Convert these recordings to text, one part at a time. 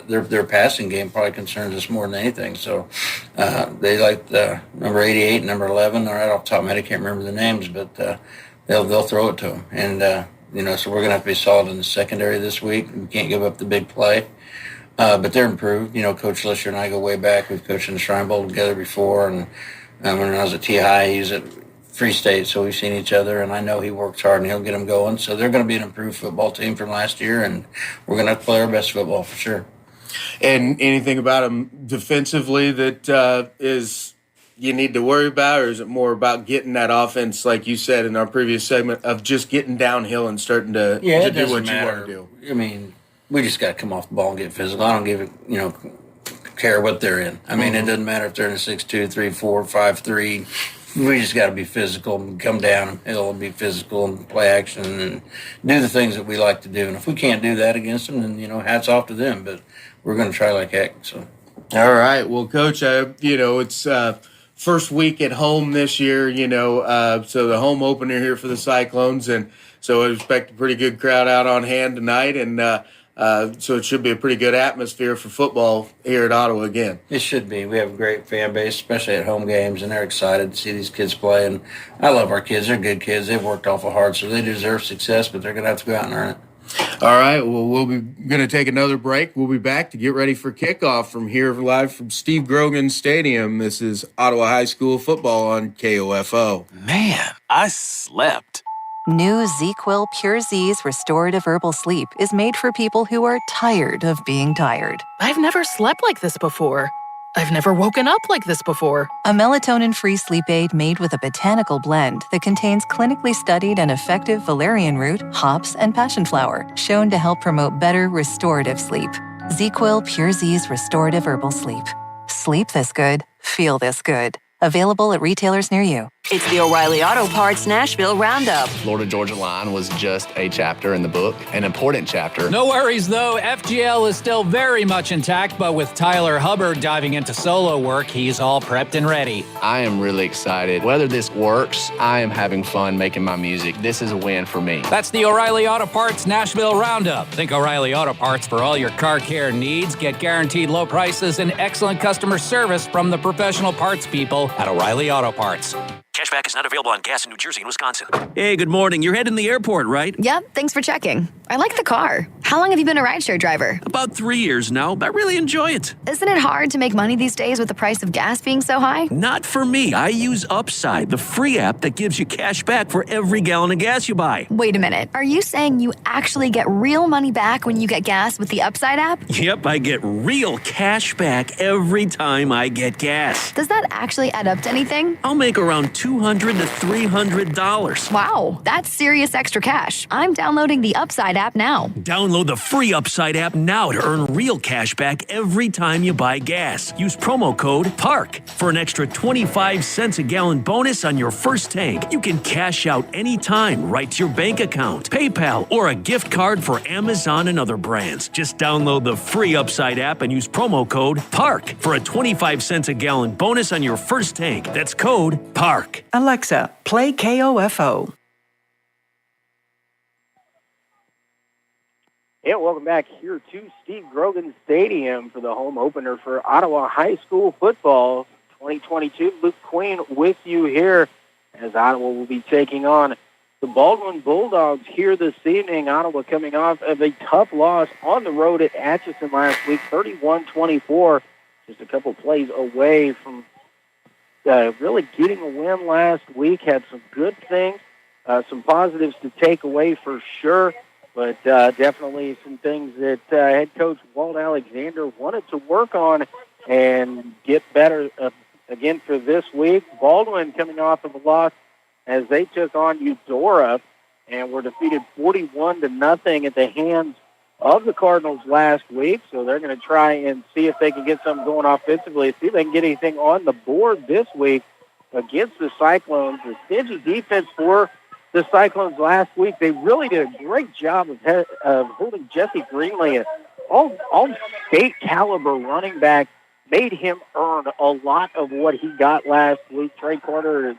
their passing game probably concerns us more than anything. So they like the number 88, number 11. Right off the top of my head, I can't remember the names, but they'll throw it to them. And so we're gonna have to be solid in the secondary this week. We can't give up the big play. But they're improved. Coach Lisher and I go way back. We've coached in the Shrine Bowl together before, and when I was at T-High, he's at Free State, so we've seen each other, and I know he works hard and he'll get them going. So they're going to be an improved football team from last year, and we're going to have to play our best football for sure. And anything about them defensively that is you need to worry about, or is it more about getting that offense, like you said in our previous segment, of just getting downhill and starting to do what you want to do? I mean, we just got to come off the ball and get physical. I don't give it, care what they're in. I mean, It doesn't matter if they're in a 6-2, 3-4, 5-3. We just got to be physical and come down hill and be physical and play action and do the things that we like to do. And if we can't do that against them, then, hats off to them. But we're going to try like heck. So, all right. Well, Coach, it's first week at home this year, so the home opener here for the Cyclones. And so I expect a pretty good crowd out on hand tonight. And so it should be a pretty good atmosphere for football here at Ottawa again. It should be. We have a great fan base, especially at home games, and they're excited to see these kids play. And I love our kids. They're good kids. They've worked awful hard, so they deserve success, but they're going to have to go out and earn it. All right. Well, we'll be going to take another break. We'll be back to get ready for kickoff from here live from Steve Grogan Stadium. This is Ottawa High School football on KOFO. Man, I slept. New Z-Quill Pure Z's Restorative Herbal Sleep is made for people who are tired of being tired. I've never slept like this before. I've never woken up like this before. A melatonin-free sleep aid made with a botanical blend that contains clinically studied and effective valerian root, hops, and passion flower, shown to help promote better restorative sleep. Z-Quill Pure Z's Restorative Herbal Sleep. Sleep this good, feel this good. Available at retailers near you. It's the O'Reilly Auto Parts Nashville Roundup. Florida-Georgia line was just a chapter in the book, an important chapter. No worries, though. FGL is still very much intact, but with Tyler Hubbard diving into solo work, he's all prepped and ready. I am really excited. Whether this works, I am having fun making my music. This is a win for me. That's the O'Reilly Auto Parts Nashville Roundup. Think O'Reilly Auto Parts for all your car care needs. Get guaranteed low prices and excellent customer service from the professional parts people at O'Reilly Auto Parts. Cashback is not available on gas in New Jersey and Wisconsin. Hey, good morning. You're heading to the airport, right? Yep, thanks for checking. I like the car. How long have you been a rideshare driver? About 3 years now. I really enjoy it. Isn't it hard to make money these days with the price of gas being so high? Not for me. I use Upside, the free app that gives you cash back for every gallon of gas you buy. Wait a minute. Are you saying you actually get real money back when you get gas with the Upside app? Yep, I get real cash back every time I get gas. Does that actually add up to anything? I'll make around $200 to $300. Wow, that's serious extra cash. I'm downloading the Upside app now. Download the free Upside app now to earn real cash back every time you buy gas. Use promo code PARK for an extra 25 cents a gallon bonus on your first tank. You can cash out anytime right to your bank account, PayPal, or a gift card for Amazon and other brands. Just download the free Upside app and use promo code PARK for a 25 cents a gallon bonus on your first tank. That's code PARK. Alexa, play KOFO. And welcome back here to Steve Grogan Stadium for the home opener for Ottawa High School football 2022. Luke Queen with you here as Ottawa will be taking on the Baldwin Bulldogs here this evening. Ottawa coming off of a tough loss on the road at Atchison last week, 31-24. Just a couple plays away from really getting a win last week. Had some good things, some positives to take away for sure, but definitely some things that head coach Walt Alexander wanted to work on and get better again for this week. Baldwin coming off of a loss as they took on Eudora and were defeated 41-0 at the hands of the Cardinals last week. So they're going to try and see if they can get something going offensively, see if they can get anything on the board this week against the Cyclones. The stingy defense for the Cyclones last week, they really did a great job of holding Jesse Greenlee, an all-state caliber running back, made him earn a lot of what he got last week. Trey Carter, a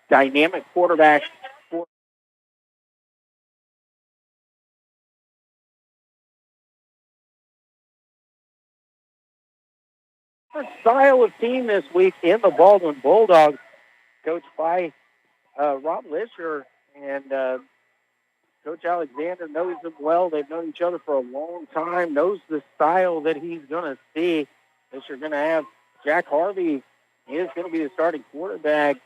dynamic quarterback, different style of team this week in the Baldwin Bulldogs, coached by Rob Lisher, and Coach Alexander knows them well. They've known each other for a long time, knows the style that he's going to see. Lisher going to have Jack Harvey. He is going to be the starting quarterback.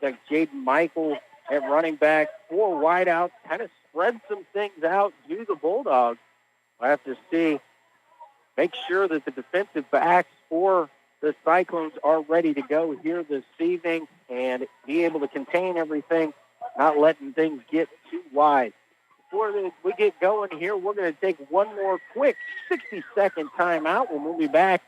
Like Jaden Michael at running back, 4 wideouts, kind of spread some things out to the Bulldogs. We'll have to see, make sure that the defensive backs for the Cyclones are ready to go here this evening and be able to contain everything, not letting things get too wide. Before we get going here, we're going to take one more quick 60-second timeout. We'll be back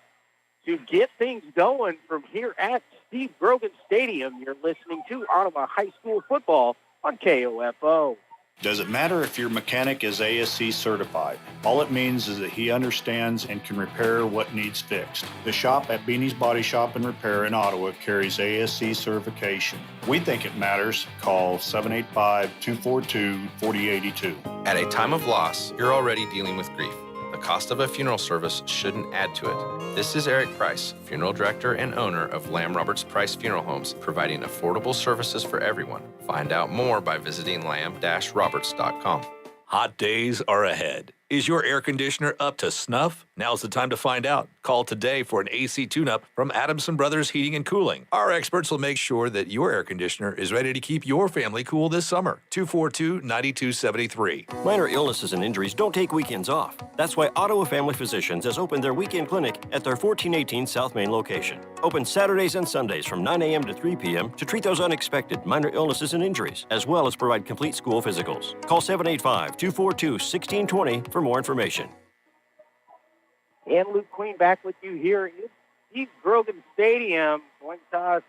to get things going from here at Steve Grogan Stadium. You're listening to Ottawa High School football on KOFO. Does it matter if your mechanic is ASC certified? All it means is that he understands and can repair what needs fixed. The shop at Beanie's Body Shop and Repair in Ottawa carries ASC certification. We think it matters. Call 785-242-4082. At a time of loss, you're already dealing with grief. The cost of a funeral service shouldn't add to it. This is Eric Price, funeral director and owner of Lamb Roberts Price Funeral Homes, providing affordable services for everyone. Find out more by visiting lamb-roberts.com. Hot days are ahead. Is your air conditioner up to snuff? Now's the time to find out. Call today for an AC tune-up from Adamson Brothers Heating and Cooling. Our experts will make sure that your air conditioner is ready to keep your family cool this summer. 242-9273. Minor illnesses and injuries don't take weekends off. That's why Ottawa Family Physicians has opened their weekend clinic at their 1418 South Main location. Open Saturdays and Sundays from 9 a.m. to 3 p.m. to treat those unexpected minor illnesses and injuries, as well as provide complete school physicals. Call 785-242-1620 for more information. And Luke Queen back with you here in Steve Grogan Stadium. Coin toss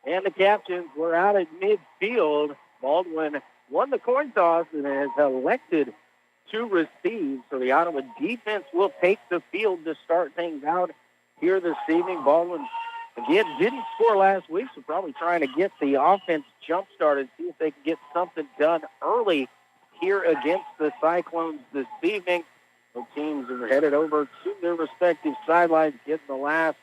and the captains were out at midfield. Baldwin won the coin toss and has elected to receive. So the Ottawa defense will take the field to start things out here this evening. Baldwin, again, didn't score last week, so probably trying to get the offense jump-started, see if they can get something done early here against the Cyclones this evening. The teams are headed over to their respective sidelines, getting the last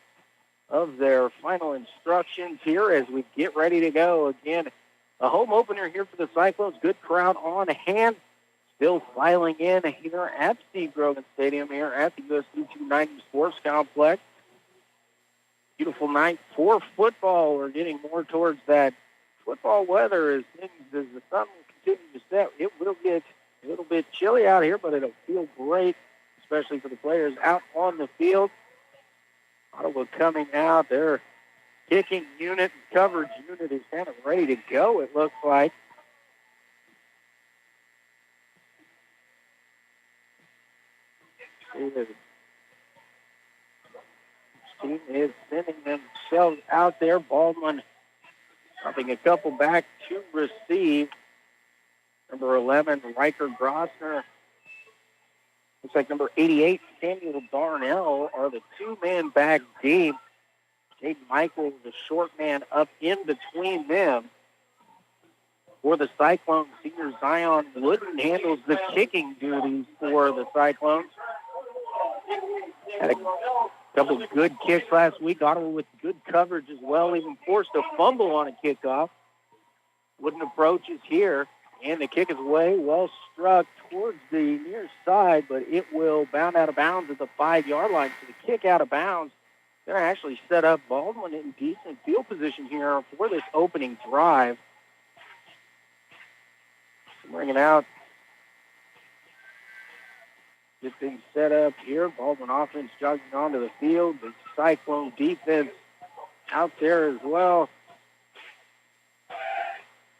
of their final instructions here as we get ready to go. Again, a home opener here for the Cyclones. Good crowd on hand. Still filing in here at Steve Grogan Stadium here at the USD 290 Sports Complex. Beautiful night for football. We're getting more towards that football weather as the sun will continue to set. It will get a little bit chilly out here, but it'll feel great, especially for the players out on the field. Ottawa coming out. Their kicking unit, coverage unit is kind of ready to go, it looks like. This team is sending themselves out there. Baldwin dropping a couple back to receive. Number 11, Riker Grossner. Looks like number 88, Samuel Darnell, are the two-man back deep. Jaden Michael, the short man, up in between them. For the Cyclones, senior Zion Wooden handles the kicking duties for the Cyclones. Had a couple of good kicks last week. Ottawa with good coverage as well, even forced a fumble on a kickoff. Wooden approaches here. And the kick is way well struck towards the near side, but it will bound out of bounds at the 5-yard line. So the kick out of bounds, they're actually set up Baldwin in decent field position here for this opening drive. Bringing out, get things set up here. Baldwin offense jogging onto the field. The Cyclone defense out there as well.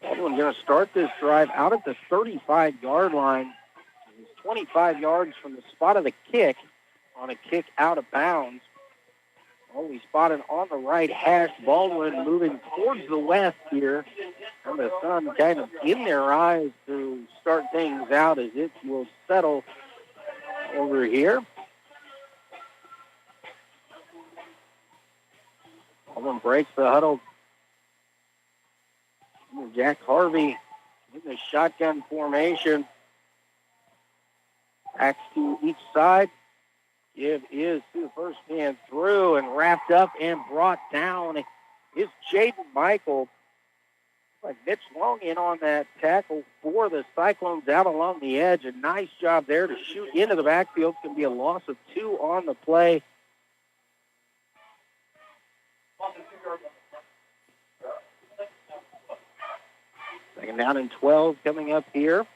Baldwin going to start this drive out at the 35-yard line. He's 25 yards from the spot of the kick on a kick out of bounds. Only spotted on the right hash. Baldwin moving towards the west here. And the sun kind of in their eyes to start things out as it will settle over here. Baldwin breaks the huddle. Jack Harvey in the shotgun formation. Backs to each side. Give is to the first man through and wraps wrapped up and brought down is Jaden Michael. Like Mitch Long in on that tackle for the Cyclones out along the edge. A nice job there to shoot into the backfield. It's going to be a loss of 2 on the play. Second down and 12 coming up here.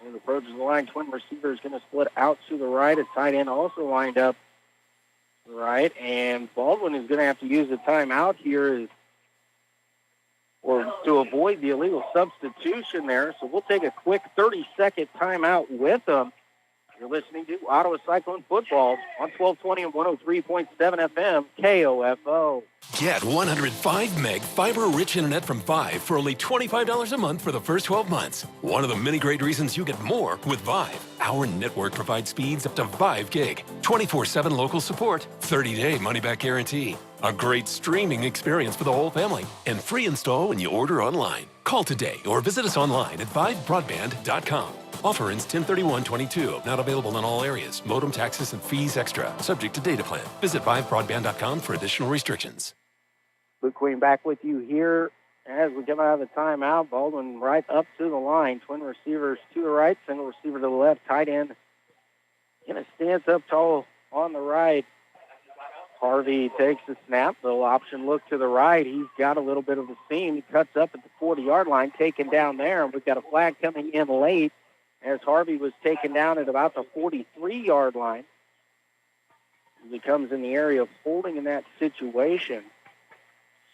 And the approaches the line. Twin receiver is going to split out to the right. A tight end also lined up to the right. And Baldwin is going to have to use a timeout here or to avoid the illegal substitution there. So we'll take a quick 30-second timeout with them. You're listening to Ottawa Cyclone Football on 1220 and 103.7 FM, KOFO. Get 105 meg fiber-rich internet from 5 for only $25 a month for the first 12 months. One of the many great reasons you get more with Vive. Our network provides speeds up to 5 gig, 24/7 local support, 30-day money-back guarantee, a great streaming experience for the whole family, and free install when you order online. Call today or visit us online at vivebroadband.com. Offer ends 10/31/22. Not available in all areas. Modem taxes and fees extra. Subject to data plan. Visit vivebroadband.com for additional restrictions. Luke Queen back with you here as we come out of the timeout. Baldwin right up to the line. Twin receivers to the right, single receiver to the left. Tight end in a stance up tall on the right. Harvey takes the snap. Little option look to the right. He's got a little bit of a seam. He cuts up at the 40-yard line, taken down there. And we've got a flag coming in late as Harvey was taken down at about the 43-yard line. He comes in the area of holding in that situation.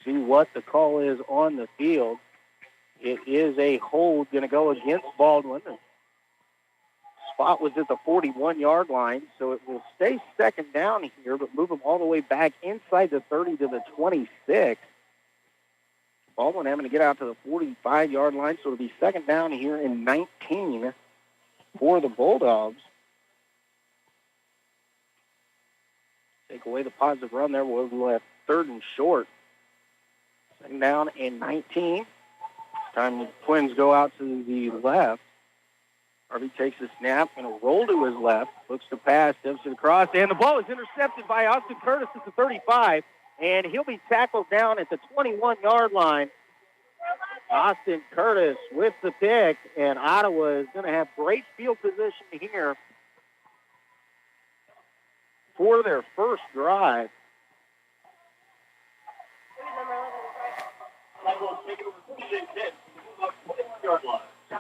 See what the call is on the field. It is a hold going to go against Baldwin. The spot was at the 41-yard line, so it will stay second down here, but move them all the way back inside the 30 to the 26. Baldwin having to get out to the 45-yard line, so it'll be second down here in 19 for the Bulldogs. Take away the positive run there. We'll left third and short. Second down and 19. Time the Twins go out to the left. Harvey takes the snap and a roll to his left. Looks to pass, steps to the cross, and the ball is intercepted by Austin Curtis at the 35. And he'll be tackled down at the 21-yard line. Austin Curtis with the pick, and Ottawa is going to have great field position here for their first drive.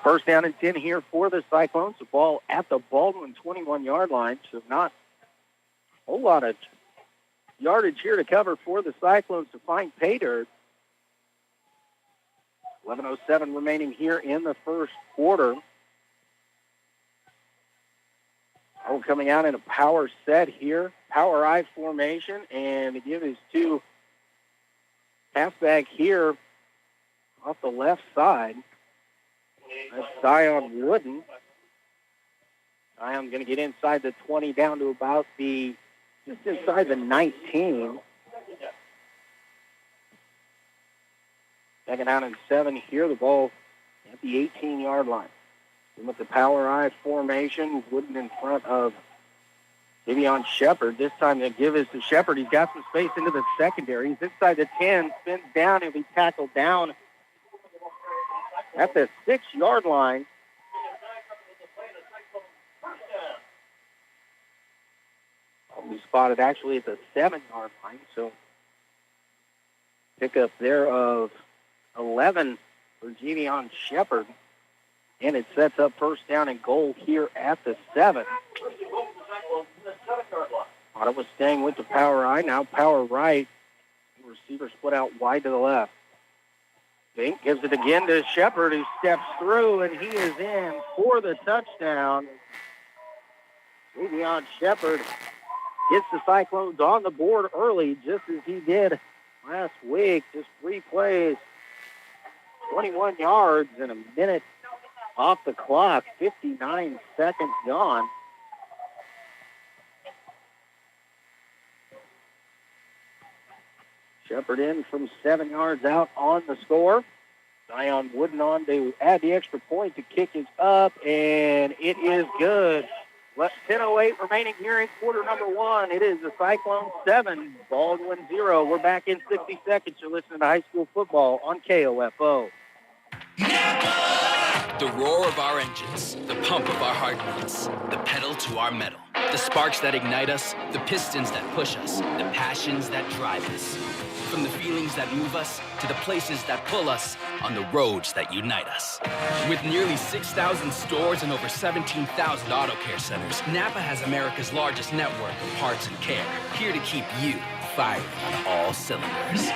First down and 10 here for the Cyclones. The ball at the Baldwin 21-yard line, so not a whole lot of yardage here to cover for the Cyclones to find pay dirt. 11:07 remaining here in the first quarter. Oh, coming out in a power set here. Power I formation, and to give his two halfback here off the left side. That's Zion Wooden. Zion going to get inside the 20 down to about just inside the 19. Second down and 7 here. The ball at the 18-yard line. With the power I formation, Wooden in front of Vivian Shepard. This time the give is to Shepard. He's got some space into the secondary. He's inside the 10, spins down, and he'll be tackled down at the 6-yard line. He spotted actually at the 7-yard line, so pickup there of 11 for Vivian Shepard. And it sets up first down and goal here at the 7. Ottawa staying with the power I, now power right. Receiver split out wide to the left. Fink gives it again to Shepard, who steps through, and he is in for the touchdown. Vivian Shepard gets the Cyclones on the board early, just as he did last week. Just 3 plays, 21 yards, and a minute off the clock, 59 seconds gone. Shepard in from 7 yards out on the score. Zion Wooden on to add the extra point. The kick is up, and it is good. 10:08 remaining here in quarter number one. It is the Cyclones 7, Baldwin 0. We're back in 60 seconds. You're listening to high school football on KOFO. The roar of our engines, the pump of our heartbeats, the pedal to our metal, the sparks that ignite us, the pistons that push us, the passions that drive us. From the feelings that move us to the places that pull us on the roads that unite us. With nearly 6,000 stores and over 17,000 auto care centers, NAPA has America's largest network of parts and care, here to keep you firing on all cylinders.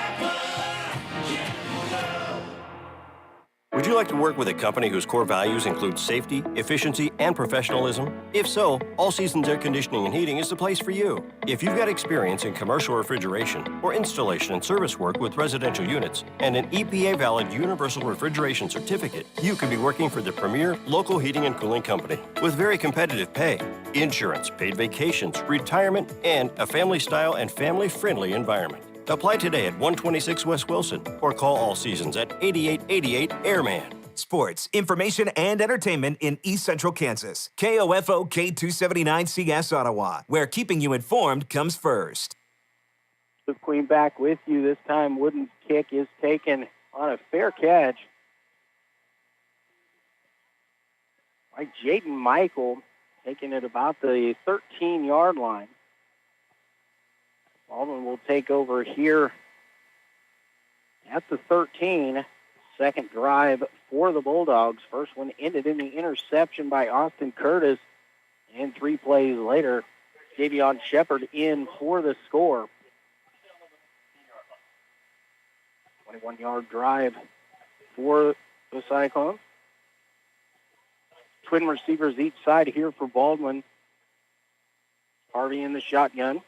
Would you like to work with a company whose core values include safety, efficiency, and professionalism? If so, All Seasons Air Conditioning and Heating is the place for you. If you've got experience in commercial refrigeration or installation and service work with residential units and an EPA-valid universal refrigeration certificate, you could be working for the premier local heating and cooling company with very competitive pay, insurance, paid vacations, retirement, and a family-style and family-friendly environment. Apply today at 126 West Wilson or call All Seasons at 8888 Airman. Sports, information, and entertainment in East Central Kansas. KOFO K279CS Ottawa, where keeping you informed comes first. The Queen back with you. This time, Wooden's kick is taken on a fair catch by Jaden Michael, taking it about the 13-yard line. Baldwin will take over here at the 13. Second drive for the Bulldogs. First one ended in the interception by Austin Curtis. And 3 plays later, Davion Shepard in for the score. 21-yard drive for the Cyclones. Twin receivers each side here for Baldwin. Harvey in the shotgun.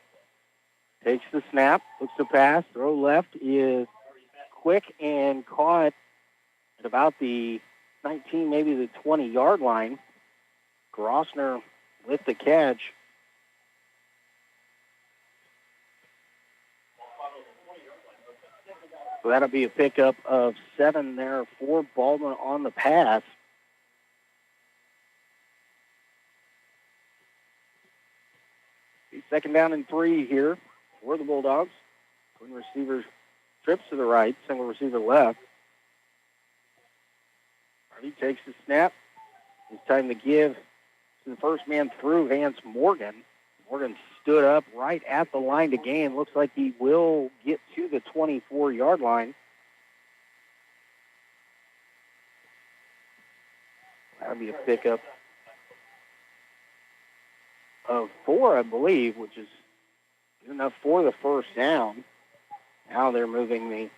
Takes the snap, looks to pass, throw left is quick and caught at about the 19, maybe the 20-yard line. Grossner with the catch. So that'll be a pickup of 7 there for Baldwin on the pass. Second down and 3 here for the Bulldogs. Twin receiver trips to the right, single receiver left. Harvey takes the snap. It's time to give to the first man through, Vance Morgan. Morgan stood up right at the line to gain. Looks like he will get to the 24-yard line. That'll be a pickup of 4, I believe, which is good enough for the first down. Now they're moving the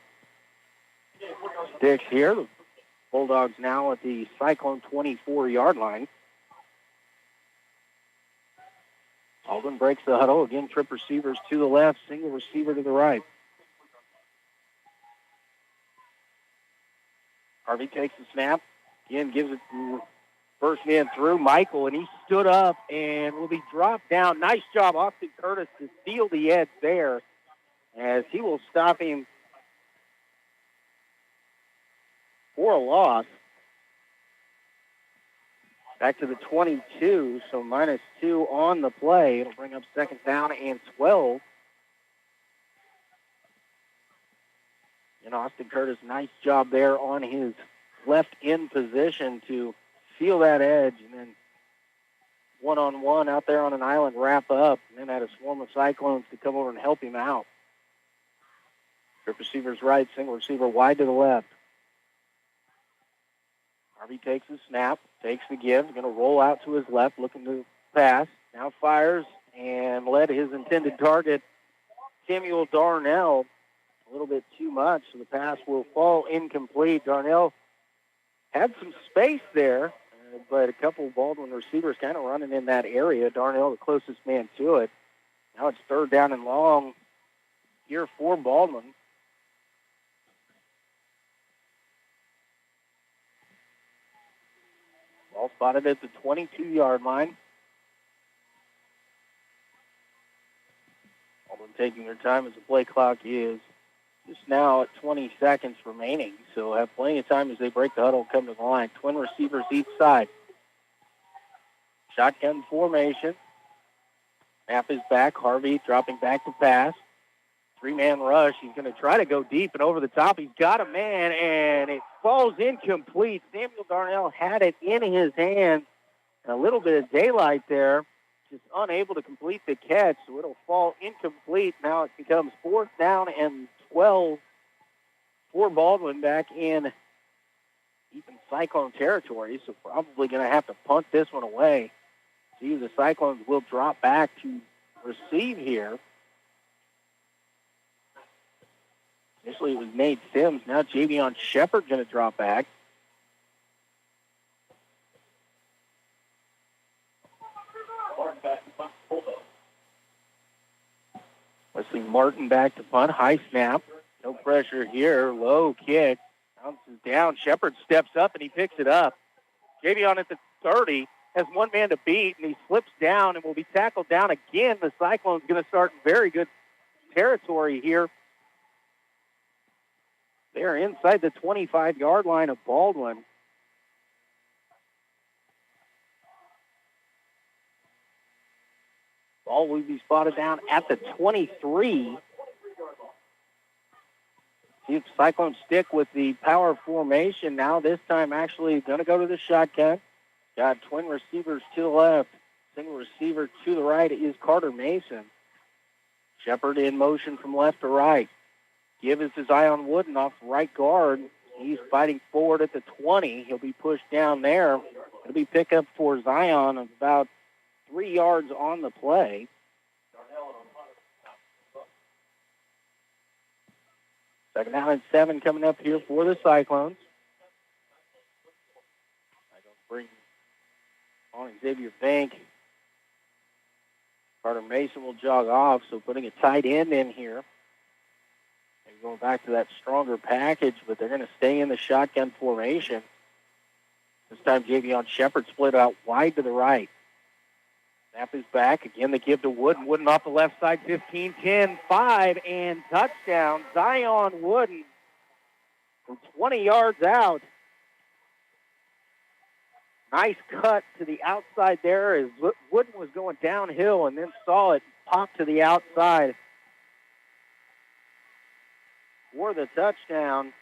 sticks here. The Bulldogs now at the Cyclone 24-yard line. Baldwin breaks the huddle. Again, trip receivers to the left, single receiver to the right. Harvey takes the snap. Again, gives it to first man through, Michael, and he stood up and will be dropped down. Nice job, Austin Curtis, to steal the edge there, as he will stop him for a loss. Back to the 22, so -2 on the play. It'll bring up second down and 12. And Austin Curtis, nice job there on his left end position to seal that edge, and then one-on-one out there on an island wrap up, and then had a swarm of Cyclones to come over and help him out. Trip receiver's right, single receiver wide to the left. Harvey takes the snap, takes the give, going to roll out to his left, looking to pass. Now fires and led his intended target, Samuel Darnell, a little bit too much, so the pass will fall incomplete. Darnell had some space there, but a couple of Baldwin receivers kind of running in that area. Darnell, the closest man to it. Now it's third down and long here for Baldwin. Ball spotted at the 22-yard line. Baldwin taking their time as the play clock is just now at 20 seconds remaining, so have plenty of time as they break the huddle and come to the line. Twin receivers each side. Shotgun formation. Snap is back. Harvey dropping back to pass. Three-man rush. He's going to try to go deep and over the top. He's got a man, and it falls incomplete. Samuel Darnell had it in his hand. A little bit of daylight there. Just unable to complete the catch, so it'll fall incomplete. Now it becomes 4th down and 12 for Baldwin back in even Cyclone territory, so probably going to have to punt this one away. See, the Cyclones will drop back to receive here. Initially, it was Nate Sims. Now Javion Shepard going to drop back. Wesley Martin back to punt. High snap. No pressure here. Low kick. Bounces down. Shepard steps up, and he picks it up. Javion at the 30 has one man to beat, and he slips down and will be tackled down again. The Cyclones going to start in very good territory here. They're inside the 25-yard line of Baldwin. Ball will be spotted down at the 23. See if Cyclones stick with the power formation now. This time actually going to go to the shotgun. Got twin receivers to the left. Single receiver to the right is Carter Mason. Shepard in motion from left to right. Give is Zion Wooden off right guard. He's fighting forward at the 20. He'll be pushed down there. It'll be pickup for Zion of about 3 yards on the play. Second down and 7 coming up here for the Cyclones. I don't bring on Xavier Bank. Carter Mason will jog off, so putting a tight end in here. They're going back to that stronger package, but they're going to stay in the shotgun formation. This time Javion Shepard split out wide to the right. Snap is back. Again, the give to Wooden. Wooden off the left side, 15, 10, 5, and touchdown. Zion Wooden from 20 yards out. Nice cut to the outside there as Wooden was going downhill and then saw it pop to the outside for the touchdown.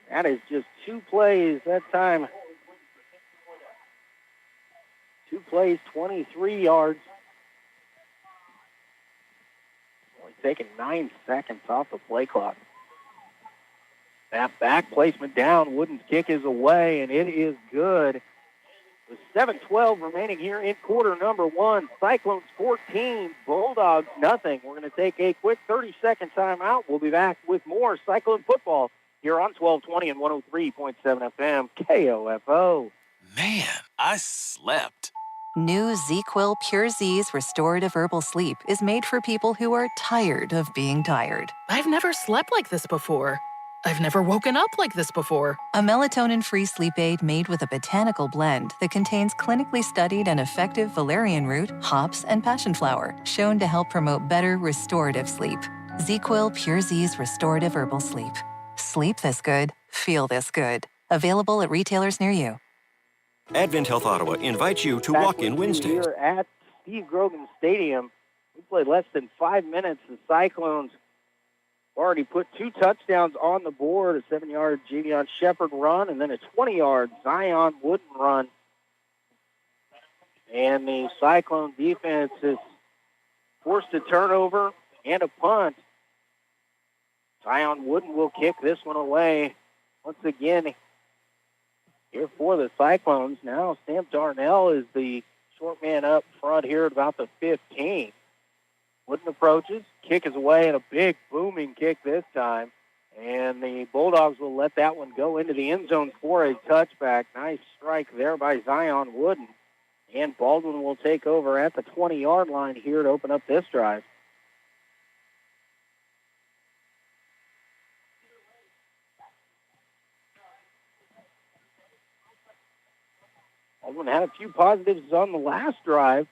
That is just 2 plays that time. 2 plays, 23 yards. Only taking 9 seconds off the play clock. Snap back, placement down. Wooden's kick is away, and it is good. With 7:12 remaining here in quarter number 1. Cyclones 14, Bulldogs nothing. We're going to take a quick 30-second timeout. We'll be back with more Cyclone football here on 1220 and 103.7 FM KOFO. Man, I slept. New Z-Quill Pure Z's restorative herbal sleep is made for people who are tired of being tired. I've never slept like this before. I've never woken up like this before. A melatonin-free sleep aid made with a botanical blend that contains clinically studied and effective valerian root, hops, and passion flower, shown to help promote better restorative sleep. Z-Quill Pure Z's restorative herbal sleep. Sleep this good, feel this good. Available at retailers near you. Advent Health Ottawa invites you to walk-in Wednesdays. Here at Steve Grogan Stadium, we played less than 5 minutes. The Cyclones already put 2 touchdowns on the board, a 7-yard Javion Shepard run, and then a 20-yard Zion Wooden run. And the Cyclone defense has forced a turnover and a punt. Zion Wooden will kick this one away. Once again, here for the Cyclones. Now Sam Darnell is the short man up front here at about the 15. Wooden approaches, kick is away, and a big booming kick this time. And the Bulldogs will let that one go into the end zone for a touchback. Nice strike there by Zion Wooden. And Baldwin will take over at the 20-yard line here to open up this drive. Baldwin had a few positives on the last drive.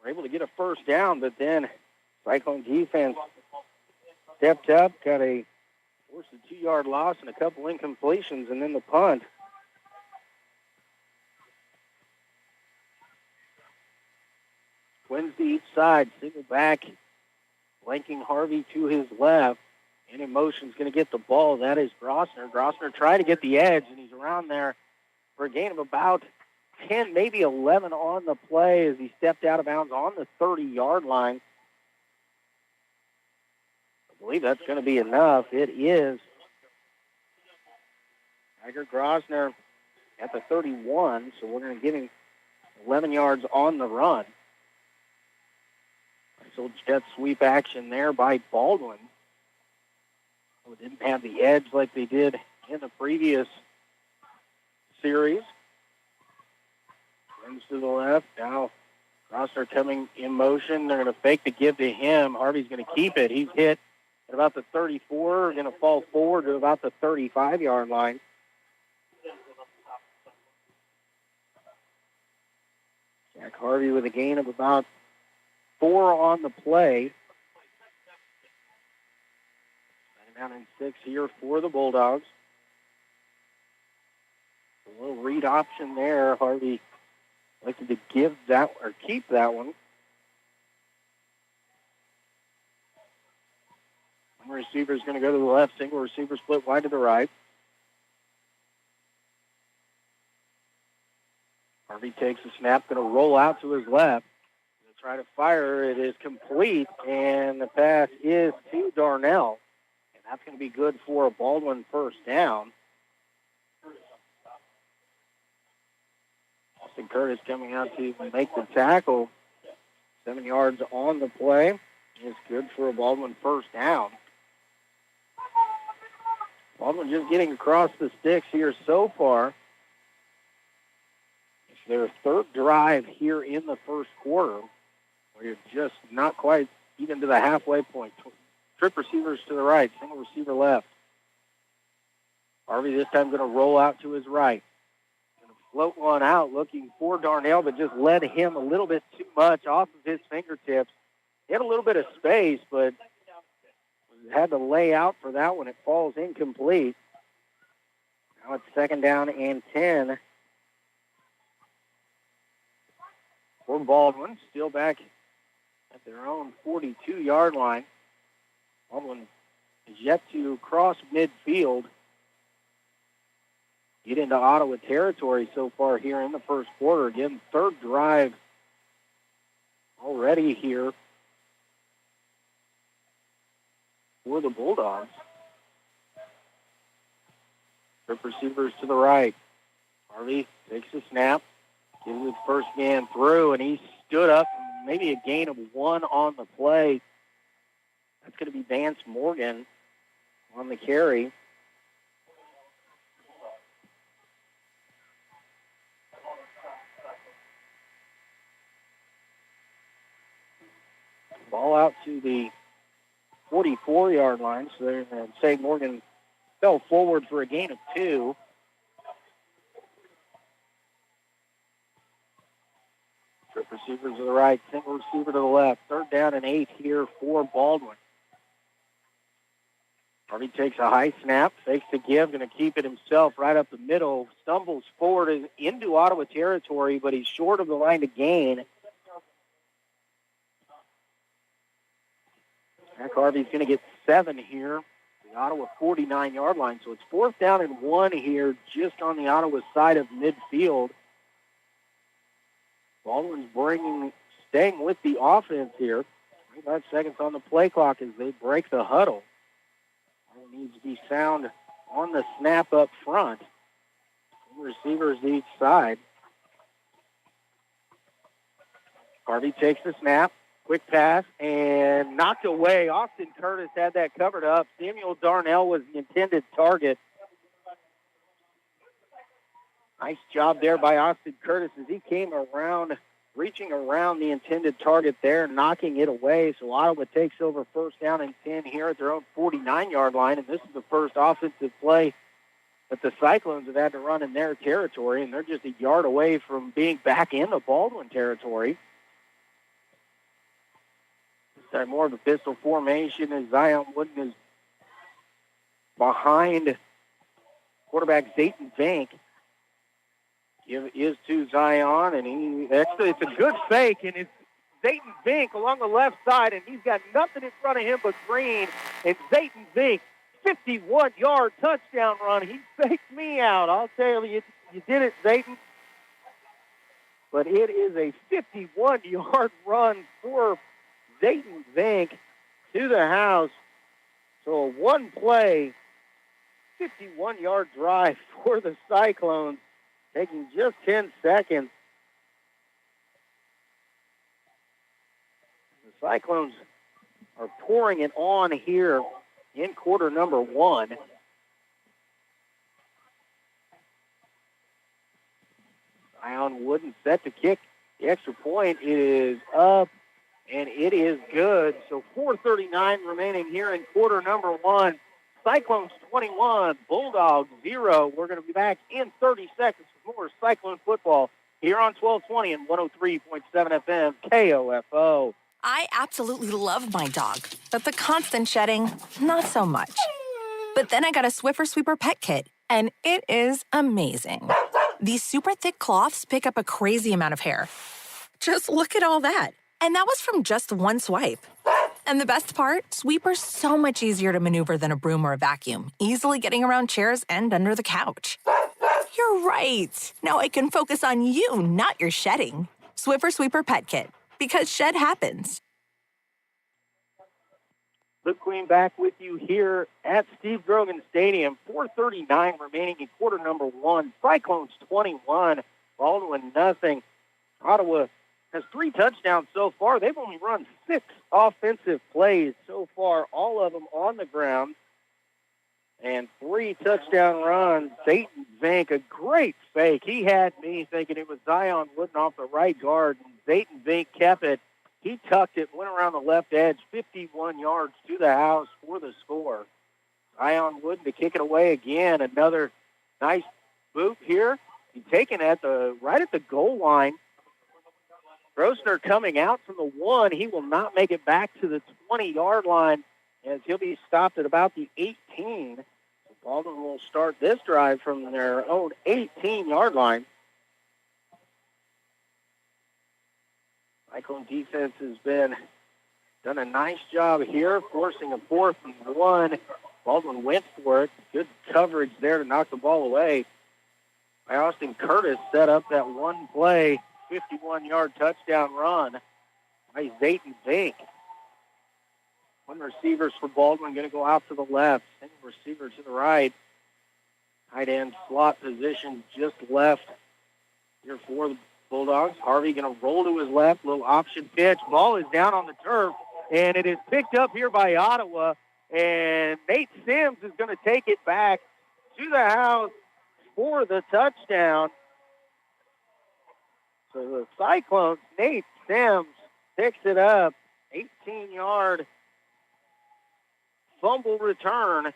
Were able to get a first down, but then Cyclone defense stepped up, forced a 2-yard loss and a couple incompletions, and then the punt. Twins to each side. Single back, flanking Harvey to his left. And in motion's going to get the ball. That is Grossner. Grossner tried to get the edge, and he's around there for a gain of about 10, maybe 11 on the play as he stepped out of bounds on the 30-yard line. I believe that's going to be enough. It is. Tiger Grossner at the 31, so we're going to give him 11 yards on the run. Nice little jet sweep action there by Baldwin. Who didn't have the edge like they did in the previous series. Runs to the left. Now Grossner coming in motion. They're going to fake the give to him. Harvey's going to keep it. He's hit at about the 34. Going to fall forward to about the 35-yard line. Jack Harvey with a gain of about 4 on the play. Down in 6 here for the Bulldogs. A little read option there. Harvey elected to give that or keep that one. One receiver is going to go to the left. Single receiver split wide to the right. Harvey takes a snap, going to roll out to his left. Going to try to fire. It is complete, and the pass is to Darnell. That's going to be good for a Baldwin first down. Austin Curtis coming out to make the tackle. 7 yards on the play. It's good for a Baldwin first down. Baldwin just getting across the sticks here so far. It's their third drive here in the first quarter, where you're just not quite even to the halfway point. Trip receivers to the right, single receiver left. Harvey this time going to roll out to his right. Going to float one out looking for Darnell, but just led him a little bit too much off of his fingertips. He had a little bit of space, but had to lay out for that one. It falls incomplete. Now it's 2nd down and 10 for Baldwin. Still back at their own 42-yard line. Baldwin is yet to cross midfield, get into Ottawa territory so far here in the first quarter. Again, third drive already here for the Bulldogs. Trip receivers to the right. Harvey takes the snap, gives his first man through, and he stood up, maybe a gain of 1 on the play. That's going to be Vance Morgan on the carry. Ball out to the 44-yard line. So they're going to say Morgan fell forward for a gain of 2. Trip receivers to the right, single receiver to the left. 3rd down and 8 here for Baldwin. Harvey takes a high snap, fakes the give, going to keep it himself right up the middle, stumbles forward into Ottawa territory, but he's short of the line to gain. Jack Harvey's going to get 7 here, the Ottawa 49-yard line. So it's 4th down and 1 here, just on the Ottawa side of midfield. Baldwin's staying with the offense here. 25 seconds on the play clock as they break the huddle. It needs to be sound on the snap up front. Receivers each side. Harvey takes the snap. Quick pass and knocked away. Austin Curtis had that covered up. Samuel Darnell was the intended target. Nice job there by Austin Curtis as he came around, reaching around the intended target there, knocking it away. So Ottawa takes over 1st down and 10 here at their own 49-yard line, and this is the first offensive play that the Cyclones have had to run in their territory, and they're just a yard away from being back in the Baldwin territory. This time more of a pistol formation as Zion Wooden is behind quarterback Zayton Vank. Give is to Zion, and it's a good fake, and it's Zayton Vink along the left side, and he's got nothing in front of him but green. And Zayton Vink, 51-yard touchdown run. He faked me out. I'll tell you, you did it, Zayton. But it is a 51-yard run for Zayton Vink to the house. So a one-play, 51-yard drive for the Cyclones, taking just 10 seconds. The Cyclones are pouring it on here in quarter number 1. Zion Wooden set to kick. The extra point is up, and it is good. So 4:39 remaining here in quarter number 1. Cyclones 21, Bulldogs 0. We're going to be back in 30 seconds with more Cyclone football here on 1220 and 103.7 FM KOFO. I absolutely love my dog, but the constant shedding, not so much. But then I got a Swiffer Sweeper Pet Kit, and it is amazing. These super thick cloths pick up a crazy amount of hair. Just look at all that. And that was from just one swipe. And the best part, Sweeper's so much easier to maneuver than a broom or a vacuum, easily getting around chairs and under the couch. You're right. Now I can focus on you, not your shedding. Swiffer Sweeper Pet Kit, because shed happens. Luke Queen back with you here at Steve Grogan Stadium. 4:39 remaining in quarter number 1. Cyclones 21, Baldwin nothing. Ottawa has 3 touchdowns so far. They've only run 6 offensive plays so far, all of them on the ground. And 3 touchdown runs. Zayton Vink, a great fake. He had me thinking it was Zion Wooden off the right guard, and Zayton Vink kept it. He tucked it, went around the left edge, 51 yards to the house for the score. Zion Wooden to kick it away again. Another nice boot here. He's taken right at the goal line. Grosner coming out from the 1. He will not make it back to the 20-yard line as he'll be stopped at about the 18. So Baldwin will start this drive from their own 18-yard line. Cyclone defense has done a nice job here, forcing a 4th and 1. Baldwin went for it. Good coverage there to knock the ball away. By Austin Curtis set up that one play, 51-yard touchdown run by Zayton Vink. One receivers for Baldwin going to go out to the left. Single receiver to the right. Tight end slot position just left here for the Bulldogs. Harvey going to roll to his left. Little option pitch. Ball is down on the turf, and it is picked up here by Ottawa. And Nate Sims is going to take it back to the house for the touchdown. So the Cyclones, Nate Sims picks it up. 18-yard fumble return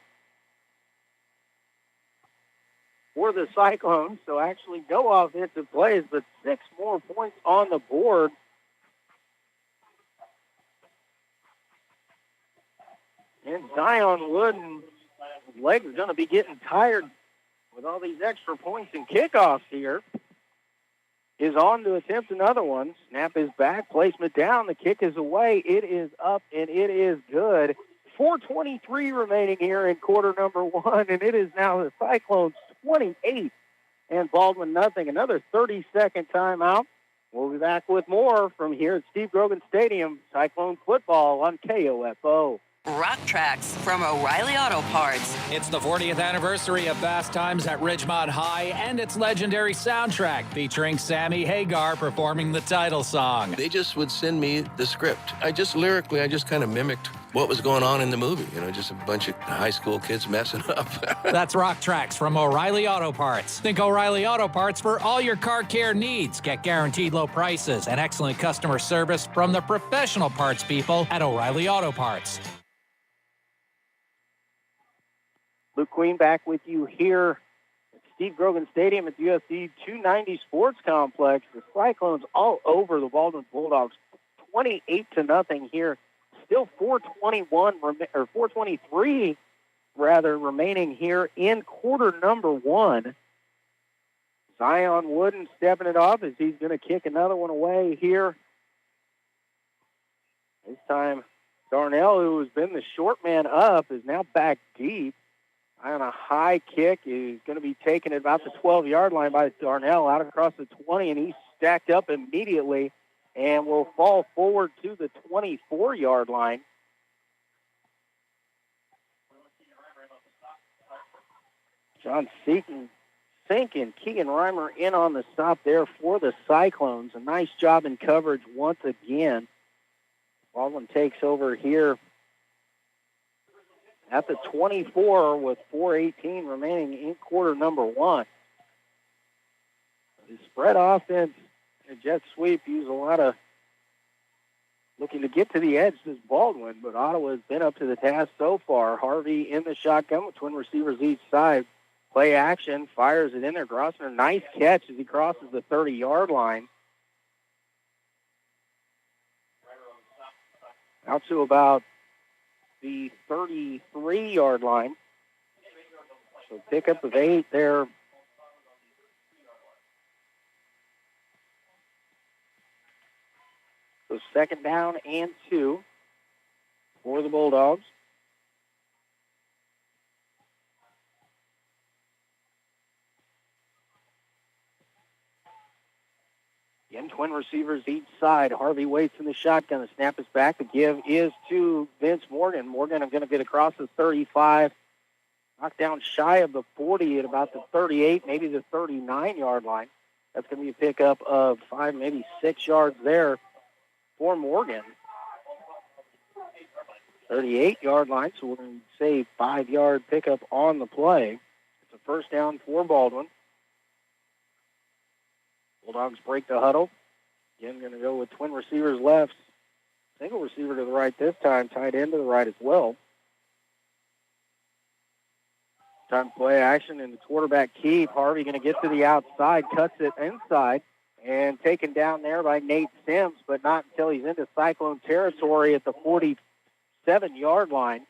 for the Cyclones. So actually no offensive plays, but 6 more points on the board. And Zion Wooden's leg is going to be getting tired with all these extra points and kickoffs here. Is on to attempt another one. Snap is back. Placement down. The kick is away. It is up, and it is good. 4:23 remaining here in quarter number 1, and it is now the Cyclones 28 and Baldwin nothing. Another 30-second timeout. We'll be back with more from here at Steve Grogan Stadium. Cyclone football on KOFO. Rock Tracks from O'Reilly Auto Parts. It's the 40th anniversary of Fast Times at Ridgemont High and its legendary soundtrack featuring Sammy Hagar performing the title song. They just would send me the script. I just kind of mimicked what was going on in the movie. Just a bunch of high school kids messing up. That's Rock Tracks from O'Reilly Auto Parts. Think O'Reilly Auto Parts for all your car care needs. Get guaranteed low prices and excellent customer service from the professional parts people at O'Reilly Auto Parts. Luke Queen back with you here at Steve Grogan Stadium at the UFC 290 Sports Complex. The Cyclones all over the Baldwin Bulldogs, 28-0 here. Still 4:23 remaining here in quarter number 1. Zion Wooden stepping it off as he's going to kick another one away here This time, Darnell, who has been the short man up, is now back deep on a high kick. Is going to be taken at about the 12-yard line by Darnell out across the 20, and he's stacked up immediately and will fall forward to the 24-yard line. John Sink and Keegan Reimer in on the stop there for the Cyclones. A nice job in coverage once again. Baldwin takes over here at the 24 with 4:18 remaining in quarter number one. The spread offense and jet sweep use a lot of looking to get to the edge this Baldwin, but Ottawa has been up to the task so far. Harvey in the shotgun with twin receivers each side. Play action, fires it in there. Grossner, nice catch as he crosses the 30-yard line. Out to about the 33-yard line. So pickup of 8 there. So second down and 2 for the Bulldogs. Again, twin receivers each side. Harvey waits in the shotgun. The snap is back. The give is to Vince Morgan. Morgan going to get across the 35. Knocked down shy of the 40 at about the 38, maybe the 39-yard line. That's going to be a pickup of 5, maybe 6 yards there for Morgan. 38-yard line, so we're going to say 5-yard pickup on the play. It's a first down for Baldwin. Bulldogs break the huddle. Again, going to go with twin receivers left. Single receiver to the right this time, tight end to the right as well. Time play action and the quarterback keep. Harvey going to get to the outside, cuts it inside, and taken down there by Nate Sims, but not until he's into Cyclone territory at the 47-yard line.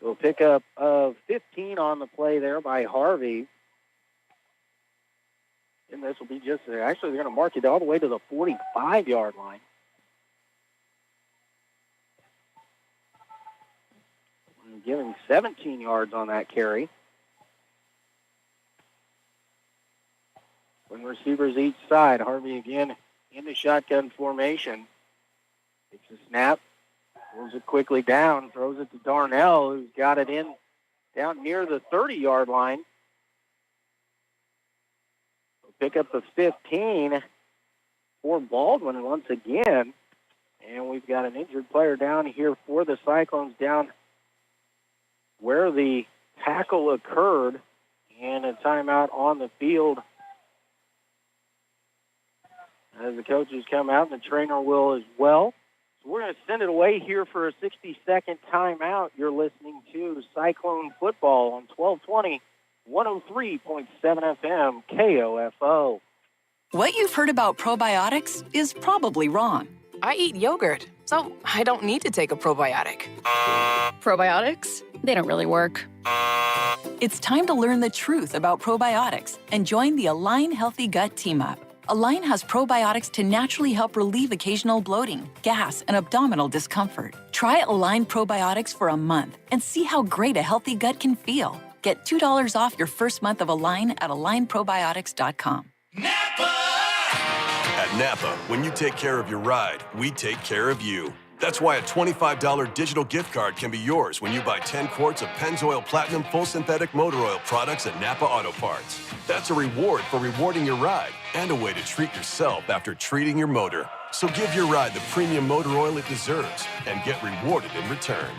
So a pickup of 15 on the play there by Harvey. And this will be just, actually they're going to mark it all the way to the 45-yard line. And giving 17 yards on that carry. When receivers each side, Harvey again in the shotgun formation. Takes a snap. Throws it quickly down, throws it to Darnell, who's got it in down near the 30-yard line. Pick up the 15 for Baldwin once again. And we've got an injured player down here for the Cyclones down where the tackle occurred. And a timeout on the field as the coaches come out, and the trainer will as well. We're going to send it away here for a 60-second timeout. You're listening to Cyclone Football on 1220, 103.7 FM, KOFO. What you've heard about probiotics is probably wrong. I eat yogurt, so I don't need to take a probiotic. Probiotics? They don't really work. It's time to learn the truth about probiotics and join the Align Healthy Gut Team Up. Align has probiotics to naturally help relieve occasional bloating, gas, and abdominal discomfort. Try Align probiotics for a month and see how great a healthy gut can feel. Get $2 off your first month of Align at alignprobiotics.com. At NAPA, when you take care of your ride, we take care of you. That's why a $25 digital gift card can be yours when you buy 10 quarts of Pennzoil Platinum Full Synthetic Motor Oil products at Napa Auto Parts. That's a reward for rewarding your ride and a way to treat yourself after treating your motor. So give your ride the premium motor oil it deserves and get rewarded in return.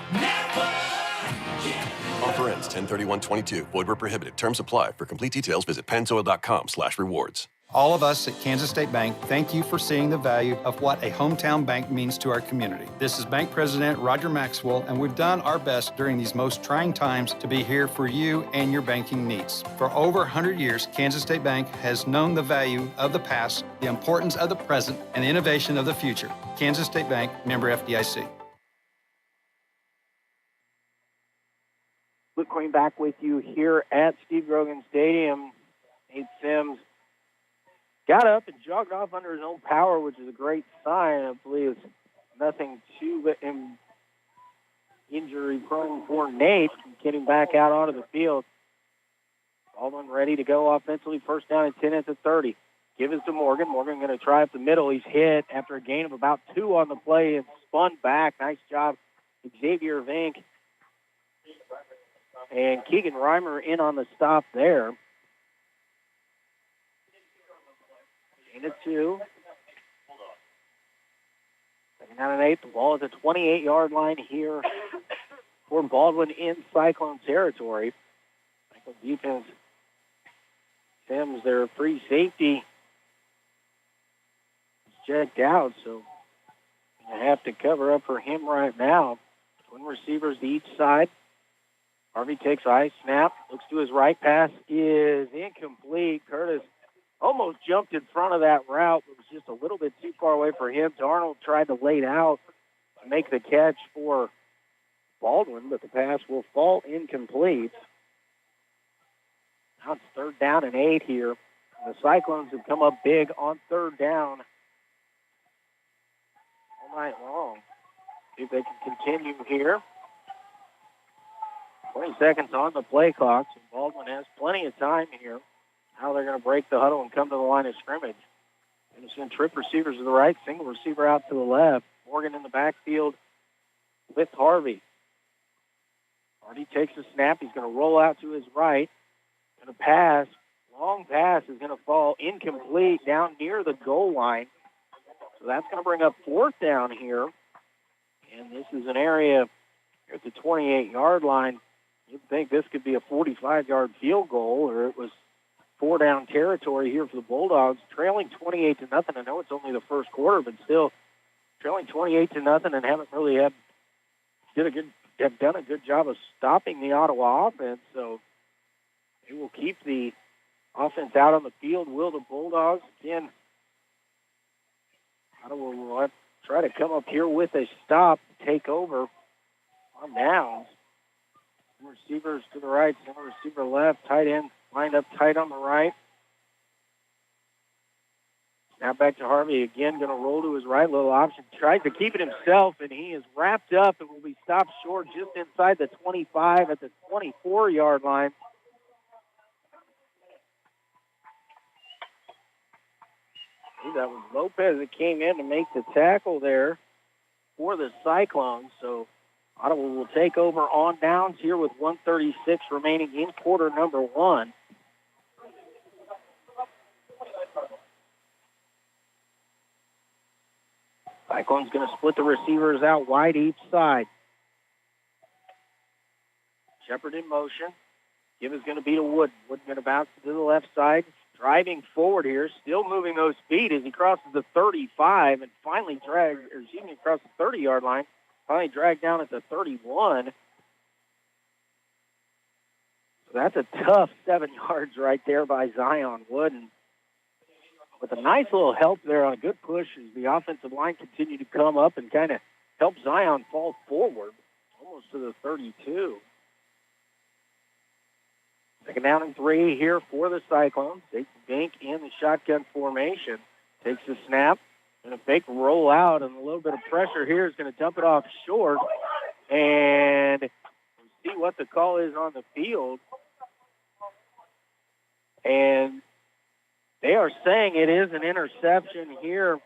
Offer ends 10/31/22. Void where prohibited. Terms apply. For complete details, visit pennzoil.com/rewards. All of us at Kansas State Bank thank you for seeing the value of what a hometown bank means to our community. This is Bank President Roger Maxwell, and we've done our best during these most trying times to be here for you and your banking needs. For over 100 years, Kansas State Bank has known the value of the past, the importance of the present, and the innovation of the future. Kansas State Bank, member FDIC. Luke Queen back with you here at Steve Grogan Stadium. Nate Sims got up and jogged off under his own power, which is a great sign. I believe it's nothing too injury-prone for Nate, getting back out onto the field. Baldwin ready to go offensively. First down and 10 at the 30. Give it to Morgan. Morgan going to try up the middle. He's hit after a gain of about 2 on the play and spun back. Nice job, Xavier Vink. And Keegan Reimer in on the stop there. Gain of 2. Second down and 8. The ball is at 28-yard line here for Baldwin in Cyclone territory. Cyclone defense. Sims, their free safety, checked out, so I have to cover up for him right now. Twin receivers to each side. Harvey takes a high snap, looks to his right, pass is incomplete. Curtis almost jumped in front of that route, but was just a little bit too far away for him. Darnold tried to lay it out to make the catch for Baldwin, but the pass will fall incomplete. Now it's third down and 8 here. The Cyclones have come up big on third down all night long. See if they can continue here. 20 seconds on the play clock, so Baldwin has plenty of time here. Now they're going to break the huddle and come to the line of scrimmage. Going to send trip receivers to the right, single receiver out to the left. Morgan in the backfield with Harvey. Harvey takes the snap. He's going to roll out to his right. Going to pass. Long pass is going to fall incomplete down near the goal line. So that's going to bring up fourth down here. And this is an area at the 28-yard line. You'd think this could be a 45-yard field goal, or it was 4-down territory here for the Bulldogs, trailing 28-0. I know it's only the first quarter, but still trailing 28-0 and haven't really have done a good job of stopping the Ottawa offense. So they will keep the offense out on the field. Will the Bulldogs? Again, Ottawa will try to come up here with a stop, take over on downs. Receivers to the right, center receiver left, tight end lined up tight on the right. Now back to Harvey again, going to roll to his right, little option. Tries to keep it himself, and he is wrapped up and will be stopped short just inside the 25 at the 24-yard line. That was Lopez that came in to make the tackle there for the Cyclones. So Ottawa will take over on downs here with 1:36 remaining in quarter number 1. Cyclones going to split the receivers out wide each side. Shepard in motion. Give is going to be to Wood. Wood going to bounce to the left side. Driving forward here, still moving those feet as he crosses the 35 and finally across the 30-yard line. Finally dragged down at the 31. So that's a tough 7 yards right there by Zion Wood. And with a nice little help there on a good push as the offensive line continued to come up and kind of help Zion fall forward almost to the 32. Second down and 3 here for the Cyclones. Takes the bank in the shotgun formation. Takes the snap. And a fake roll out, and a little bit of pressure here is going to dump it off short. And we'll see what the call is on the field. And they are saying it is an interception here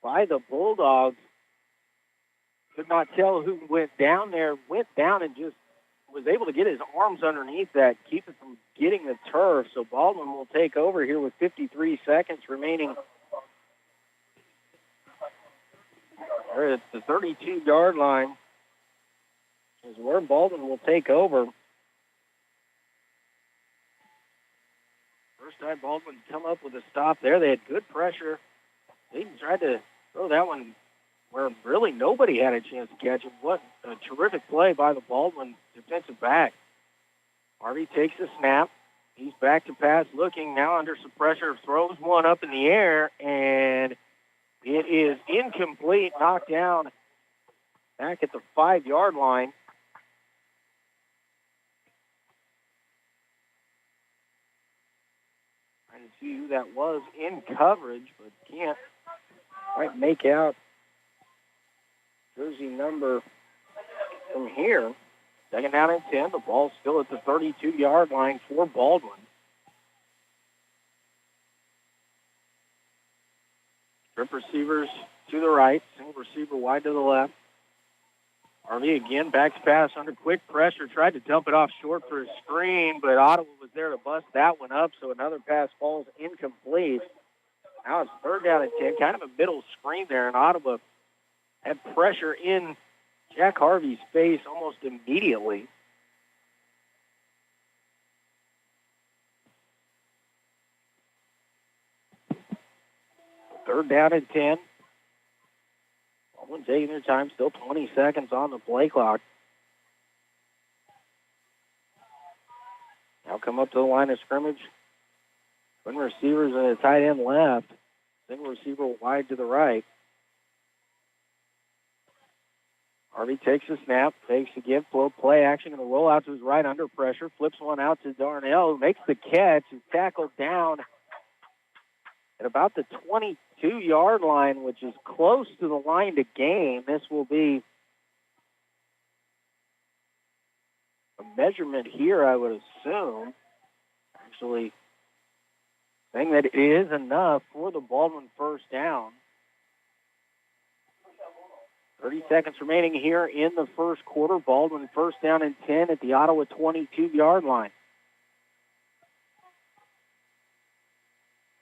by the Bulldogs. Could not tell who went down there. Went down and just was able to get his arms underneath that, keep it from getting the turf. So Baldwin will take over here with 53 seconds remaining. They're at the 32-yard line is where Baldwin will take over. First time Baldwin come up with a stop there. They had good pressure. They tried to throw that one where really nobody had a chance to catch it. What a terrific play by the Baldwin defensive back. Harvey takes the snap. He's back to pass, looking now under some pressure, throws one up in the air, and it is incomplete, knocked down back at the 5-yard line. Trying to see who that was in coverage, but can't quite make out jersey number from here. Second down and 10. The ball's still at the 32-yard line for Baldwin. Strip receivers to the right. Single receiver wide to the left. Harvey again backs pass under quick pressure. Tried to dump it off short for a screen, but Ottawa was there to bust that one up, so another pass falls incomplete. Now it's third down and 10. Kind of a middle screen there, and Ottawa had pressure in Jack Harvey's face almost immediately. Third down and 10. Baldwin taking their time, still 20 seconds on the play clock. Now come up to the line of scrimmage. Twin receivers and a tight end left. Single receiver wide to the right. Harvey takes a snap, fakes a give, flow play action, and a roll out to his right under pressure. Flips one out to Darnell, who makes the catch. He's tackled down at about the 22-yard line, which is close to the line to gain. This will be a measurement here, I would assume. Actually, saying that it is enough for the Baldwin first down. 30 seconds remaining here in the first quarter. Baldwin first down and 10 at the Ottawa 22-yard line.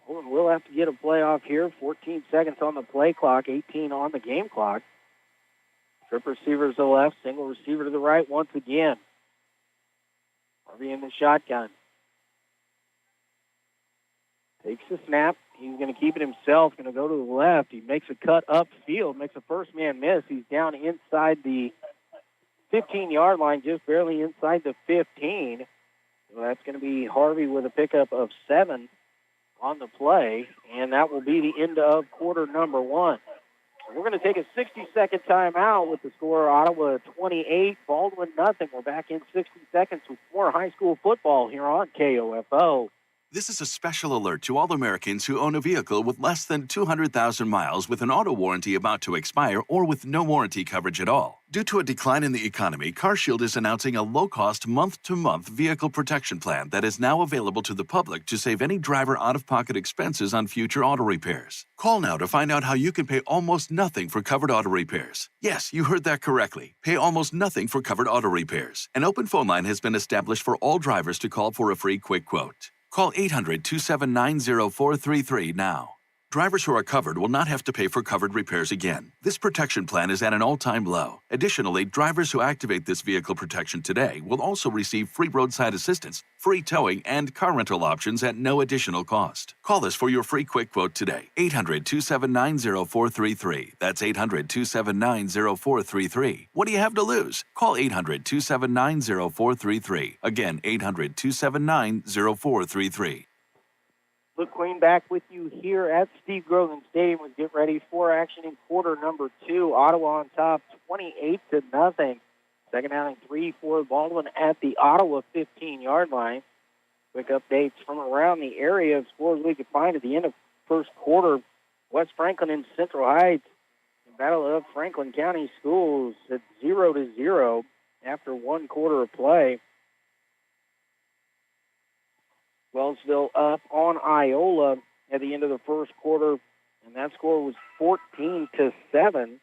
Baldwin will have to get a play off here. 14 seconds on the play clock, 18 on the game clock. Strip receivers to the left, single receiver to the right once again. Harvey in the shotgun. Takes the snap. He's going to keep it himself. Going to go to the left. He makes a cut upfield. Makes a first man miss. He's down inside the 15-yard line, just barely inside the 15. So that's going to be Harvey with a pickup of 7 on the play, and that will be the end of quarter number 1. We're going to take a 60-second timeout with the score Ottawa 28, Baldwin nothing. We're back in 60 seconds with more high school football here on KOFO. This is a special alert to all Americans who own a vehicle with less than 200,000 miles with an auto warranty about to expire or with no warranty coverage at all. Due to a decline in the economy, CarShield is announcing a low-cost month-to-month vehicle protection plan that is now available to the public to save any driver out-of-pocket expenses on future auto repairs. Call now to find out how you can pay almost nothing for covered auto repairs. Yes, you heard that correctly. Pay almost nothing for covered auto repairs. An open phone line has been established for all drivers to call for a free quick quote. Call 800-279-0433 now. Drivers who are covered will not have to pay for covered repairs again. This protection plan is at an all-time low. Additionally, drivers who activate this vehicle protection today will also receive free roadside assistance, free towing, and car rental options at no additional cost. Call us for your free quick quote today. 800-279-0433. That's 800-279-0433. What do you have to lose? Call 800-279-0433. Again, 800-279-0433. Luke Queen back with you here at Steve Grogan Stadium. We get ready for action in quarter number 2. Ottawa on top, 28-0. Second down and 3 for Baldwin at the Ottawa 15-yard line. Quick updates from around the area of scores we could find at the end of first quarter. West Franklin and Central Heights, the Battle of Franklin County Schools at 0-0 after one quarter of play. Wellsville up on Iola at the end of the first quarter, and that score was 14-7.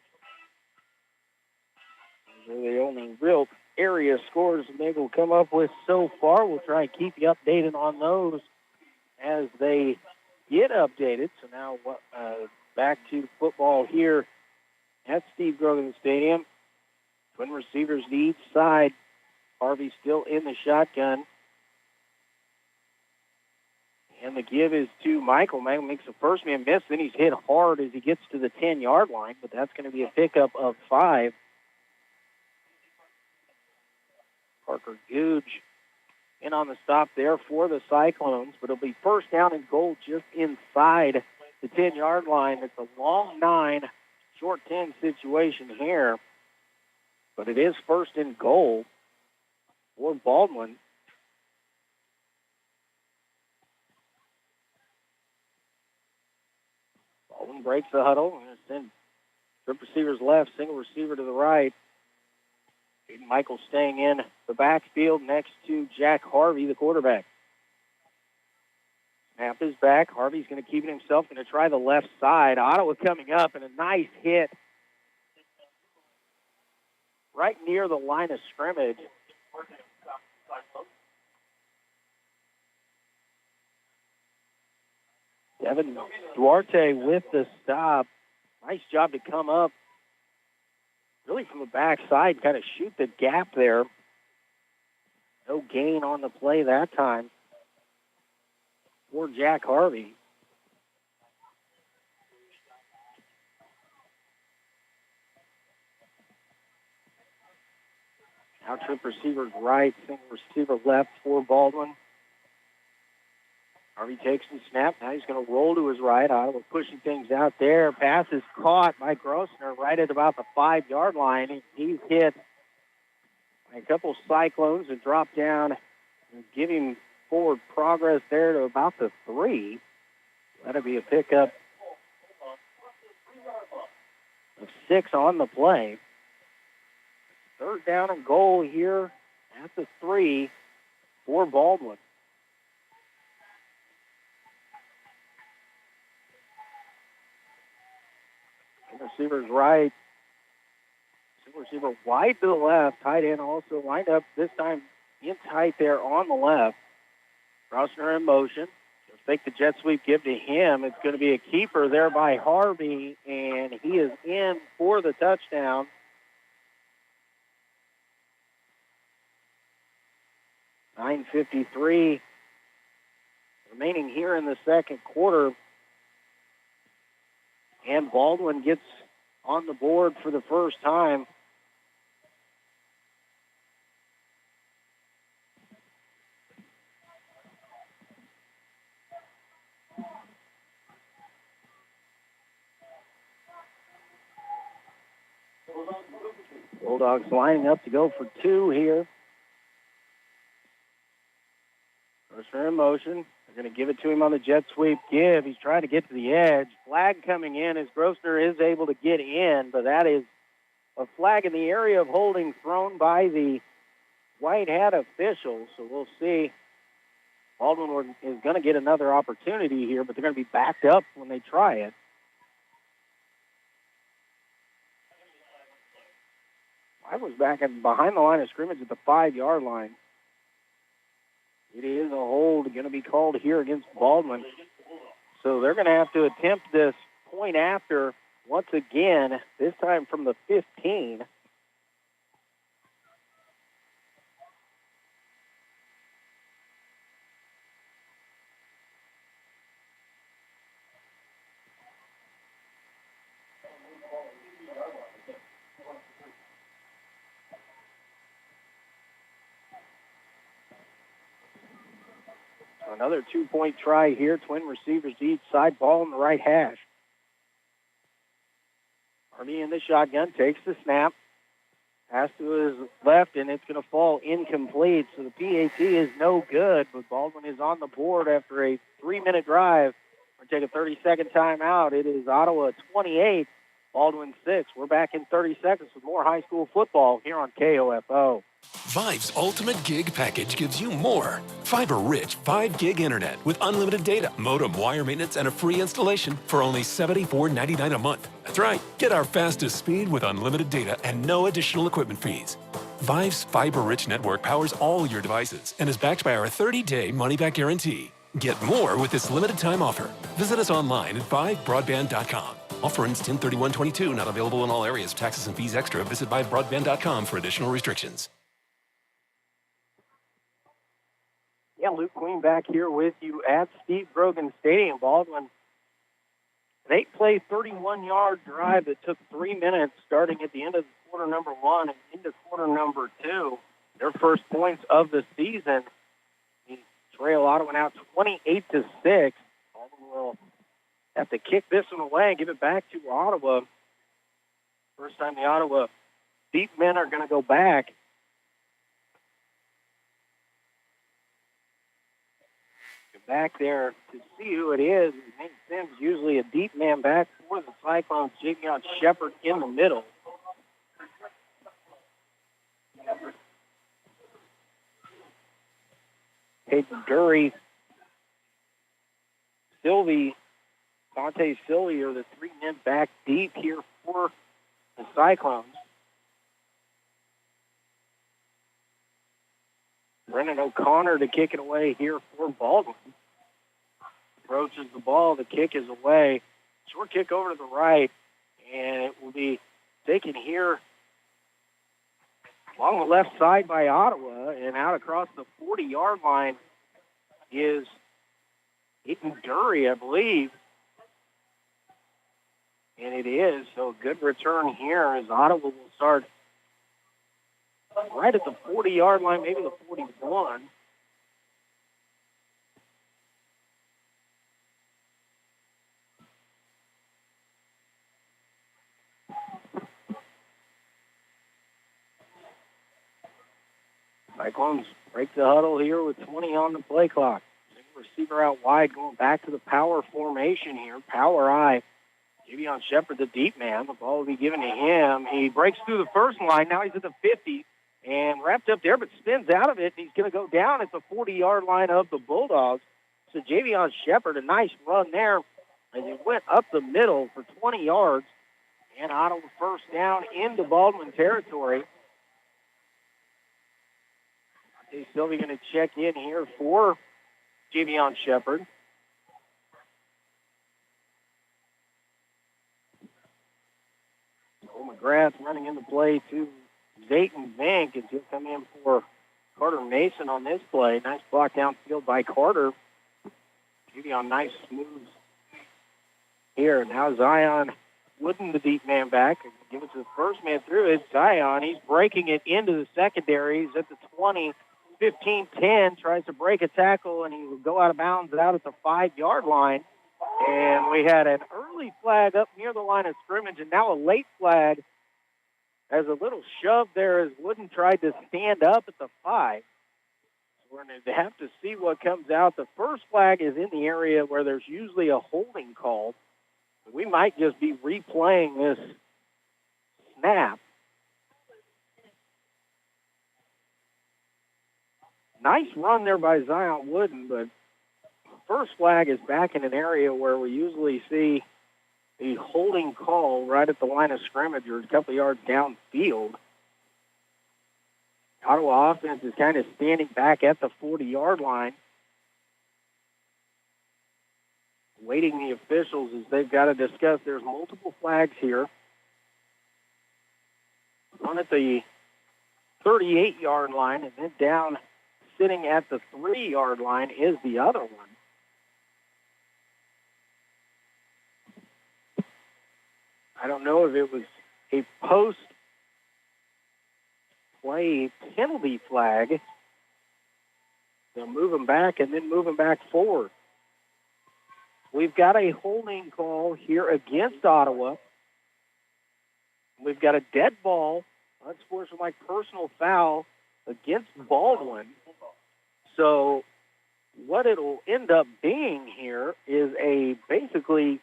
Those are the only real area scores maybe we'll come up with so far. We'll try and keep you updated on those as they get updated. So now back to football here at Steve Grogan Stadium. Twin receivers to each side. Harvey still in the shotgun. And the give is to Michael. Michael makes the first man miss. Then he's hit hard as he gets to the 10-yard line, but that's going to be a pickup of 5. Parker Googe in on the stop there for the Cyclones, but it'll be first down and goal just inside the 10-yard line. It's a long 9, short 10 situation here, but it is first and goal for Baldwin. Baldwin breaks the huddle and sends trip receivers left, single receiver to the right. Aiden Michael staying in the backfield next to Jack Harvey, the quarterback. Snap is back. Harvey's going to keep it himself, going to try the left side. Ottawa coming up, and a nice hit right near the line of scrimmage. Devin Duarte with the stop. Nice job to come up really from the backside, kind of shoot the gap there. No gain on the play that time for Jack Harvey. Now trip receivers right, single receiver left for Baldwin. Harvey takes the snap. Now he's going to roll to his right. Ottawa pushing things out there. Pass is caught by Grossner right at about the 5-yard line. He's hit by a couple Cyclones and dropped down and giving forward progress there to about the 3. That'll be a pickup of 6 on the play. 3rd down and goal here at the 3 for Baldwin. Receivers right. Receiver wide to the left. Tight end also lined up this time in tight there on the left. Grossner in motion. He'll fake the jet sweep, give to him. It's going to be a keeper there by Harvey, and he is in for the touchdown. .9:53 remaining here in the second quarter. And Baldwin gets on the board for the first time. Bulldogs lining up to go for 2 here. Grossner in motion. They're going to give it to him on the jet sweep give. He's trying to get to the edge. Flag coming in as Grossner is able to get in, but that is a flag in the area of holding thrown by the white hat official. So we'll see. Baldwin is going to get another opportunity here, but they're going to be backed up when they try it. I was back behind the line of scrimmage at the 5-yard line. It is a hold going to be called here against Baldwin. So they're going to have to attempt this point after once again, this time from the 15. Another 2-point try here. Twin receivers to each side. Ball in the right hash. Harvey in the shotgun. Takes the snap. Pass to his left, and it's going to fall incomplete. So the PAT is no good, but Baldwin is on the board after a 3-minute drive. We're going to take a 30-second timeout. It is Ottawa 28, Baldwin 6. We're back in 30 seconds with more high school football here on KOFO. Vive's Ultimate Gig package gives you more. Fiber-rich 5-gig internet with unlimited data, modem, wire maintenance, and a free installation for only $74.99 a month. That's right. Get our fastest speed with unlimited data and no additional equipment fees. Vive's fiber-rich network powers all your devices and is backed by our 30-day money-back guarantee. Get more with this limited-time offer. Visit us online at vivebroadband.com. Offer ends 10/31/22. Not available in all areas. Taxes and fees extra. Visit vivebroadband.com for additional restrictions. Yeah, Luke Queen back here with you at Steve Grogan Stadium. Baldwin, an 8-play, 31-yard drive that took 3 minutes starting at the end of quarter number 1 and into quarter number 2. Their first points of the season. The trail Ottawa out 28-6. Baldwin will have to kick this one away and give it back to Ottawa. First time the Ottawa deep men are going to go back. Back there to see who it is. His name Sims, usually a deep man back for Cyclones. Javion Shepard in the middle. Hayden Dury, Dante Sylvie are the three men back deep here for the Cyclones. Brennan O'Connor to kick it away here for Baldwin. Approaches the ball, the kick is away. Short kick over to the right, and it will be taken here along the left side by Ottawa, and out across the 40-yard line is Hayden Dury, I believe. And it is, so a good return here as Ottawa will start right at the 40-yard line, maybe the 41. Cyclones break the huddle here with 20 on the play clock. Receiver out wide, going back to the power formation here. Power I. Javion Shepard, the deep man. The ball will be given to him. He breaks through the first line. Now he's at the 50 and wrapped up there, but spins out of it. And he's going to go down at the 40-yard line of the Bulldogs. So Javion Shepard, a nice run there as he went up the middle for 20 yards. And Ottawa first down into Baldwin territory. Sylvie going to check in here for Javion Shepard. Cole McGrath running into play to Zayton Vink as he'll come in for Carter Mason on this play. Nice block downfield by Carter. Javion, nice moves here. Now Zion Wooden, the deep man back. Give it to the first man through. It's Zion. He's breaking it into the secondary. He's at the 20. 15-10, tries to break a tackle, and he will go out of bounds out at the 5-yard line. And we had an early flag up near the line of scrimmage, and now a late flag as a little shove there as Wooden tried to stand up at the 5. So we're going to have to see what comes out. The first flag is in the area where there's usually a holding call. We might just be replaying this snap. Nice run there by Zion Wooden, but first flag is back in an area where we usually see the holding call right at the line of scrimmage or a couple yards downfield. Ottawa offense is kind of standing back at the 40-yard line, waiting the officials as they've got to discuss. There's multiple flags here. One at the 38-yard line, and then down sitting at the 3-yard line is the other one. I don't know if it was a post-play penalty flag. They'll move him back and then move him back forward. We've got a holding call here against Ottawa. We've got a dead ball, unsportsmanlike personal foul against Baldwin. So what it'll end up being here is basically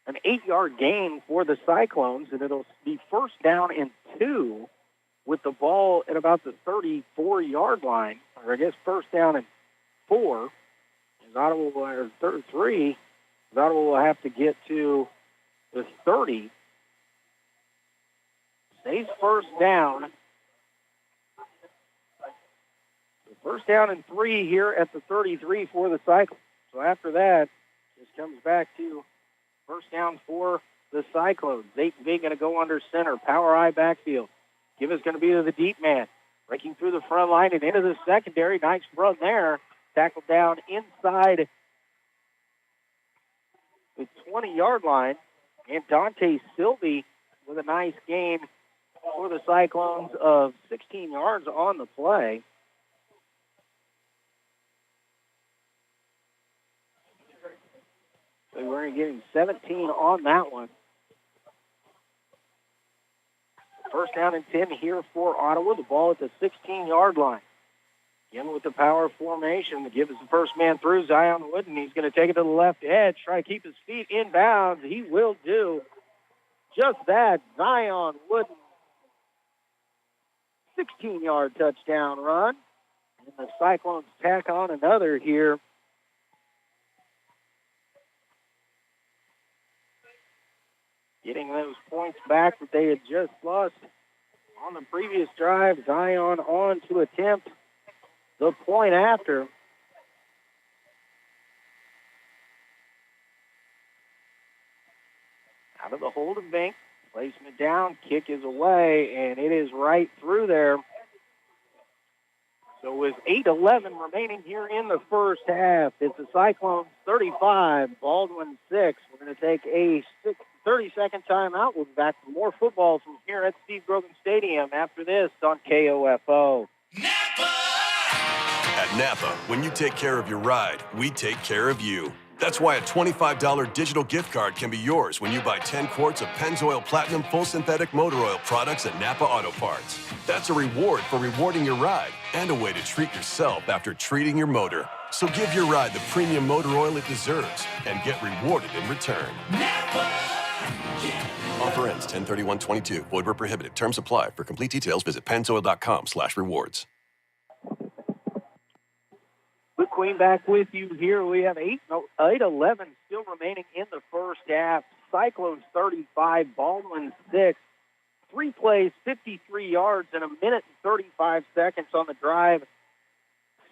an 8-yard gain for the Cyclones, and it'll be first down and 2 with the ball at about the 34-yard line, or I guess first down and 4. As Ottawa will, or 3, as Ottawa will have to get to the 30. Stays first down. First down and 3 here at the 33 for the Cyclones. So after that, this comes back to first down for the Cyclones. Zayton Vink going to go under center. Power I backfield. Give is going to be to the deep man. Breaking through the front line and into the secondary. Nice run there. Tackled down inside the 20-yard line. And Dante Sylvie with a nice gain for the Cyclones of 16 yards on the play. So we're getting 17 on that one. First down and 10 here for Ottawa. The ball at the 16-yard line. Again with the power formation. The give is the first man through, Zion Wooden. He's going to take it to the left edge, try to keep his feet in bounds. He will do. Just that, Zion Wooden, 16-yard touchdown run. And the Cyclones tack on another here. Getting those points back that they had just lost on the previous drive. Zion on to attempt the point after. Out of the holding bank, placement down, kick is away, and it is right through there. So with 8:11 remaining here in the first half, it's the Cyclones 35, Baldwin 6. We're going to take a 30-second timeout. We'll be back for more football from here at Steve Grogan Stadium after this on KOFO. At NAPA, when you take care of your ride, we take care of you. That's why a $25 digital gift card can be yours when you buy 10 quarts of Pennzoil Platinum Full Synthetic Motor Oil products at NAPA Auto Parts. That's a reward for rewarding your ride and a way to treat yourself after treating your motor. So give your ride the premium motor oil it deserves and get rewarded in return. Offer ends 10/31/22. Void where prohibited. Terms apply. For complete details, visit pennzoil.com/rewards. Luke Queen back with you here. We have 8:11 still remaining in the first half. Cyclones 35, Baldwin 6. 3 plays, 53 yards, and 1 minute and 35 seconds on the drive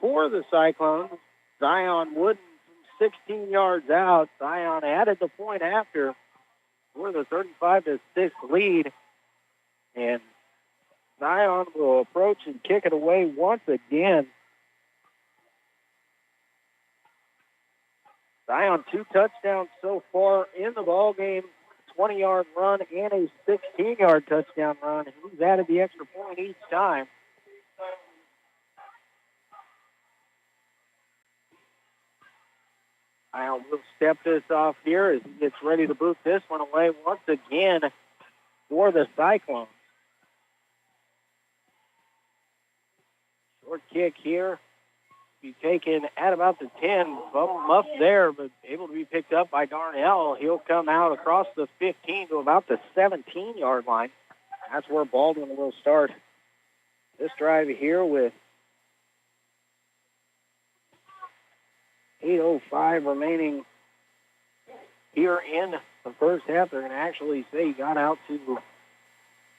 for the Cyclones. Zion Wooden from 16 yards out. Zion added the point after for the 35-6 lead. And Zion will approach and kick it away once again. Zion 2 touchdowns so far in the ball game, 20-yard run and a 16-yard touchdown run. He's added the extra point each time. Zion will step this off here as he gets ready to boot this one away once again for the Cyclones. Short kick here. Be taken at about the 10. Fumble muff there, but able to be picked up by Darnell. He'll come out across the 15 to about the 17-yard line. That's where Baldwin will start this drive here with 8:05 remaining here in the first half. They're going to actually say he got out to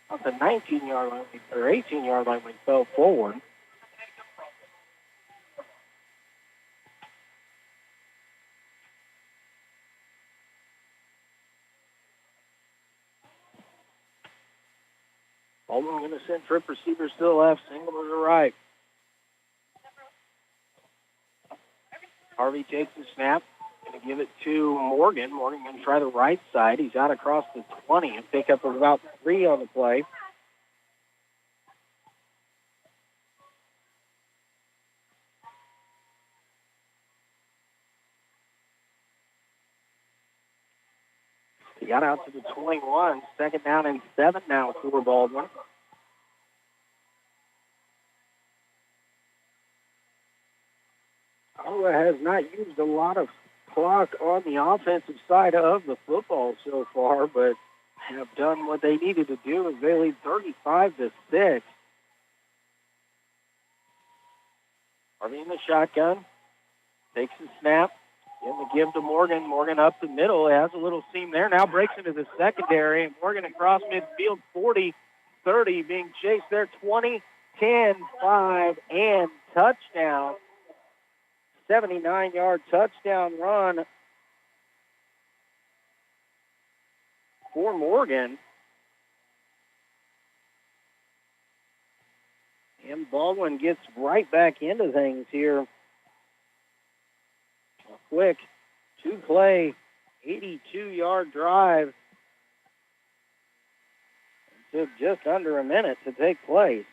about the 19-yard line or 18-yard line when he fell forward. Baldwin going to send trip receiver to the left, single to the right. Harvey takes the snap, going to give it to Morgan. Morgan going to try the right side. He's out across the 20 and pick up about 3 on the play. He got out to the 21. Second down and 7 now for Baldwin. Ottawa has not used a lot of clock on the offensive side of the football so far, but have done what they needed to do as they lead 35-6. Harvey in the shotgun. Takes the snap. Getting the give to Morgan. Morgan up the middle. Has a little seam there. Now breaks into the secondary. Morgan across midfield, 40, 30, being chased there, 20, 10, 5, and touchdown. 79-yard touchdown run for Morgan. And Baldwin gets right back into things here. A quick 2-play, 82-yard drive. It took just under a minute to take place.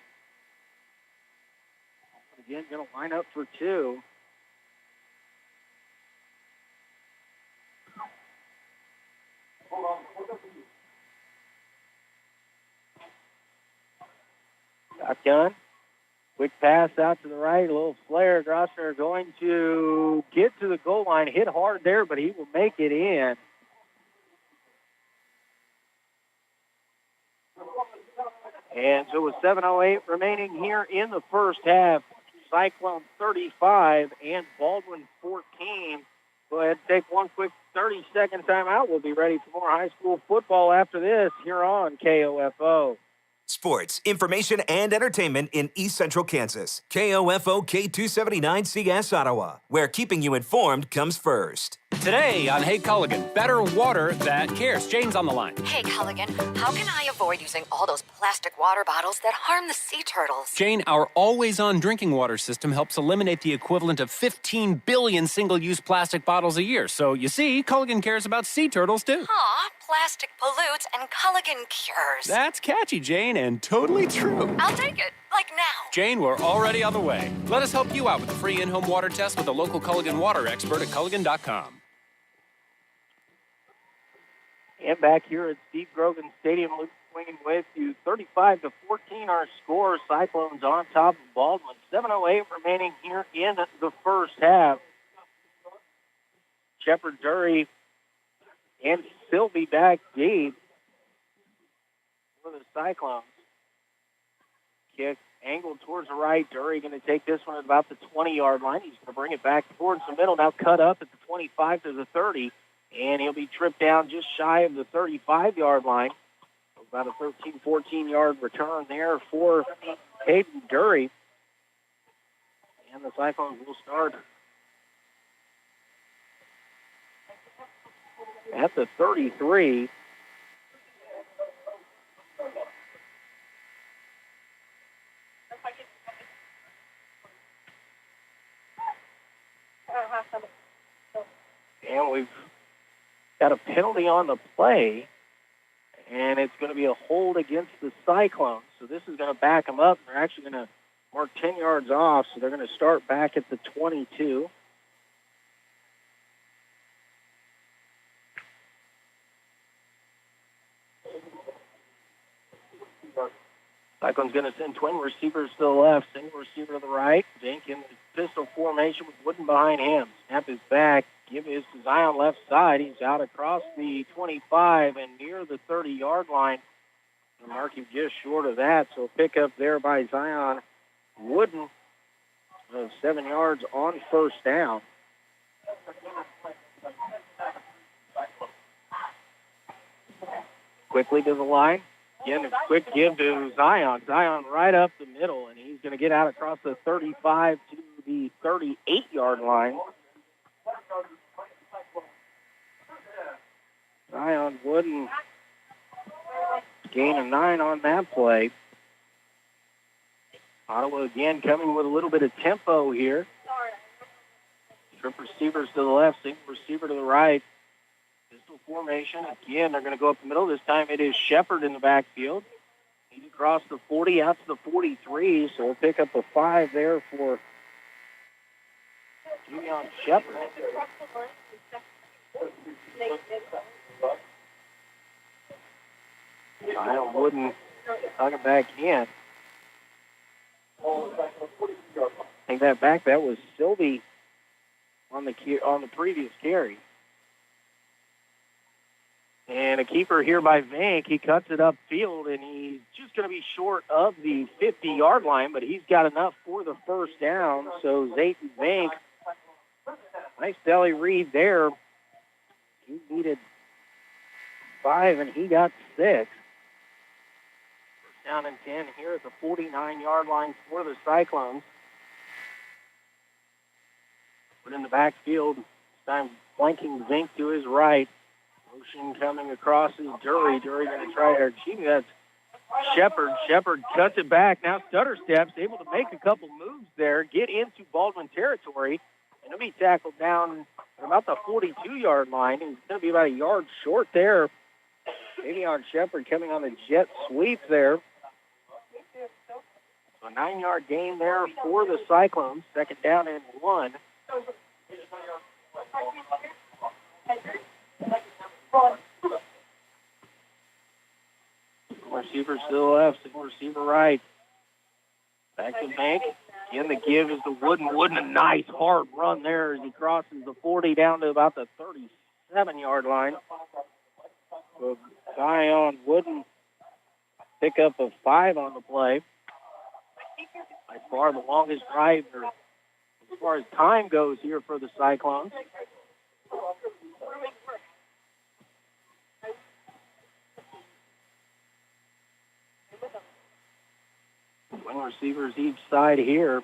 Again, going to line up for 2. Shotgun. Quick pass out to the right. A little flare. Grossner going to get to the goal line. Hit hard there, but he will make it in. And so with 7:08 remaining here in the first half, Cyclone 35 and Baldwin 14. Go ahead and take one quick 30-second timeout. We'll be ready for more high school football after this here on KOFO. Sports, information, and entertainment in East Central Kansas. KOFO K279CS Ottawa, where keeping you informed comes first. Today on Hey Culligan, better water that cares. Jane's on the line. Hey Culligan, how can I avoid using all those plastic water bottles that harm the sea turtles? Jane, our always-on drinking water system helps eliminate the equivalent of 15 billion single-use plastic bottles a year. So, you see, Culligan cares about sea turtles, too. Aw, plastic pollutes and Culligan cures. That's catchy, Jane, and totally true. I'll take it, like now. Jane, we're already on the way. Let us help you out with the free in-home water test with a local Culligan water expert at Culligan.com. And back here at Steve Grogan Stadium, Luke Queen with you. 35-14 our score. Cyclones on top of Baldwin. 7:08 remaining here in the first half. Shepard, Dury, and Sylvie back deep for the Cyclones. Kick angled towards the right. Dury going to take this one at about the 20-yard line. He's going to bring it back towards the middle. Now cut up at the 25 to the 30. And he'll be tripped down just shy of the 35-yard line. About a 13, 14-yard return there for Hayden Dury. And the Cyclones will start at the 33. And we've got a penalty on the play, and it's going to be a hold against the Cyclones. So this is going to back them up. They're actually going to mark 10 yards off, so they're going to start back at the 22. Cyclone's going to send twin receivers to the left, single receiver to the right. Zink in the pistol formation with Wooden behind him. Snap is back. Give his to Zion left side. He's out across the 25 and near the 30-yard line. The mark him just short of that. So pick up there by Zion Wooden of 7 yards on first down. Quickly to the line. Again, a quick give to Zion. Zion right up the middle, and he's going to get out across the 35 to the 38-yard line. Zion Wooden gain of 9 on that play. Ottawa again coming with a little bit of tempo here. Strip receivers to the left, single receiver to the right. Pistol formation. Again, they're going to go up the middle. This time it is Shepard in the backfield. He's across the 40 out to the 43, so we'll pick up a 5 there for Julian Shepard. Zion Wooden tuck it back in. Take that back. That was Sylvie on the previous carry. And a keeper here by Vank. He cuts it upfield, and he's just going to be short of the 50-yard line, but he's got enough for the first down. So Zayton Vank, nice belly read there. He needed 5, and he got 6. First down and 10 here at the 49-yard line for the Cyclones. Put in the backfield, this time flanking Zink to his right. Motion coming across is Dury. Dury going to try to achieve that. Shepard. Shepard cuts it back. Now stutter steps, able to make a couple moves there, get into Baldwin territory, and he'll be tackled down at about the 42-yard line. He's going to be about a yard short there. Maybe on Shepard coming on the jet sweep there. So a 9-yard gain there for the Cyclones. Second down and 1. Receiver to the left, single receiver right. Back to Bank. Again, the give is the Wooden. Wooden, a nice hard run there as he crosses the 40 down to about the 37-yard line. So Zion Wooden pickup of 5 on the play. By far the longest drive, or as far as time goes here for the Cyclones. Wing receivers each side here.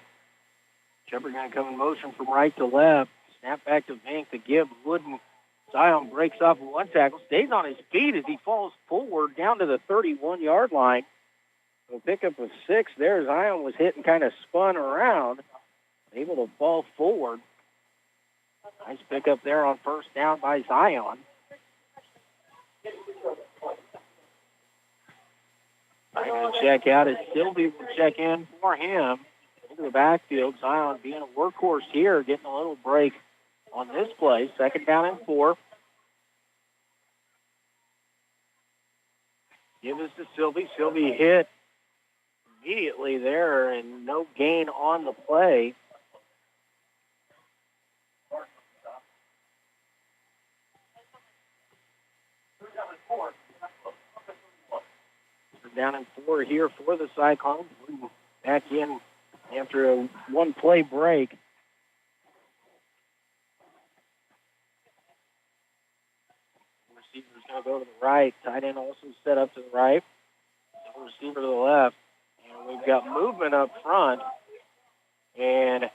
Shepard going to come in motion from right to left. Snap back to Vink. The give. Wooden. Zion breaks off one tackle. Stays on his feet as he falls forward down to the 31-yard line. So pickup of 6 there. Zion was hit and kind of spun around. Able to fall forward. Nice pickup there on first down by Zion. Going to check out as Sylvie will check in for him into the backfield. Zion being a workhorse here, getting a little break on this play. 2nd down and 4. Give us to Sylvie. Sylvie hit immediately there and no gain on the play. Down in 4 here for the Cyclones. Back in after a one-play break. Receiver's going to go to the right. Tight end also set up to the right. Receiver to the left. And we've got movement up front. And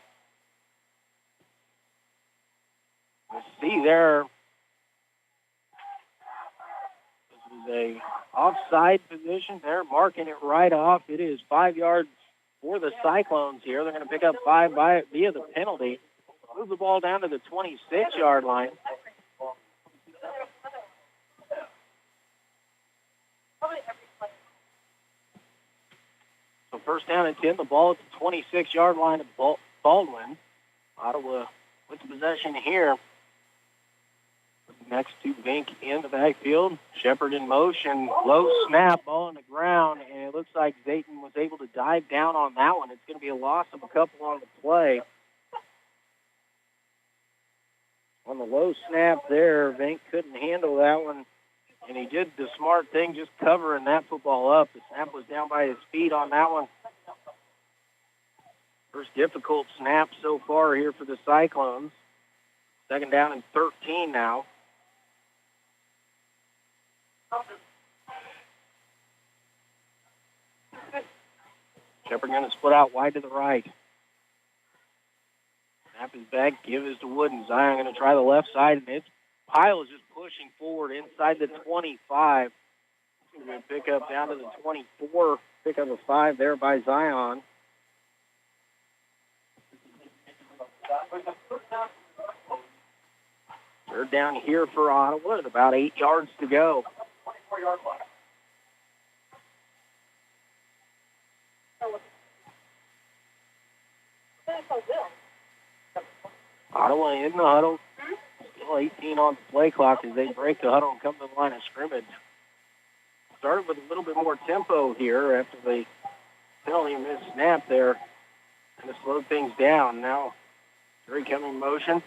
we'll see there. This is a offside position. They're marking it right off. It is 5 yards for the Cyclones here. They're going to pick up 5 via the penalty. Move the ball down to the 26-yard line. So first down and 10. The ball at the 26-yard line of Baldwin. Ottawa with the possession here. Next to Vink in the backfield. Shepard in motion. Low snap, ball on the ground, and it looks like Zayton was able to dive down on that one. It's going to be a loss of a couple on the play. On the low snap there, Vink couldn't handle that one, and he did the smart thing, just covering that football up. The snap was down by his feet on that one. First difficult snap so far here for the Cyclones. 2nd down and 13 now. Shepard going to split out wide to the right. Snap is back, give is to Wooden. Zion going to try the left side, and its pile is just pushing forward inside the 25. Going to pick up down to the 24. Pick up a 5 there by Zion. Third down here for Ottawa at about 8 yards to go. 24-yard line. Ottawa in the huddle. Still 18 on the play clock as they break the huddle and come to the line of scrimmage. Started with a little bit more tempo here after the penalty missed snap there. Kind of slowed things down. Now, Curry coming in motion.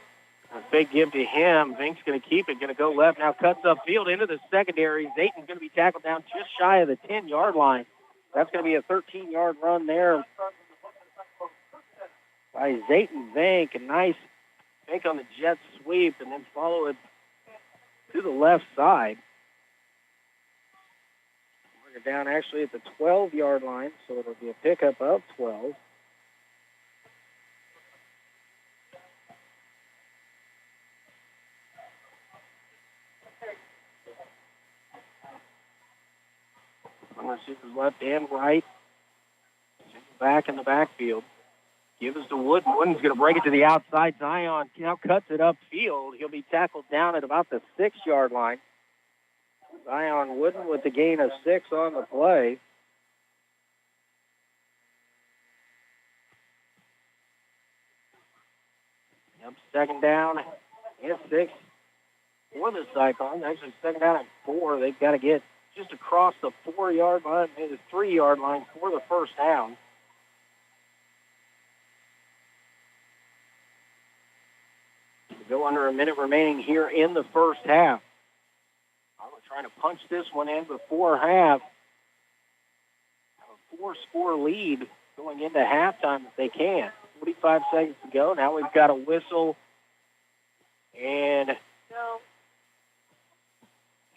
A big give to him. Vink's going to keep it. Going to go left. Now cuts upfield into the secondary. Zayton's going to be tackled down just shy of the 10-yard line. That's going to be a 13-yard run there by Zayton Vink. A nice fake on the jet sweep and then follow it to the left side. We're down actually at the 12-yard line, so it'll be a pickup of 12. Receivers left and right. Back in the backfield. Give us to Wooden. Wooden's going to break it to the outside. Zion now cuts it upfield. He'll be tackled down at about the 6-yard line. Zion Wooden with the gain of 6 on the play. Yep, 2nd down and 6 for the Cyclones. Actually, 2nd down and 4. They've got to get just across the 4-yard line, maybe the 3-yard line for the first down. Go under a minute remaining here in the first half. I'm trying to punch this one in before half. 4-score lead going into halftime if they can. 45 seconds to go. Now we've got a whistle and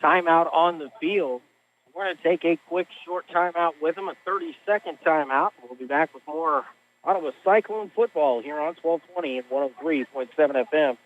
timeout on the field. We're going to take a quick short timeout with them, a 30-second timeout. We'll be back with more Ottawa Cyclone football here on 1220 and 103.7 FM,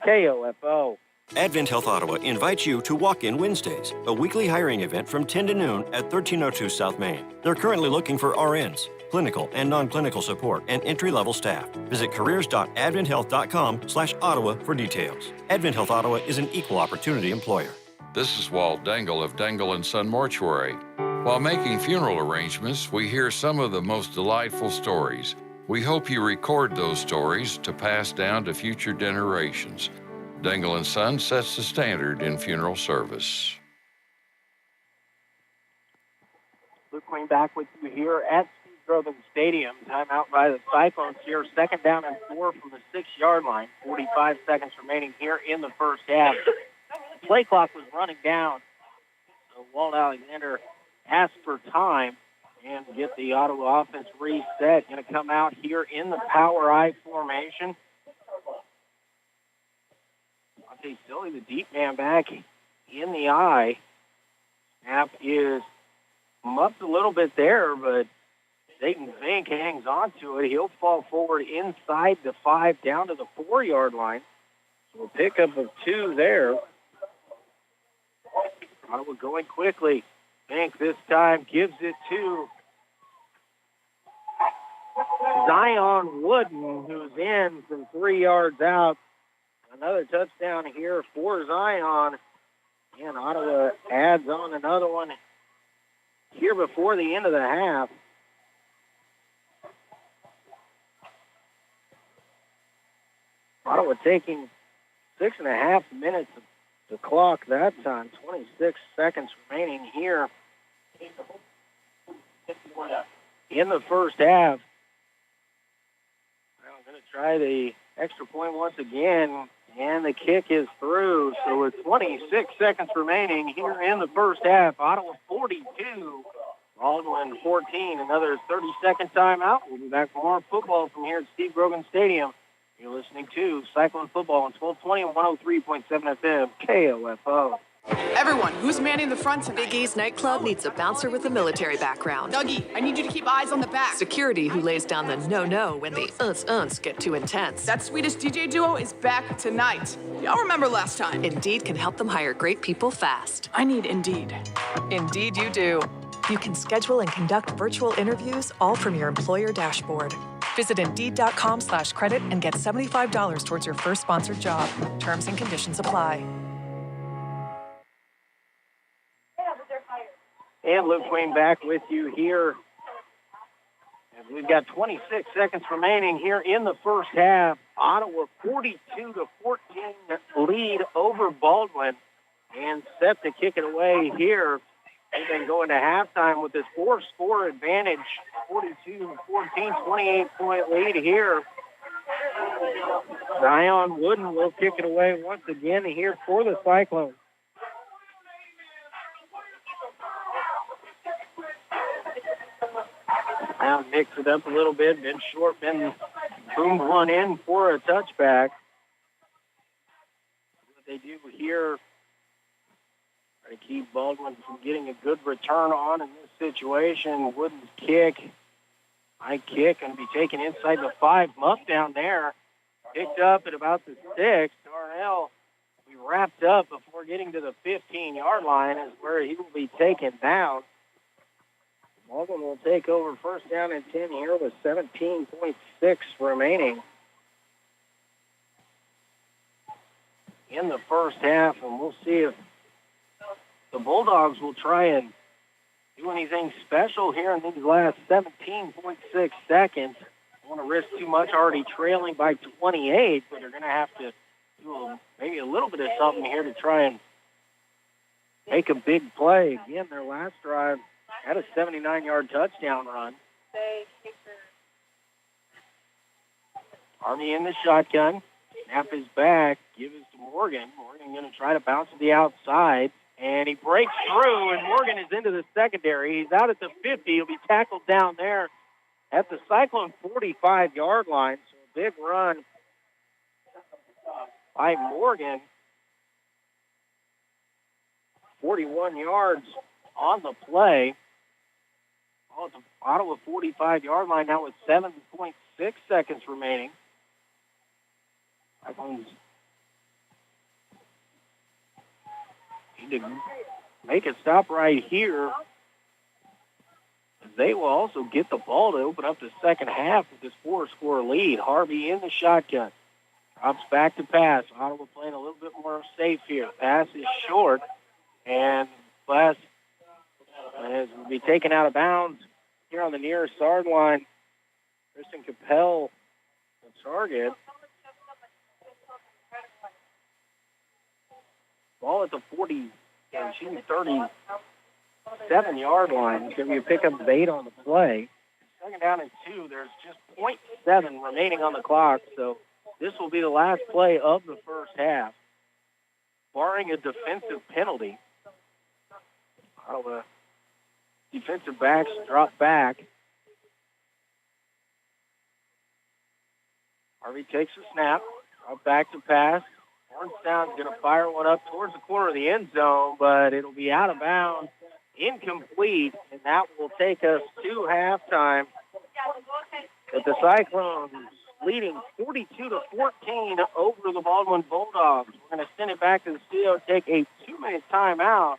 KOFO. Advent Health Ottawa invites you to Walk-In Wednesdays, a weekly hiring event from 10 to noon at 1302 South Main. They're currently looking for RNs, clinical and non-clinical support, and entry-level staff. Visit careers.adventhealth.com/Ottawa for details. Advent Health Ottawa is an equal opportunity employer. This is Walt Dangle of Dangle & Son Mortuary. While making funeral arrangements, we hear some of the most delightful stories. We hope you record those stories to pass down to future generations. Dangle & Son sets the standard in funeral service. Luke Queen back with you here at Steve Grogan Stadium. Timeout by the Cyclones here. 2nd down and 4 from the 6-yard line. 45 seconds remaining here in the first half. Play clock was running down. So Walt Alexander asked for time and get the Ottawa offense reset. Going to come out here in the power I formation. Monte Silly, the deep man, back in the eye. Snap is muffed a little bit there, but Dayton Fink hangs on to it. He'll fall forward inside the 5 down to the 4-yard line. So a pickup of 2 there. Ottawa going quickly. Fink this time gives it to Zion Wooden, who's in from 3 yards out. Another touchdown here for Zion. And Ottawa adds on another one here before the end of the half. Ottawa taking 6.5 minutes to clock that time. 26 seconds remaining here in the first half. I'm going to try the extra point once again, and the kick is through. So with 26 seconds remaining here in the first half, Ottawa 42, Baldwin 14. Another 30-second timeout. We'll be back for more football from here at Steve Grogan Stadium. You're listening to Cyclone Football on 1220 and 103.7 FM, KOFO. Everyone, who's manning the front tonight? Big E's nightclub needs a bouncer with a military background. Dougie, I need you to keep eyes on the back. Security who lays down the no-no when the uns get too intense. That Swedish DJ duo is back tonight. Y'all remember last time. Indeed can help them hire great people fast. I need Indeed. Indeed you do. You can schedule and conduct virtual interviews all from your employer dashboard. Visit Indeed.com/credit and get $75 towards your first sponsored job. Terms and conditions apply. And Luke Queen back with you here. And we've got 26 seconds remaining here in the first half. Ottawa 42-14 lead over Baldwin, and set to kick it away here. They've been going to halftime with this 4-score advantage. 42-14, 28-point lead here. Zion Wooden will kick it away once again here for the Cyclones. Now mix it up a little bit. Been short, been boomed one in for a touchback. What they do here, try to keep Baldwin from getting a good return on in this situation. Wooden's kick, high kick, going to be taken inside the 5. Muff down there, picked up at about the 6. Darnell, we wrapped up before getting to the 15-yard line is where he will be taken down. Baldwin will take over first down and 10 here with 17.6 remaining in the first half, and we'll see if the Bulldogs will try and do anything special here in these last 17.6 seconds. Don't want to risk too much, already trailing by 28, but they're going to have to do maybe a little bit of something here to try and make a big play. Again, their last drive had a 79-yard touchdown run. Army in the shotgun. Snap is back. Give it to Morgan. Morgan going to try to bounce to the outside. And and he breaks through, and Morgan is into the secondary. He's out at the 50. He'll be tackled down there at the Cyclone 45-yard line. So a big run by Morgan. 41 yards on the play. Oh, it's Ottawa 45-yard line now with 7.6 seconds remaining. Cyclones need to make a stop right here. They will also get the ball to open up the second half with this 4-score lead. Harvey in the shotgun. Drops back to pass. Ottawa playing a little bit more safe here. Pass is short. And pass will be taken out of bounds here on the near sideline. Kristen Capel, the target. Ball at the 37-yard line. It's going to be a pickup of 8 on the play. Second down and 2. There's just 0.7 remaining on the clock, so this will be the last play of the first half. Barring a defensive penalty, Ottawa defensive backs drop back. Harvey takes a snap, drop back to pass. Hornstown's going to fire one up towards the corner of the end zone, but it'll be out of bounds, incomplete, and that will take us to halftime. But the Cyclones leading 42-14 over the Baldwin Bulldogs. We're going to send it back to the studio, take a 2-minute timeout.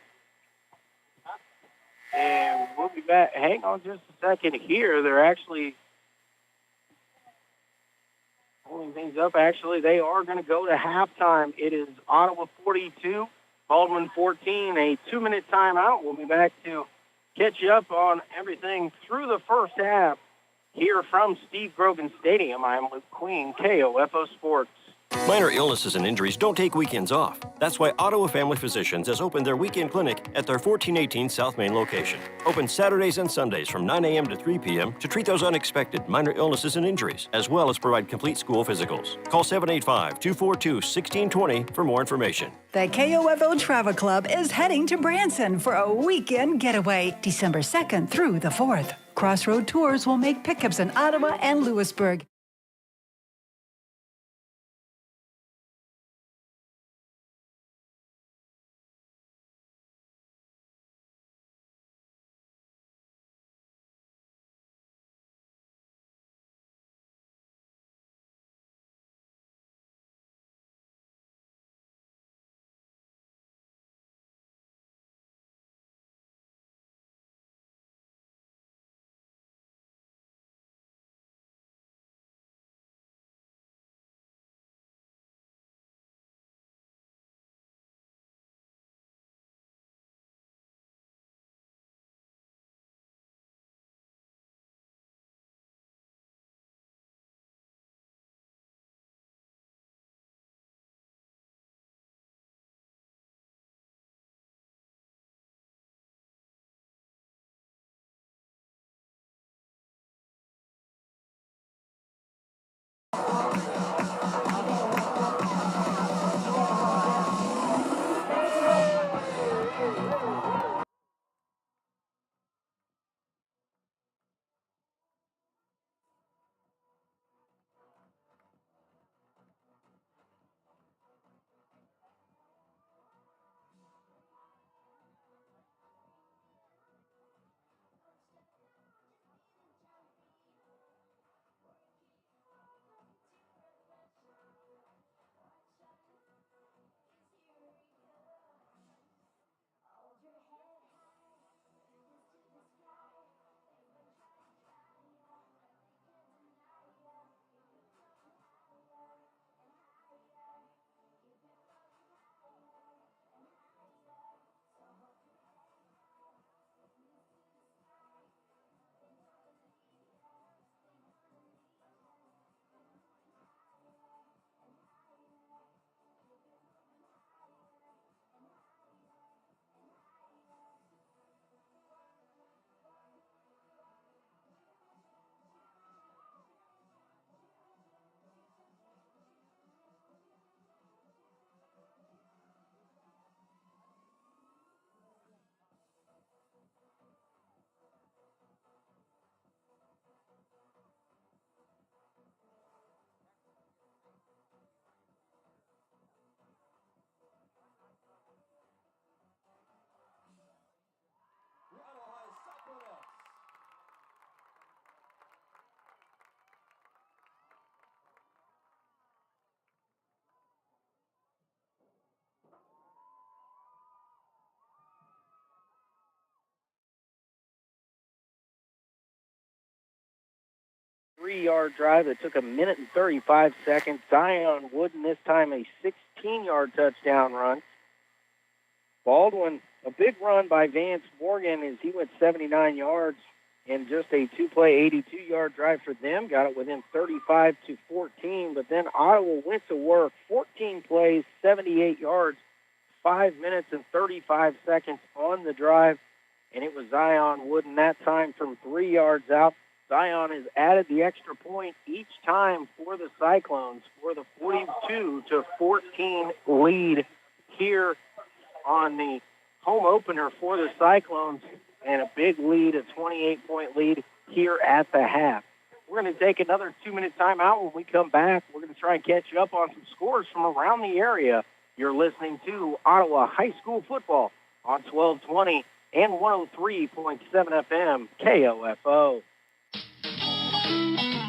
And we'll be back. Hang on just a second here. They're actually holding things up. Actually, they are going to go to halftime. It is Ottawa 42, Baldwin 14. A 2-minute timeout. We'll be back to catch you up on everything through the first half here from Steve Grogan Stadium. I'm Luke Queen, KOFO Sports. Minor illnesses and injuries don't take weekends off. That's why Ottawa Family Physicians has opened their weekend clinic at their 1418 South Main location. Open Saturdays and Sundays from 9 a.m. to 3 p.m. to treat those unexpected minor illnesses and injuries, as well as provide complete school physicals. Call 785-242-1620 for more information. The KOFO Travel Club is heading to Branson for a weekend getaway, December 2nd through the 4th. Crossroad Tours will make pickups in Ottawa and Lewisburg. 3-yard drive that took 1 minute and 35 seconds. Zion Wooden, this time a 16-yard touchdown run. Baldwin, a big run by Vance Morgan as he went 79 yards in just a 2-play, 82-yard drive for them. Got it within 35-14, but then Ottawa went to work. 14 plays, 78 yards, 5 minutes and 35 seconds on the drive, and it was Zion Wooden that time from 3 yards out. Zion has added the extra point each time for the Cyclones for the 42-14 lead here on the home opener for the Cyclones, and a big lead, a 28-point lead here at the half. We're going to take another 2-minute timeout. When we come back, we're going to try and catch you up on some scores from around the area. You're listening to Ottawa High School football on 1220 and 103.7 FM KOFO.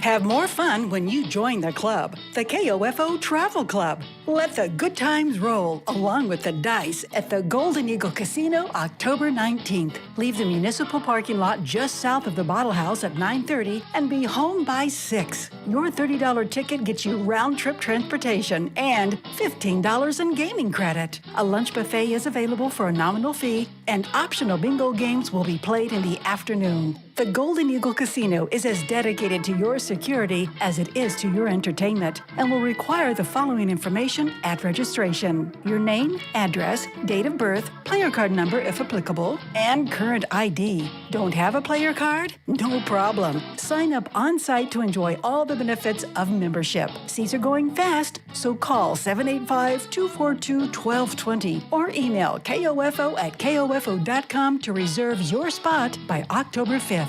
Have more fun when you join the club, the KOFO Travel Club. Let the good times roll along with the dice at the Golden Eagle Casino October 19th. Leave the municipal parking lot just south of the Bottle House at 9:30 and be home by 6. Your $30 ticket gets you round-trip transportation and $15 in gaming credit. A lunch buffet is available for a nominal fee, and optional bingo games will be played in the afternoon. The Golden Eagle Casino is as dedicated to your security as it is to your entertainment and will require the following information at registration: your name, address, date of birth, player card number if applicable, and current ID. Don't have a player card? No problem. Sign up on-site to enjoy all the benefits of membership. Seats are going fast, so call 785-242-1220 or email kofo@kofo.com to reserve your spot by October 5th.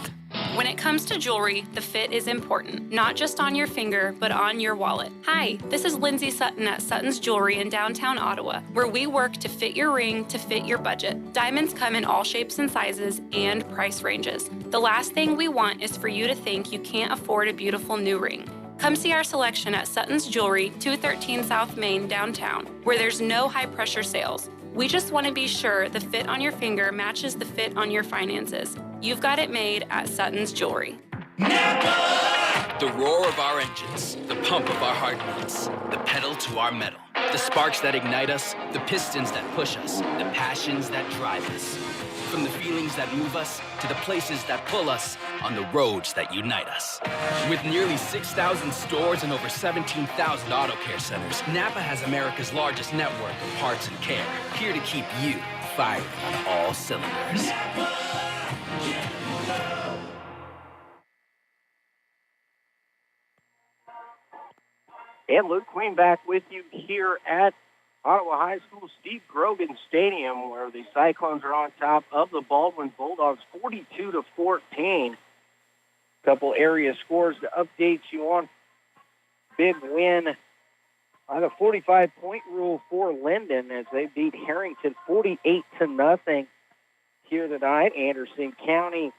When it comes to jewelry, the fit is important, not just on your finger, but on your wallet. Hi, this is Lindsay Sutton at Sutton's Jewelry in downtown Ottawa, where we work to fit your ring to fit your budget. Diamonds come in all shapes and sizes and price ranges. The last thing we want is for you to think you can't afford a beautiful new ring. Come see our selection at Sutton's Jewelry, 213 South Main, downtown, where there's no high-pressure sales. We just want to be sure the fit on your finger matches the fit on your finances. You've got it made at Sutton's Jewelry. NAPA! The roar of our engines, the pump of our heartbeats, the pedal to our metal, the sparks that ignite us, the pistons that push us, the passions that drive us. From the feelings that move us to the places that pull us on the roads that unite us. With nearly 6,000 stores and over 17,000 auto care centers, NAPA has America's largest network of parts and care, here to keep you firing on all cylinders. And Luke Queen back with you here at Ottawa High School Steve Grogan Stadium, where the Cyclones are on top of the Baldwin Bulldogs 42-14. Couple area scores to update you on. Big win by the 45-point rule for Linden as they beat Harrington 48-0 here tonight. Anderson County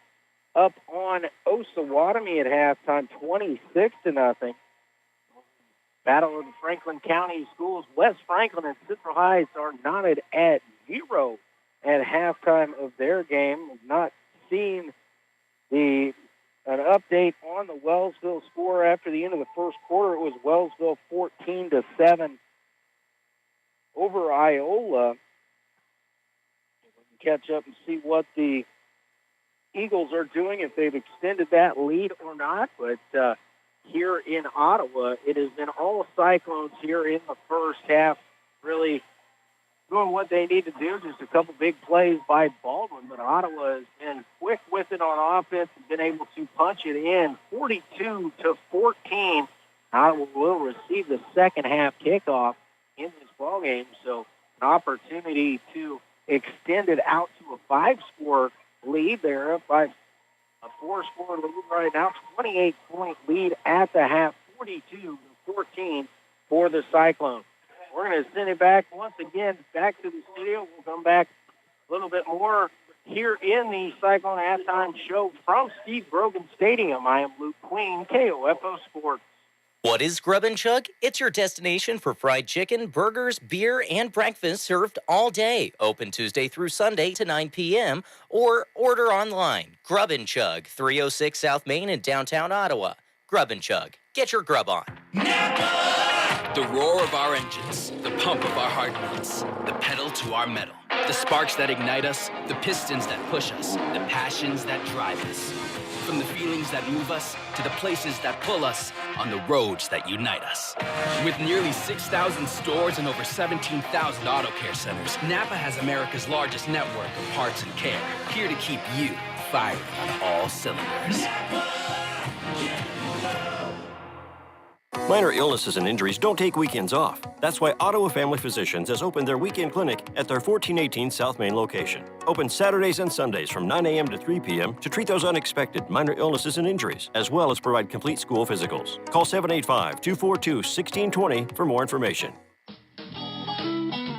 up on Osawatomie at halftime 26-0. Battle of the Franklin County Schools. West Franklin and Central Heights are knotted at 0 at halftime of their game. We've not seen an update on the Wellsville score after the end of the first quarter. It was Wellsville 14-7 over Iola. We can catch up and see what the Eagles are doing, if they've extended that lead or not, but here in Ottawa, it has been all Cyclones here in the first half, really doing what they need to do. Just a couple big plays by Baldwin, but Ottawa has been quick with it on offense and been able to punch it in 42-14. Ottawa will receive the second half kickoff in this ballgame, so an opportunity to extend it out to a 5-score lead. They're up by a 4-score lead right now, 28-point lead at the half, 42-14 for the Cyclones. We're going to send it back once again back to the studio. We'll come back a little bit more here in the Cyclone halftime show from Steve Grogan Stadium. I am Luke Queen, KOFO Sports. What is Grub and Chug? It's your destination for fried chicken, burgers, beer, and breakfast served all day. Open Tuesday through Sunday to 9 p.m. or order online. Grub and Chug, 306 South Main in downtown Ottawa. Grub and chug. Get your grub on. The roar of our engines, the pump of our heartbeats, the pedal to our metal, the sparks that ignite us, the pistons that push us, the passions that drive us. From the feelings that move us to the places that pull us on the roads that unite us. With nearly 6,000 stores and over 17,000 auto care centers, NAPA has America's largest network of parts and care, here to keep you firing on all cylinders. Minor illnesses and injuries don't take weekends off. That's why Ottawa Family Physicians has opened their weekend clinic at their 1418 South Main location. Open Saturdays and Sundays from 9 a.m. to 3 p.m. to treat those unexpected minor illnesses and injuries, as well as provide complete school physicals. Call 785-242-1620 for more information.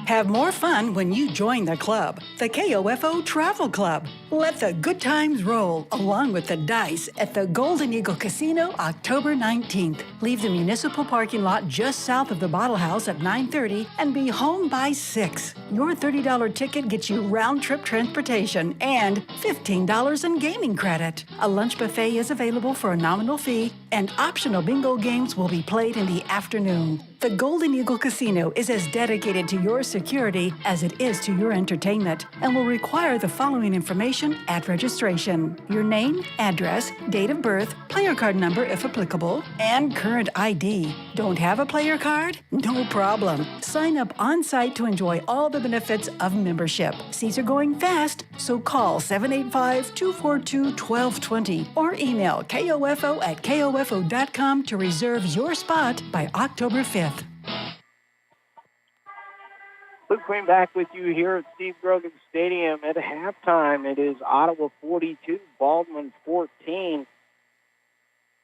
Have more fun when you join the club, the KOFO Travel Club. Let the good times roll along with the dice at the Golden Eagle Casino October 19th. Leave the municipal parking lot just south of the Bottle House at 9:30 and be home by 6. Your $30 ticket gets you round-trip transportation and $15 in gaming credit. A lunch buffet is available for a nominal fee, and optional bingo games will be played in the afternoon. The Golden Eagle Casino is as dedicated to your security as it is to your entertainment and will require the following information at registration: your name, address, date of birth, player card number if applicable, and current ID. Don't have a player card? No problem. Sign up on-site to enjoy all the benefits of membership. Seats are going fast, so call 785-242-1220 or email kofo@kofo.com to reserve your spot by October 5th. Luke Queen back with you here at Steve Grogan Stadium. At halftime, it is Ottawa 42, Baldwin 14.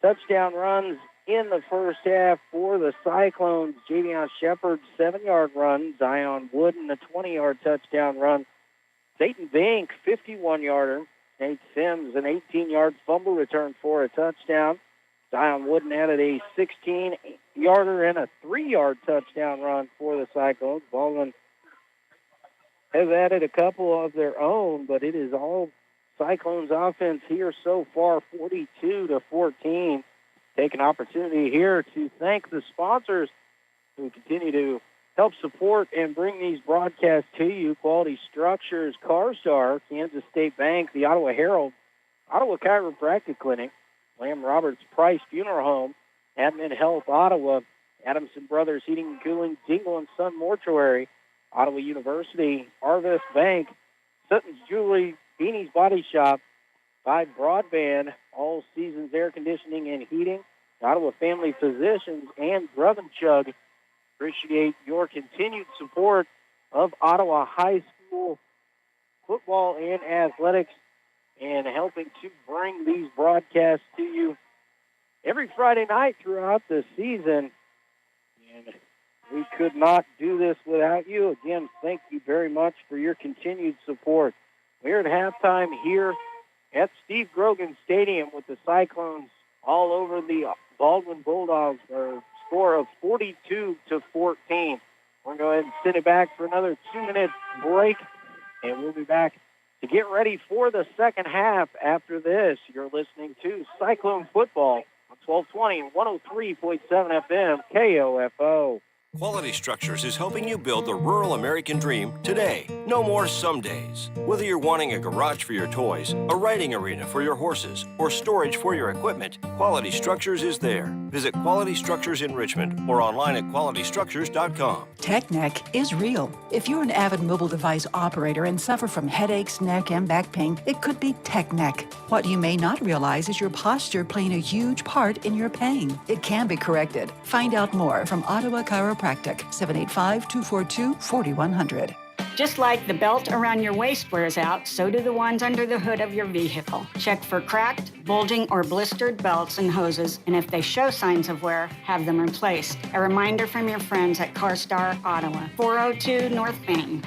Touchdown runs in the first half for the Cyclones. Javion Shepard, 7-yard run. Zion Wooden, a 20-yard touchdown run. Dayton Vink, 51-yarder. Nate Sims, an 18-yard fumble return for a touchdown. Zion Wooden added a 16-yarder and a 3-yard touchdown run for the Cyclones. Baldwin has added a couple of their own, but it is all Cyclones offense here so far, 42-14. Take an opportunity here to thank the sponsors who continue to help support and bring these broadcasts to you. Quality Structures, CarStar, Kansas State Bank, the Ottawa Herald, Ottawa Chiropractic Clinic, Lamb Roberts Price Funeral Home, Admin Health Ottawa, Adamson Brothers Heating and Cooling, Dingle and Son Mortuary, Ottawa University, Arvest Bank, Sutton's Jewelry, Beanie's Body Shop, by Broadband, All Seasons Air Conditioning and Heating, Ottawa Family Physicians, and Grub and Chug. Appreciate your continued support of Ottawa High School football and athletics and helping to bring these broadcasts to you every Friday night throughout the season. And we could not do this without you. Again, thank you very much for your continued support. We're at halftime here at Steve Grogan Stadium with the Cyclones all over the Baldwin Bulldogs, a score of 42-14. We're going to go ahead and send it back for another 2-minute break, and we'll be back to get ready for the second half after this. You're listening to Cyclone Football on 1220 and 103.7 FM KOFO. Quality Structures is helping you build the rural American dream today. No more some days. Whether you're wanting a garage for your toys, a riding arena for your horses, or storage for your equipment, Quality Structures is there. Visit Quality Structures in Richmond or online at qualitystructures.com. Tech neck is real. If you're an avid mobile device operator and suffer from headaches, neck, and back pain, it could be tech neck. What you may not realize is your posture playing a huge part in your pain. It can be corrected. Find out more from Ottawa Chiropractic, 785-242-4100. Just like the belt around your waist wears out, so do the ones under the hood of your vehicle. Check for cracked, bulging, or blistered belts and hoses, and if they show signs of wear, have them replaced. A reminder from your friends at CarStar Ottawa, 402 North Main.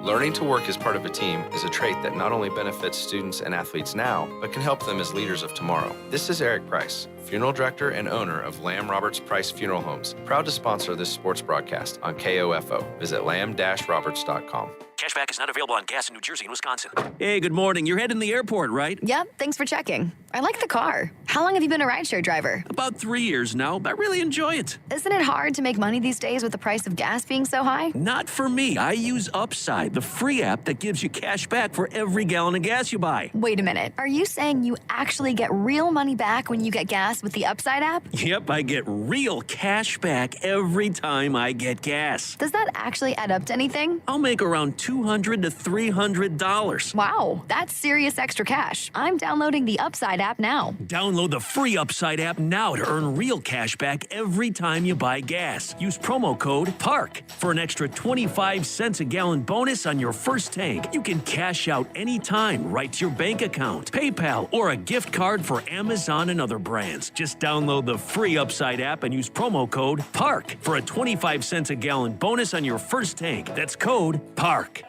Learning to work as part of a team is a trait that not only benefits students and athletes now, but can help them as leaders of tomorrow. This is Eric Price, Funeral Director and owner of Lamb Roberts Price Funeral Homes, proud to sponsor this sports broadcast on KOFO. Visit lamb-roberts.com. Cashback is not available on gas in New Jersey and Wisconsin. Hey, good morning. You're heading to the airport, right? Yep, thanks for checking. I like the car. How long have you been a rideshare driver? About 3 years now. I really enjoy it. Isn't it hard to make money these days with the price of gas being so high? Not for me. I use Upside, the free app that gives you cash back for every gallon of gas you buy. Wait a minute. Are you saying you actually get real money back when you get gas with the Upside app? Yep, I get real cash back every time I get gas. Does that actually add up to anything? I'll make around $200 to $300. Wow, that's serious extra cash. I'm downloading the Upside app now. Download the free Upside app now to earn real cash back every time you buy gas. Use promo code PARK for an extra 25 cents a gallon bonus on your first tank. You can cash out anytime right to your bank account, PayPal, or a gift card for Amazon and other brands. Just download the free Upside app and use promo code PARK for a 25 cents a gallon bonus on your first tank. That's code PARK.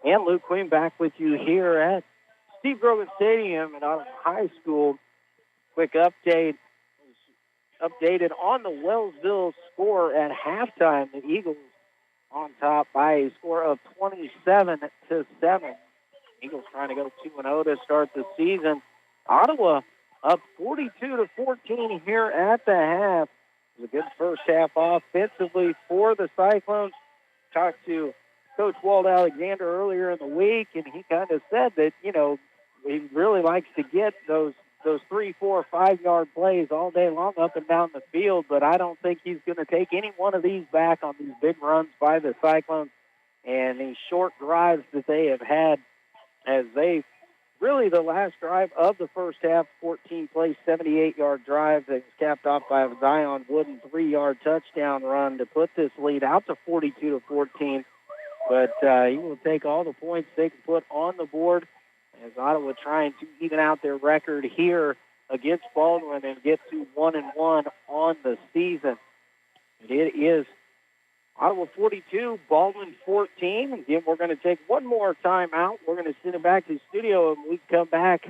And Luke Queen back with you here at Steve Grogan Stadium at Ottawa High School. Quick updated on the Wellsville score at halftime. The Eagles on top by a score of 27-7. Eagles trying to go 2-0 to start the season. Ottawa up 42-14 here at the half. It was a good first half offensively for the Cyclones. Talked to Coach Walt Alexander earlier in the week, and he kind of said that, you know, he really likes to get those 3, 4, 5-yard plays all day long up and down the field, but I don't think he's going to take any one of these back on these big runs by the Cyclones and these short drives that they have had as they really the last drive of the first half, 14-play, 78-yard drive that was capped off by a Zion Wooden 3-yard touchdown run to put this lead out to 42-14. But he will take all the points they can put on the board as Ottawa trying to even out their record here against Baldwin and get to 1-1 on the season. And it is Ottawa 42, Baldwin 14. Again, we're going to take one more time out. We're going to send it back to the studio, and when we come back,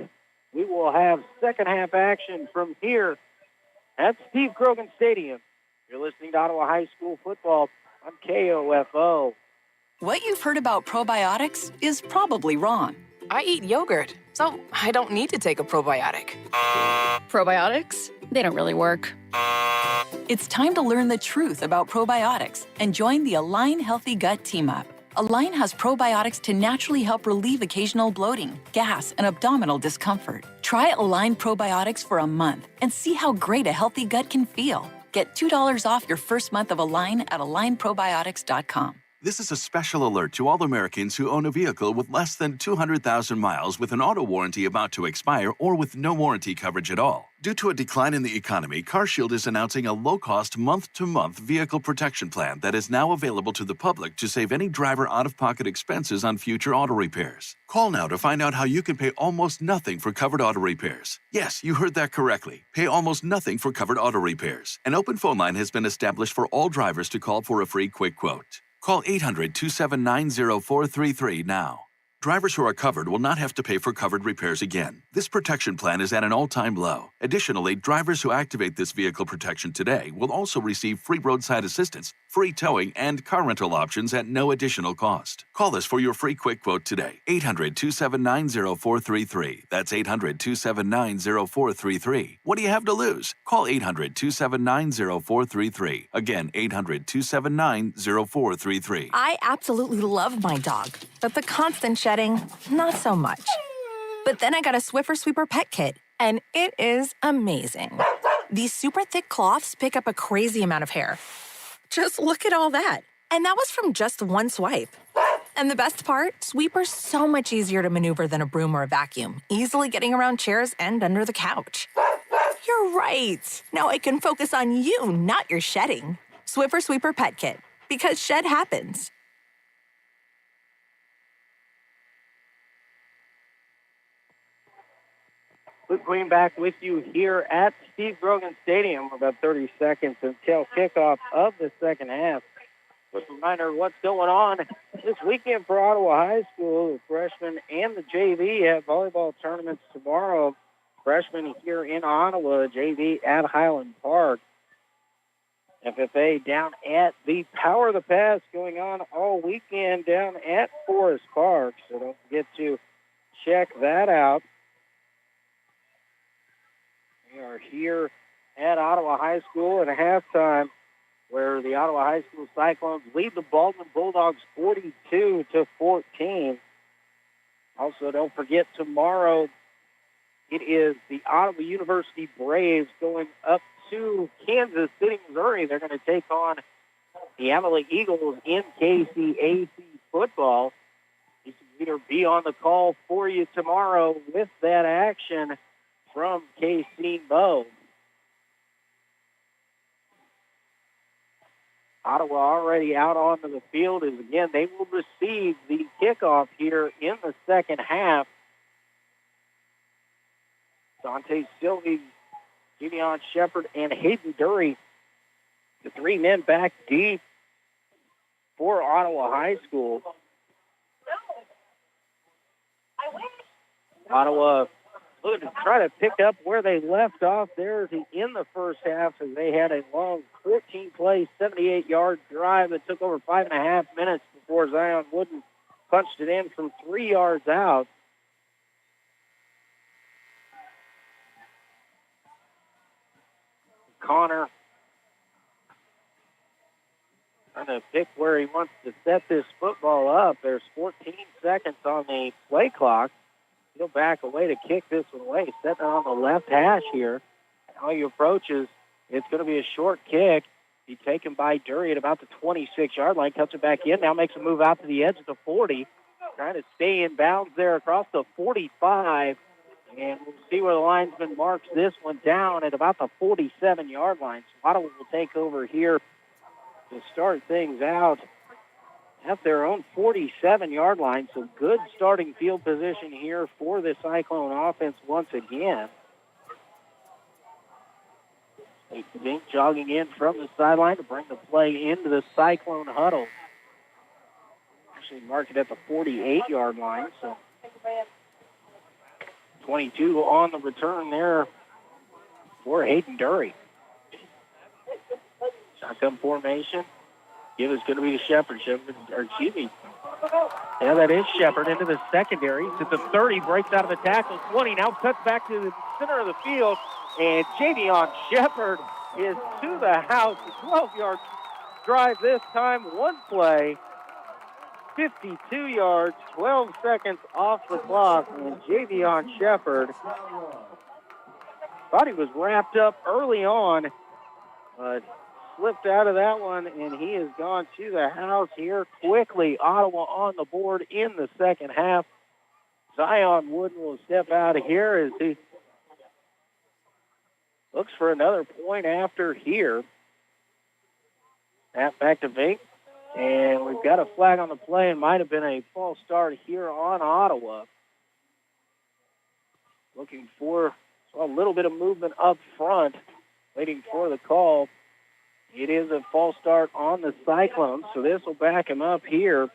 we will have second half action from here at Steve Grogan Stadium. You're listening to Ottawa High School football on KOFO. What you've heard about probiotics is probably wrong. I eat yogurt, so I don't need to take a probiotic. Probiotics? They don't really work. It's time to learn the truth about probiotics and join the Align Healthy Gut Team Up. Align has probiotics to naturally help relieve occasional bloating, gas, and abdominal discomfort. Try Align probiotics for a month and see how great a healthy gut can feel. Get $2 off your first month of Align at alignprobiotics.com. This is a special alert to all Americans who own a vehicle with less than 200,000 miles with an auto warranty about to expire or with no warranty coverage at all. Due to a decline in the economy, CarShield is announcing a low-cost month-to-month vehicle protection plan that is now available to the public to save any driver out-of-pocket expenses on future auto repairs. Call now to find out how you can pay almost nothing for covered auto repairs. Yes, you heard that correctly. Pay almost nothing for covered auto repairs. An open phone line has been established for all drivers to call for a free quick quote. Call 800-279-0433 now. Drivers who are covered will not have to pay for covered repairs again. This protection plan is at an all-time low. Additionally, drivers who activate this vehicle protection today will also receive free roadside assistance, free towing, and car rental options at no additional cost. Call us for your free quick quote today. 800-279-0433. That's 800-279-0433. What do you have to lose? Call 800-279-0433. Again, 800-279-0433. I absolutely love my dog, but the constant shedding, not so much. But then I got a Swiffer Sweeper Pet Kit, and it is amazing. These super thick cloths pick up a crazy amount of hair. Just look at all that. And that was from just one swipe. And the best part, Sweeper's so much easier to maneuver than a broom or a vacuum, easily getting around chairs and under the couch. You're right. Now I can focus on you, not your shedding. Swiffer Sweeper Pet Kit, because shed happens. Luke Green back with you here at Steve Grogan Stadium. About 30 seconds until kickoff of the second half. Quick reminder of what's going on this weekend for Ottawa High School. The freshmen and the JV have volleyball tournaments tomorrow. Freshmen here in Ottawa, JV at Highland Park. FFA down at the Power of the Pass going on all weekend down at Forest Park. So don't forget to check that out. We are here at Ottawa High School at halftime, where the Ottawa High School Cyclones lead the Baldwin Bulldogs 42-14. Also, don't forget tomorrow it is the Ottawa University Braves going up to Kansas City, Missouri. They're going to take on the Amelie Eagles in KCAC football. You can either be on the call for you tomorrow with that action from KC Mo. Ottawa already out onto the field as, again, they will receive the kickoff here in the second half. Dante Sylvie, Gideon Shepard, and Hayden Dury, the three men back deep for Ottawa High School. Ottawa looking to try to pick up where they left off there in the first half, as they had a long 14-play, 78-yard drive that took over 5.5 minutes before Zion Wooden punched it in from 3 yards out. Connor trying to pick where he wants to set this football up. There's 14 seconds on the play clock. He'll back away to kick this one away. Setting on the left hash here. How he approaches, it's going to be a short kick. He's taken by Dury at about the 26-yard line. Cuts it back in. Now makes a move out to the edge of the 40. Trying to stay in bounds there across the 45. And we'll see where the linesman marks this one down at about the 47-yard line. So Ottawa will take over here to start things out at their own 47-yard line. So good starting field position here for the Cyclone offense once again. Zink jogging in from the sideline to bring the play into the Cyclone huddle. Actually marked it at the 48-yard line. So 22 on the return there for Hayden Dury. Shotgun formation. Give is going to be to Shepard. Yeah, that is Shepard into the secondary. It's at the 30, breaks out of the tackle. 20 now cuts back to the center of the field. And Javion Shepard is to the house. A 12-yard drive this time. One play. 52 yards, 12 seconds off the clock, and Javion Shepard thought he was wrapped up early on, but slipped out of that one, and he has gone to the house here quickly. Ottawa on the board in the second half. Zion Wooden will step out of here as he looks for another point after here. Snap back to Vink. And we've got a flag on the play. It might have been a false start here on Ottawa. Looking for a little bit of movement up front, waiting for the call. It is a false start on the Cyclones, so this will back him up here.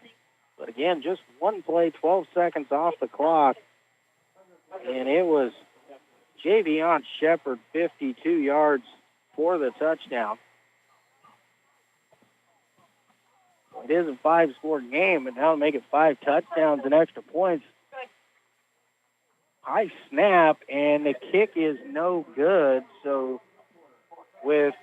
But again, just one play, 12 seconds off the clock. And it was Javion Shepard, 52 yards for the touchdown. It is a 5-score game, but now make it 5 touchdowns and extra points. High snap, and the kick is no good. So with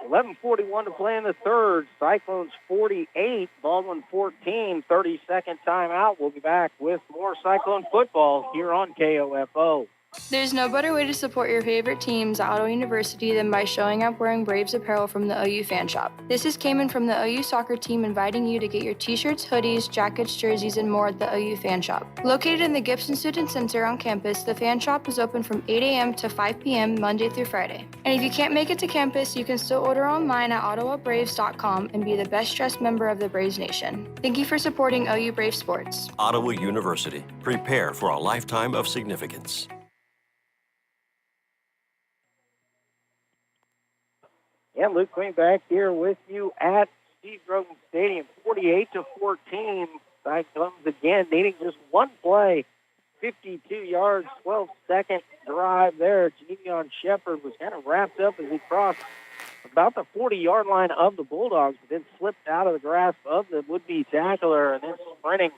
11:41 to play in the third, Cyclones 48, Baldwin 14, 30-second timeout. We'll be back with more Cyclone football here on KOFO. There's no better way to support your favorite teams at Ottawa University than by showing up wearing Braves apparel from the OU fan shop. This is Cayman from the OU soccer team inviting you to get your t-shirts, hoodies, jackets, jerseys, and more at the OU fan shop. Located in the Gibson Student Center on campus, the fan shop is open from 8 a.m. to 5 p.m. Monday through Friday. And if you can't make it to campus, you can still order online at ottawabraves.com and be the best dressed member of the Braves Nation. Thank you for supporting OU Brave Sports. Ottawa University. Prepare for a lifetime of significance. And Luke Queen back here with you at Steve Grogan Stadium, 48-14. Cyclones again needing just one play, 52 yards, 12-second drive there. Javion Shepard was kind of wrapped up as he crossed about the 40-yard line of the Bulldogs, but then slipped out of the grasp of the would-be tackler and then sprinting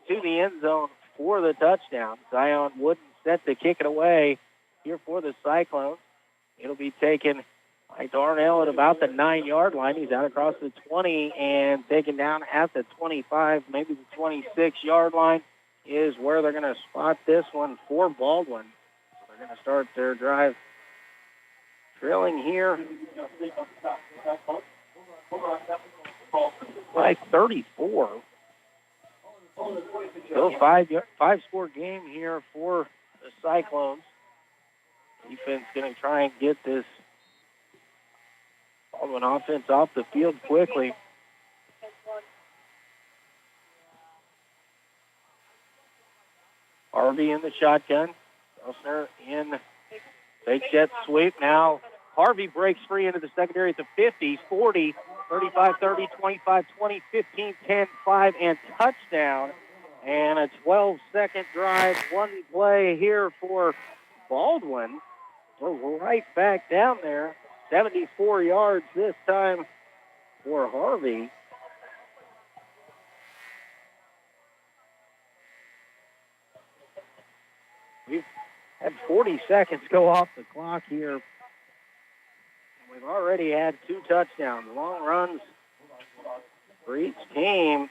to the end zone for the touchdown. Zion Wooden set to kick it away here for the Cyclones. It'll be taken by Darnell at about the 9-yard line. He's out across the 20 and taken down at the 25, maybe the 26-yard line is where they're going to spot this one for Baldwin. So they're going to start their drive trailing here by 34. Still five-score game here for the Cyclones. Defense going to try and get this Baldwin offense off the field quickly. Harvey in the shotgun. Elsner in fake jet sweep. Now Harvey breaks free into the secondary at the 50, 40, 35, 30, 25, 20, 15, 10, 5, and touchdown. And a 12-second drive, one play here for Baldwin. We're right back down there. 74 yards this time for Harvey. We've had 40 seconds go off the clock here. We've already had 2 touchdowns. Long runs for each team.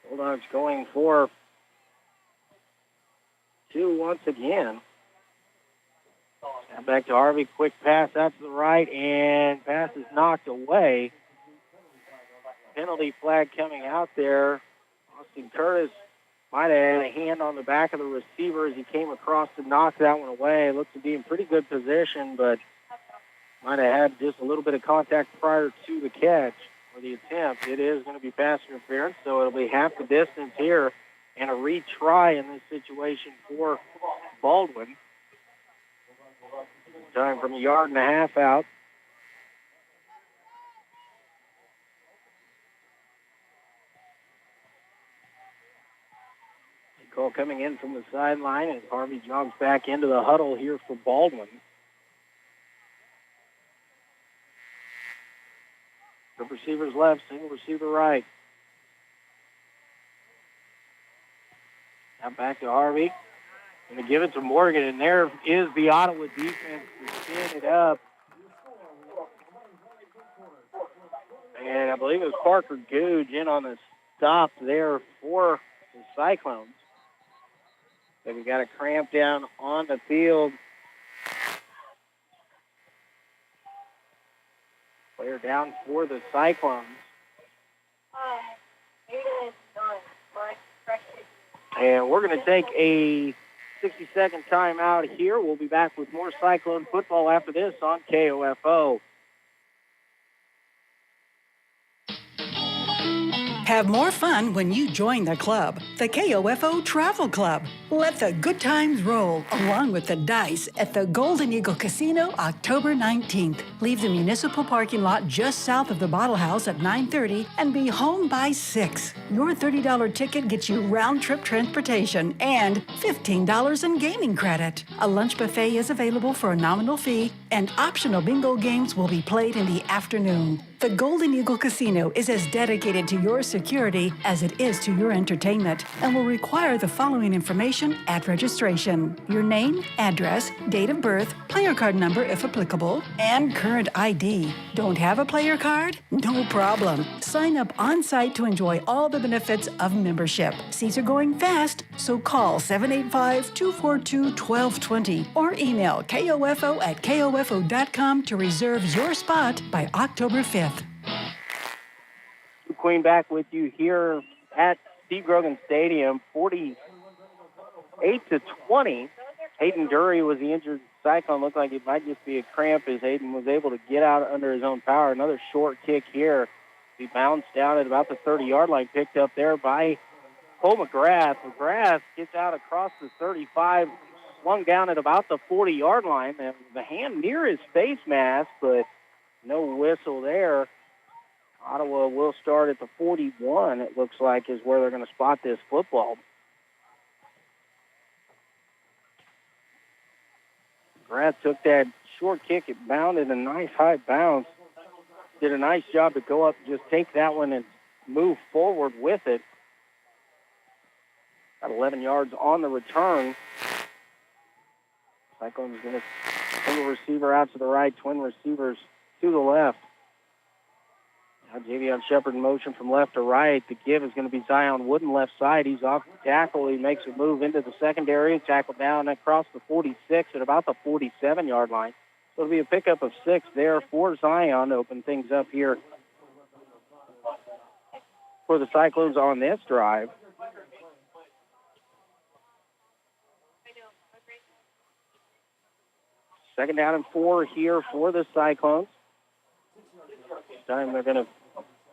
Bulldogs going for 2 once again. Now back to Harvey. Quick pass out to the right, and pass is knocked away. Penalty flag coming out there. Austin Curtis might have had a hand on the back of the receiver as he came across to knock that one away. Looks to be in pretty good position, but might have had just a little bit of contact prior to the catch or the attempt. It is going to be pass interference, so it'll be half the distance here and a retry in this situation for Baldwin. Time from 1.5 yards out. Call coming in from the sideline as Harvey jogs back into the huddle here for Baldwin. Group receivers left, single receiver right. Now back to Harvey. Going to give it to Morgan, and there is the Ottawa defense to stand it up. And I believe it was Parker Googe in on the stop there for the Cyclones. So we got a cramp down on the field. Player down for the Cyclones. And we're going to take a 60-second timeout here. We'll be back with more Cyclone football after this on KOFO. Have more fun when you join the club, the KOFO Travel Club. Let the good times roll along with the dice at the Golden Eagle Casino October 19th. Leave the municipal parking lot just south of the Bottle House at 9:30 and be home by 6. Your $30 ticket gets you round-trip transportation and $15 in gaming credit. A lunch buffet is available for a nominal fee, and optional bingo games will be played in the afternoon. The Golden Eagle Casino is as dedicated to your security as it is to your entertainment and will require the following information at registration: your name, address, date of birth, player card number if applicable, and current ID. Don't have a player card? No problem. Sign up on-site to enjoy all the benefits of membership. Seats are going fast, so call 785-242-1220 or email kofo@kofo.com to reserve your spot by October 5th. Queen back with you here at Steve Grogan Stadium, 48-20. Hayden Dury was the injured Cyclone. Looked like it might just be a cramp as Hayden was able to get out under his own power. Another short kick here. He bounced down at about the 30-yard line, picked up there by Cole McGrath. McGrath gets out across the 35, swung down at about the 40-yard line. And the hand near his face mask, but no whistle there. Ottawa will start at the 41, it looks like, is where they're going to spot this football. McGrath took that short kick. It bounded a nice high bounce did a nice job to go up, just take that one and move forward with it. Got 11 yards on the return. Cyclones going to single receiver out to the right, twin receivers to the left. Now Javion Shepard in motion from left to right. The give is going to be Zion Wooden left side. He's off the tackle. He makes a move into the secondary. Tackle down across the 46 at about the 47-yard line. So it'll be a pickup of 6 there for Zion to open things up here for the Cyclones on this drive. Second down and 4 here for the Cyclones. This time they're going to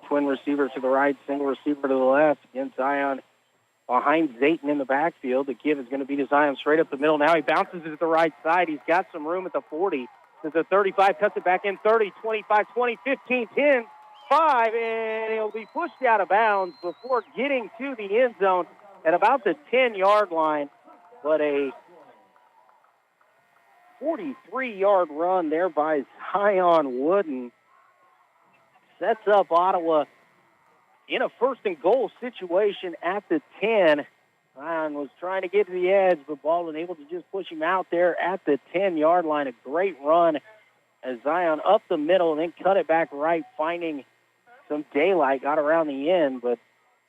twin receiver to the right, single receiver to the left. Again, Zion behind Zayton in the backfield. The give is going to be to Zion straight up the middle. Now he bounces it to the right side. He's got some room at the 40. There's a 35, cuts it back in, 30, 25, 20, 15, 10, 5, and he'll be pushed out of bounds before getting to the end zone at about the 10-yard line. But a 43-yard run there by Zion Wooden sets up Ottawa in a first-and-goal situation at the 10. Zion was trying to get to the edge, but Baldwin able to just push him out there at the 10-yard line. A great run as Zion up the middle and then cut it back right, finding some daylight, got around the end, but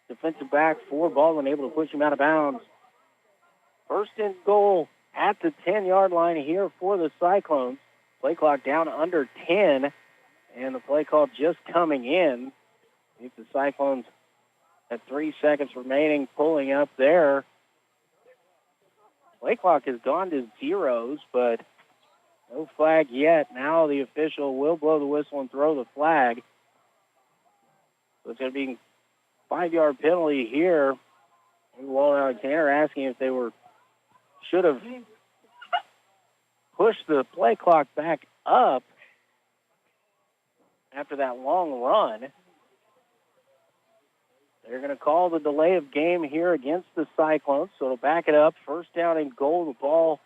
defensive back for Baldwin able to push him out of bounds. First and goal at the 10-yard line here for the Cyclones. Play clock down under 10, and the play call just coming in. If the Cyclones at 3 seconds remaining, pulling up there. Play clock has gone to zeros, but no flag yet. Now the official will blow the whistle and throw the flag. So it's going to be a 5-yard penalty here. Walt Alexander asking if they should have pushed the play clock back up after that long run. They're going to call the delay of game here against the Cyclones, so it'll back it up. First down and goal, the ball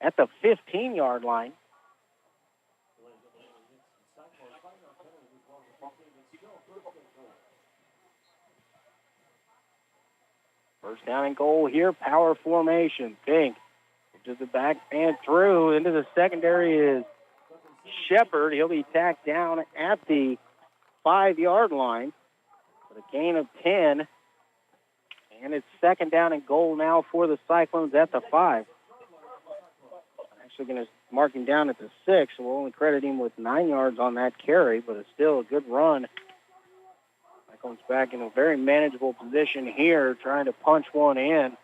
at the 15-yard line. First down and goal here, power formation. Pink to the back and through into the secondary is Shepard. He'll be tacked down at the 5-yard line. A gain of 10, and it's second down and goal now for the Cyclones at the 5. Actually going to mark him down at the 6, so we'll only credit him with 9 yards on that carry, but it's still a good run. Cyclones back in a very manageable position here, trying to punch one in.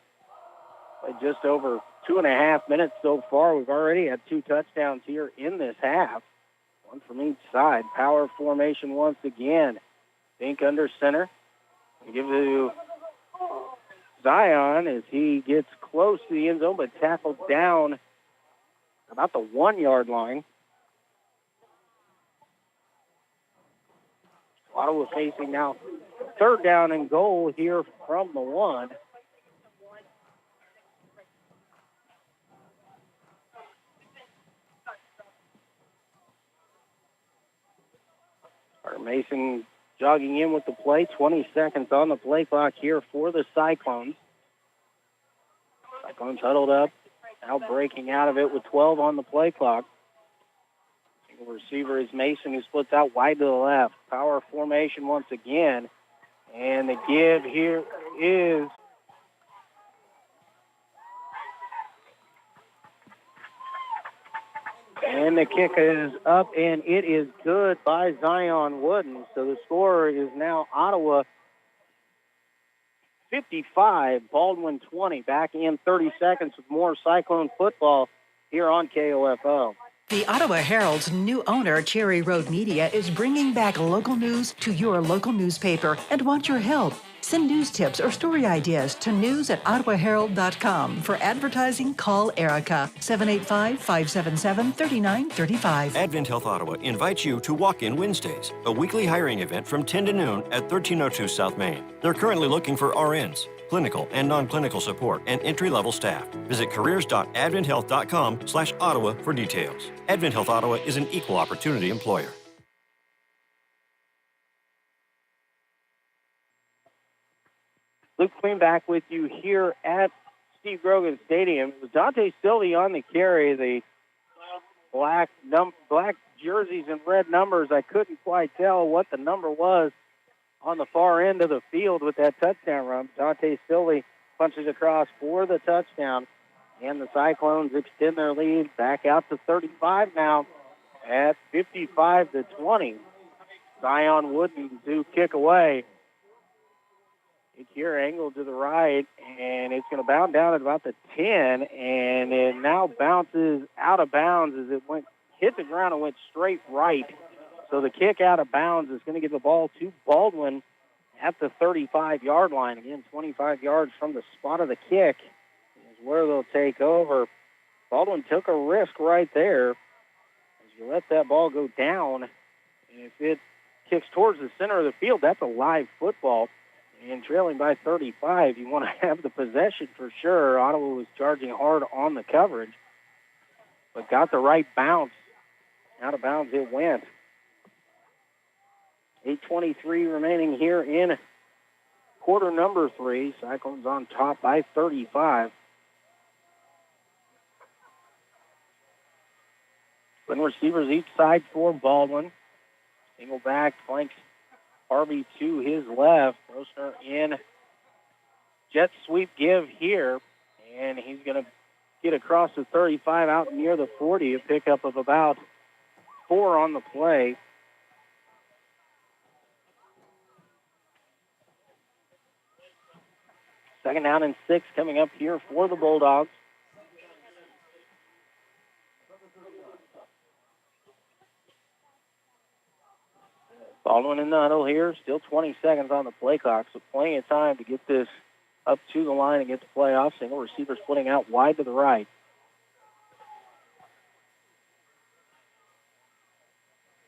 Played just over 2.5 minutes so far. We've already had 2 touchdowns here in this half, one from each side. Power formation once again. Fink under center. Give it to Zion as he gets close to the end zone, but tackled down about the 1-yard line. Ottawa facing now third down and goal here from the 1. Mason jogging in with the play. 20 seconds on the play clock here for the Cyclones. Cyclones huddled up. Now breaking out of it with 12 on the play clock. Single receiver is Mason, who splits out wide to the left. Power formation once again. And the give here is and the kick is up, and it is good by Zion Wooden. So the score is now Ottawa 55, Baldwin 20. Back in 30 seconds with more Cyclone football here on KOFO. The Ottawa Herald's new owner, Cherry Road Media, is bringing back local news to your local newspaper and wants your help. Send news tips or story ideas to news@ottawaherald.com. For advertising, call Erica, 785-577-3935. Advent Health Ottawa invites you to Walk-In Wednesdays, a weekly hiring event from 10 to noon at 1302 South Main. They're currently looking for RNs, clinical and non-clinical support, and entry-level staff. Visit careers.adventhealth.com/Ottawa for details. Advent Health Ottawa is an equal opportunity employer. Luke Queen back with you here at Steve Grogan Stadium. It was Dante Sylvie on the carry. The black jerseys and red numbers. I couldn't quite tell what the number was on the far end of the field with that touchdown run. Dante Sylvie punches across for the touchdown, and the Cyclones extend their lead back out to 35 now at 55-20. Zion Wooden to kick away. Kick here angled to the right, and it's going to bound down at about the 10, and it now bounces out of bounds as it hit the ground and went straight right. So the kick out of bounds is going to give the ball to Baldwin at the 35-yard line. Again, 25 yards from the spot of the kick is where they'll take over. Baldwin took a risk right there as you let that ball go down. And if it kicks towards the center of the field, that's a live football. And trailing by 35, you want to have the possession for sure. Ottawa was charging hard on the coverage, but got the right bounce. Out of bounds it went. 8:23 remaining here in quarter number 3. Cyclones on top by 35. Twin receivers each side for Baldwin. Single back, flanks Harvey to his left. Rosner in jet sweep give here, and he's going to get across the 35 out near the 40, a pickup of about 4 on the play. Second down and 6 coming up here for the Bulldogs. Baldwin in the huddle here. Still 20 seconds on the play clock, so plenty of time to get this up to the line and get the play off. Single receiver splitting out wide to the right.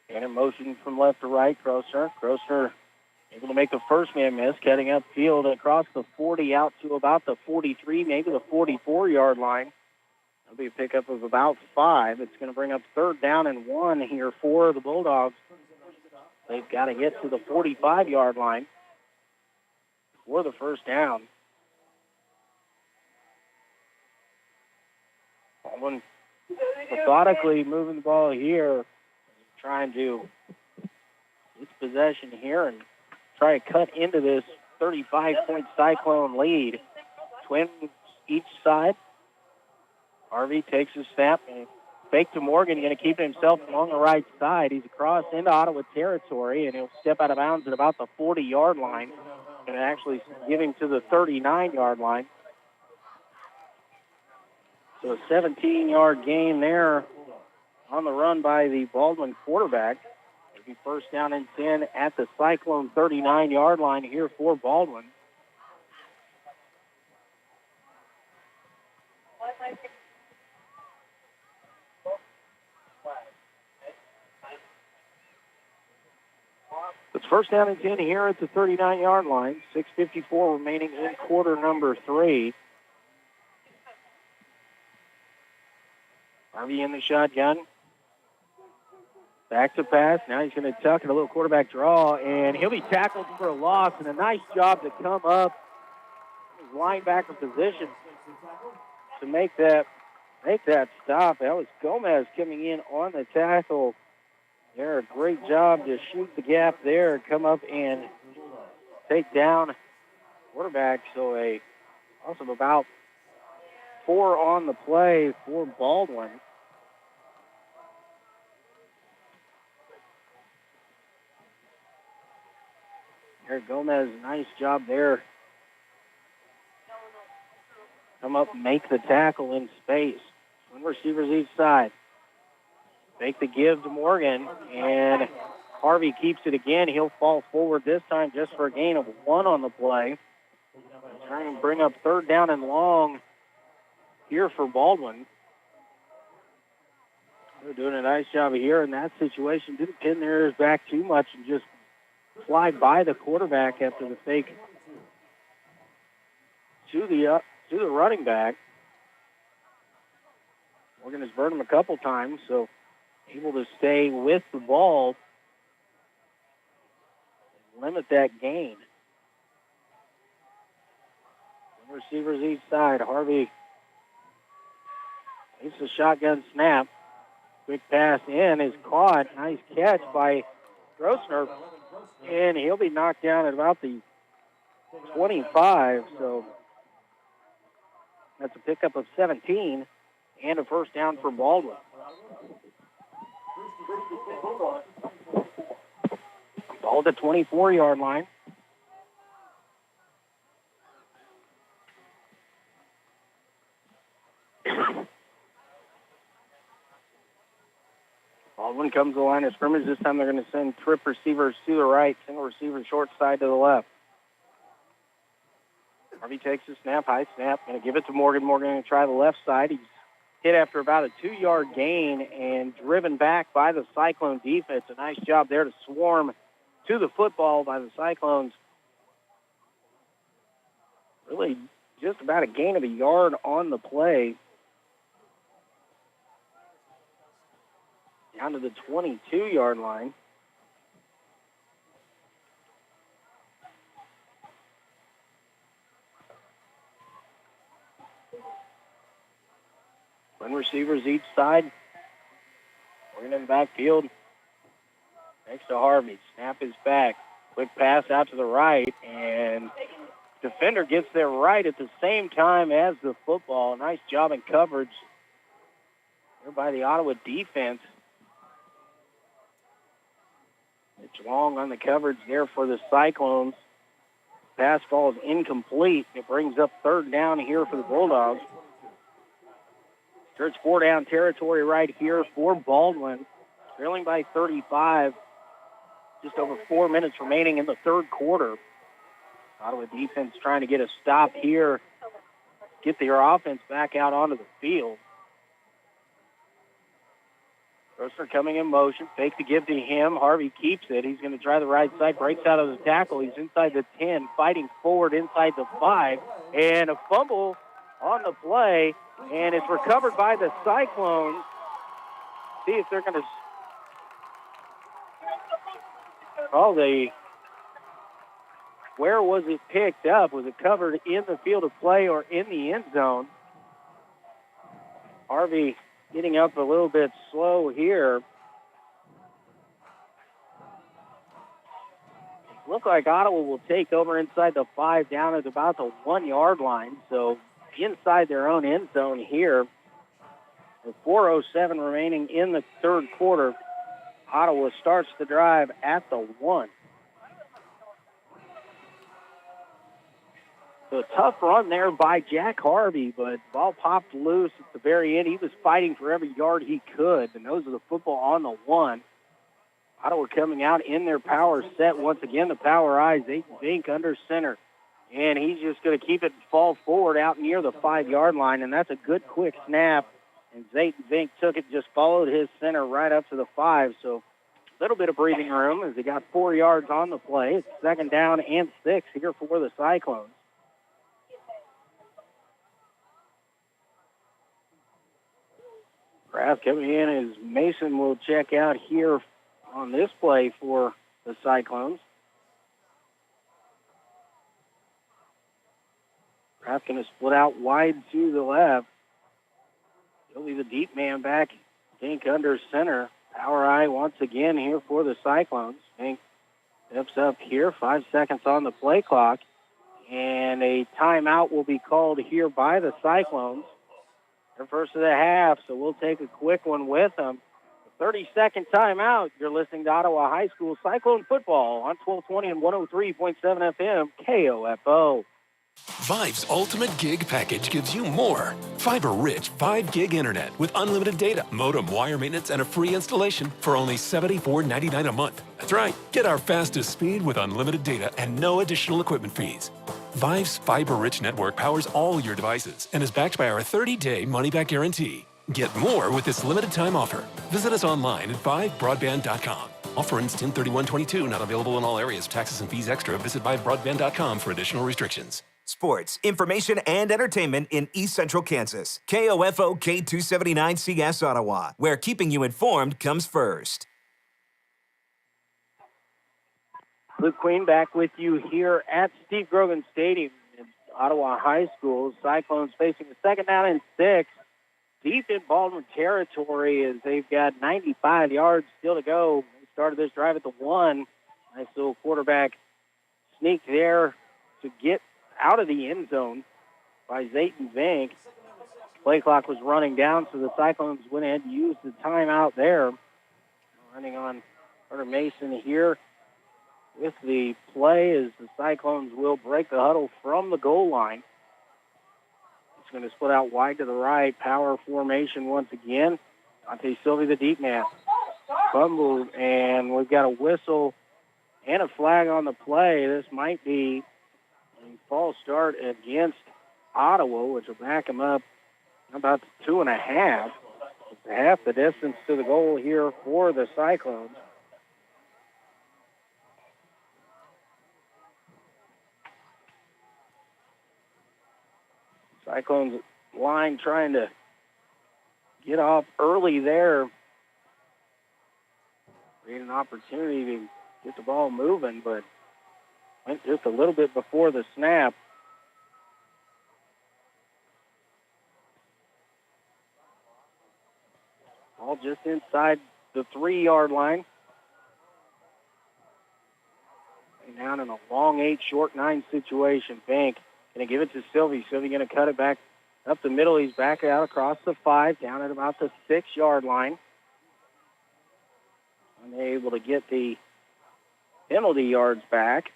And in motion from left to right, Grosser. Grosser able to make the first man miss, cutting upfield across the 40 out to about the 43, maybe the 44-yard line. That'll be a pickup of about 5. It's going to bring up third down and 1 here for the Bulldogs. They've got to get to the 45-yard line for the first down. Baldwin methodically moving the ball here, trying to get possession here and try to cut into this 35-point Cyclone lead. Twins each side. Harvey takes a snap and fake to Morgan, going to keep himself along the right side. He's across into Ottawa territory, and he'll step out of bounds at about the 40-yard line. Going to actually give him to the 39-yard line. So a 17-yard gain there on the run by the Baldwin quarterback. It'll be first down and 10 at the Cyclone 39-yard line here for Baldwin. It's first down and 10 here at the 39-yard line. 6:54 remaining in quarter number 3. Harvey in the shotgun. Back to pass. Now he's going to tuck in a little quarterback draw, and he'll be tackled for a loss. And a nice job to come up his linebacker position to make that stop. That was Gomez coming in on the tackle. They're a great job to shoot the gap there and come up and take down quarterback. So a loss of about 4 on the play for Baldwin. Eric Gomez, nice job there. Come up and make the tackle in space. 1 receivers each side. Make the give to Morgan, and Harvey keeps it again. He'll fall forward this time just for a gain of 1 on the play. Trying to bring up third down and long here for Baldwin. They're doing a nice job here in that situation. Didn't pin their ears back too much and just fly by the quarterback after the fake to the running back. Morgan has burned him a couple times, so able to stay with the ball and limit that gain. Receivers each side. Harvey takes the shotgun snap. Quick pass in is caught. Nice catch by Grossner. And he'll be knocked down at about the 25. So that's a pickup of 17 and a first down for Baldwin. Ball at the 24-yard line. Baldwin comes to the line of scrimmage. This time they're going to send trip receivers to the right, single receiver short side to the left. Harvey takes the snap, high snap, going to give it to Morgan. Morgan going to try the left side. He's hit after about a 2-yard gain and driven back by the Cyclone defense. A nice job there to swarm to the football by the Cyclones. Really just about a gain of a yard on the play. Down to the 22-yard line. One receivers each side. We're in the backfield. Next to Harvey. Snap is back. Quick pass out to the right. And defender gets there right at the same time as the football. Nice job in coverage there by the Ottawa defense. It's long on the coverage there for the Cyclones. Pass ball is incomplete. It brings up third down here for the Bulldogs. It's 4-down territory right here for Baldwin. Trailing by 35. Just over 4 minutes remaining in the third quarter. Ottawa defense trying to get a stop here. Get their offense back out onto the field. Grossner coming in motion. Fake to give to him. Harvey keeps it. He's going to try the right side. Breaks out of the tackle. He's inside the 10. Fighting forward inside the 5. And a fumble on the play. And it's recovered by the Cyclones. See if they're going to call the... Where was it picked up? Was it covered in the field of play or in the end zone? Harvey getting up a little bit slow here. Look like Ottawa will take over inside the 5 down at about the 1-yard line. So inside their own end zone here. With 4:07 remaining in the third quarter, Ottawa starts the drive at the 1. So a tough run there by Jack Harvey, but ball popped loose at the very end. He was fighting for every yard he could. The nose of the football on the 1. Ottawa coming out in their power set once again. The power eyes, Zink under center. And he's just going to keep it and fall forward out near the 5-yard line, and that's a good quick snap. And Zink took it, just followed his center right up to the 5. So a little bit of breathing room as they got 4 yards on the play. It's 2nd down and 6 here for the Cyclones. Kraft coming in as Mason will check out here on this play for the Cyclones. Kraft going to split out wide to the left. He'll be the deep man back. Dink under center. Power eye once again here for the Cyclones. Dink steps up here. 5 seconds on the play clock. And a timeout will be called here by the Cyclones. Their first of the half, so we'll take a quick one with them. 30-second timeout. You're listening to Ottawa High School Cyclone football on 1220 and 103.7 FM KOFO. Vive's Ultimate Gig Package gives you more. Fiber-rich 5-gig internet with unlimited data, modem, wire maintenance, and a free installation for only $74.99 a month. That's right. Get our fastest speed with unlimited data and no additional equipment fees. Vive's fiber-rich network powers all your devices and is backed by our 30-day money-back guarantee. Get more with this limited-time offer. Visit us online at vivebroadband.com. Offer ends 10/31/22. Not available in all areas. Taxes and fees extra. Visit vivebroadband.com for additional restrictions. Sports, information, and entertainment in East Central Kansas. KOFO K279CS Ottawa, where keeping you informed comes first. Luke Queen back with you here at Steve Grogan Stadium. Ottawa High School. Cyclones facing the 2nd down and 6. Deep in Baldwin territory as they've got 95 yards still to go. They started this drive at the 1. Nice little quarterback sneak there to get out of the end zone by Zayton Vink. Play clock was running down, so the Cyclones went ahead and used the timeout there. Running on Carter Mason here with the play as the Cyclones will break the huddle from the goal line. It's going to split out wide to the right. Power formation once again. Dante Sylvie, the deep man. Fumble, and we've got a whistle and a flag on the play. This might be a false start against Ottawa, which will back them up about 2.5. It's half the distance to the goal here for the Cyclones. Cyclones line trying to get off early there. Create an opportunity to get the ball moving, but went just a little bit before the snap. Ball just inside the 3-yard line. And down in a long 8, short 9 situation. Bank going to give it to Sylvie. Sylvie going to cut it back up the middle. He's back out across the 5, down at about the 6-yard line. Unable to get the penalty yards back.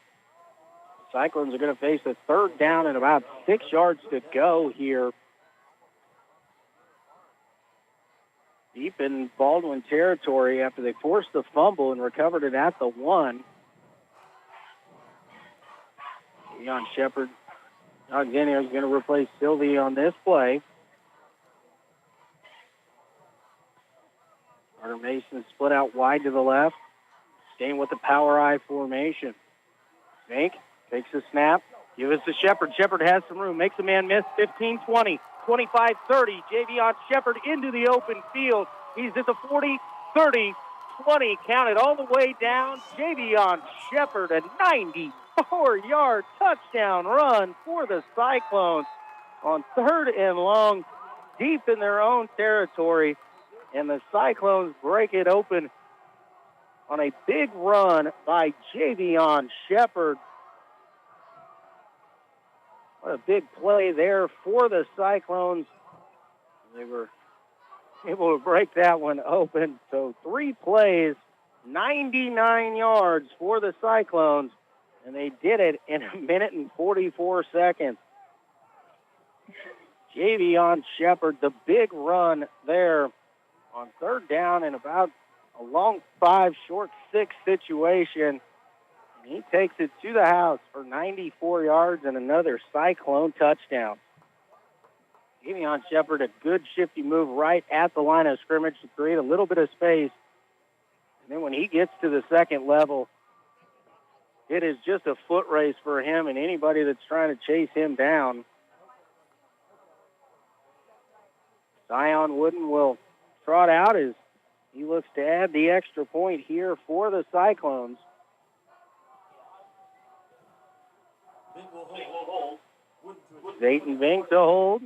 Cyclones are going to face a 3rd down and about 6 yards to go here. Deep in Baldwin territory after they forced the fumble and recovered it at the 1. Leon Shepard, Alexander is going to replace Sylvie on this play. Carter Mason split out wide to the left, staying with the power I formation. Fink takes the snap, give it to Shepard. Shepard has some room, makes a man miss, 15-20. 25-30, Javion Shepard into the open field. He's at the 40, 30, 20, counted all the way down. Javion Shepard, a 94-yard touchdown run for the Cyclones on 3rd and long, deep in their own territory. And the Cyclones break it open on a big run by Javion Shepard. What a big play there for the Cyclones. They were able to break that one open. So 3 plays, 99 yards for the Cyclones, and they did it in 1 minute and 44 seconds. Javion Shepard, the big run there on 3rd down and about a long 5, short 6 situation. He takes it to the house for 94 yards and another Cyclone touchdown. Javion Shepard, a good shifty move right at the line of scrimmage to create a little bit of space. And then when he gets to the 2nd level, it is just a foot race for him and anybody that's trying to chase him down. Zion Wooden will trot out as he looks to add the extra point here for the Cyclones. Zayton Vink to hold.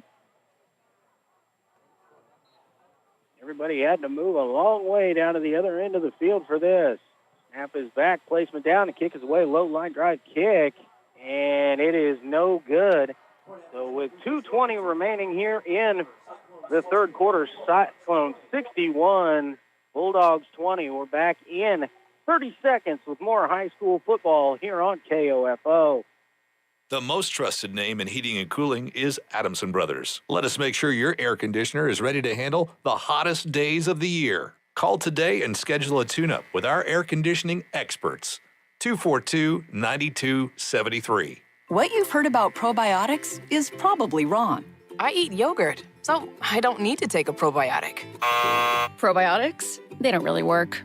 Everybody had to move a long way down to the other end of the field for this. Snap is back, placement down, the kick is away, low line drive kick, and it is no good. So with 2:20 remaining here in the 3rd quarter, Cyclones 61, Bulldogs 20. We're back in 30 seconds with more high school football here on KOFO. The most trusted name in heating and cooling is Adamson Brothers. Let us make sure your air conditioner is ready to handle the hottest days of the year. Call today and schedule a tune-up with our air conditioning experts. 242-9273. What you've heard about probiotics is probably wrong. I eat yogurt, so I don't need to take a probiotic. Probiotics? They don't really work.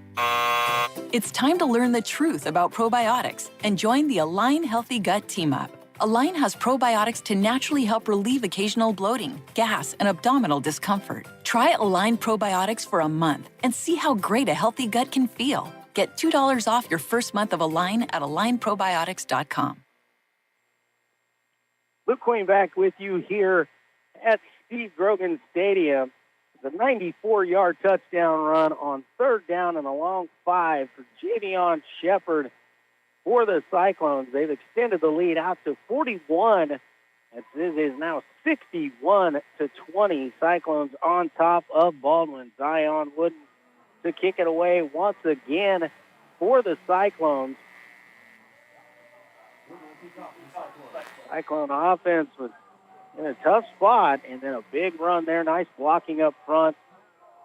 It's time to learn the truth about probiotics and join the Align Healthy Gut Team Up. Align has probiotics to naturally help relieve occasional bloating, gas, and abdominal discomfort. Try Align probiotics for a month and see how great a healthy gut can feel. Get $2 off your first month of Align at alignprobiotics.com. Luke Queen back with you here at Steve Grogan Stadium. The 94-yard touchdown run on third down and a long 5 for Javion Shepard for the Cyclones. They've extended the lead out to 41. This is now 61-20. Cyclones on top of Baldwin. Zion Wooden to kick it away once again for the Cyclones. Cyclone offense was in a tough spot, and then a big run there. Nice blocking up front.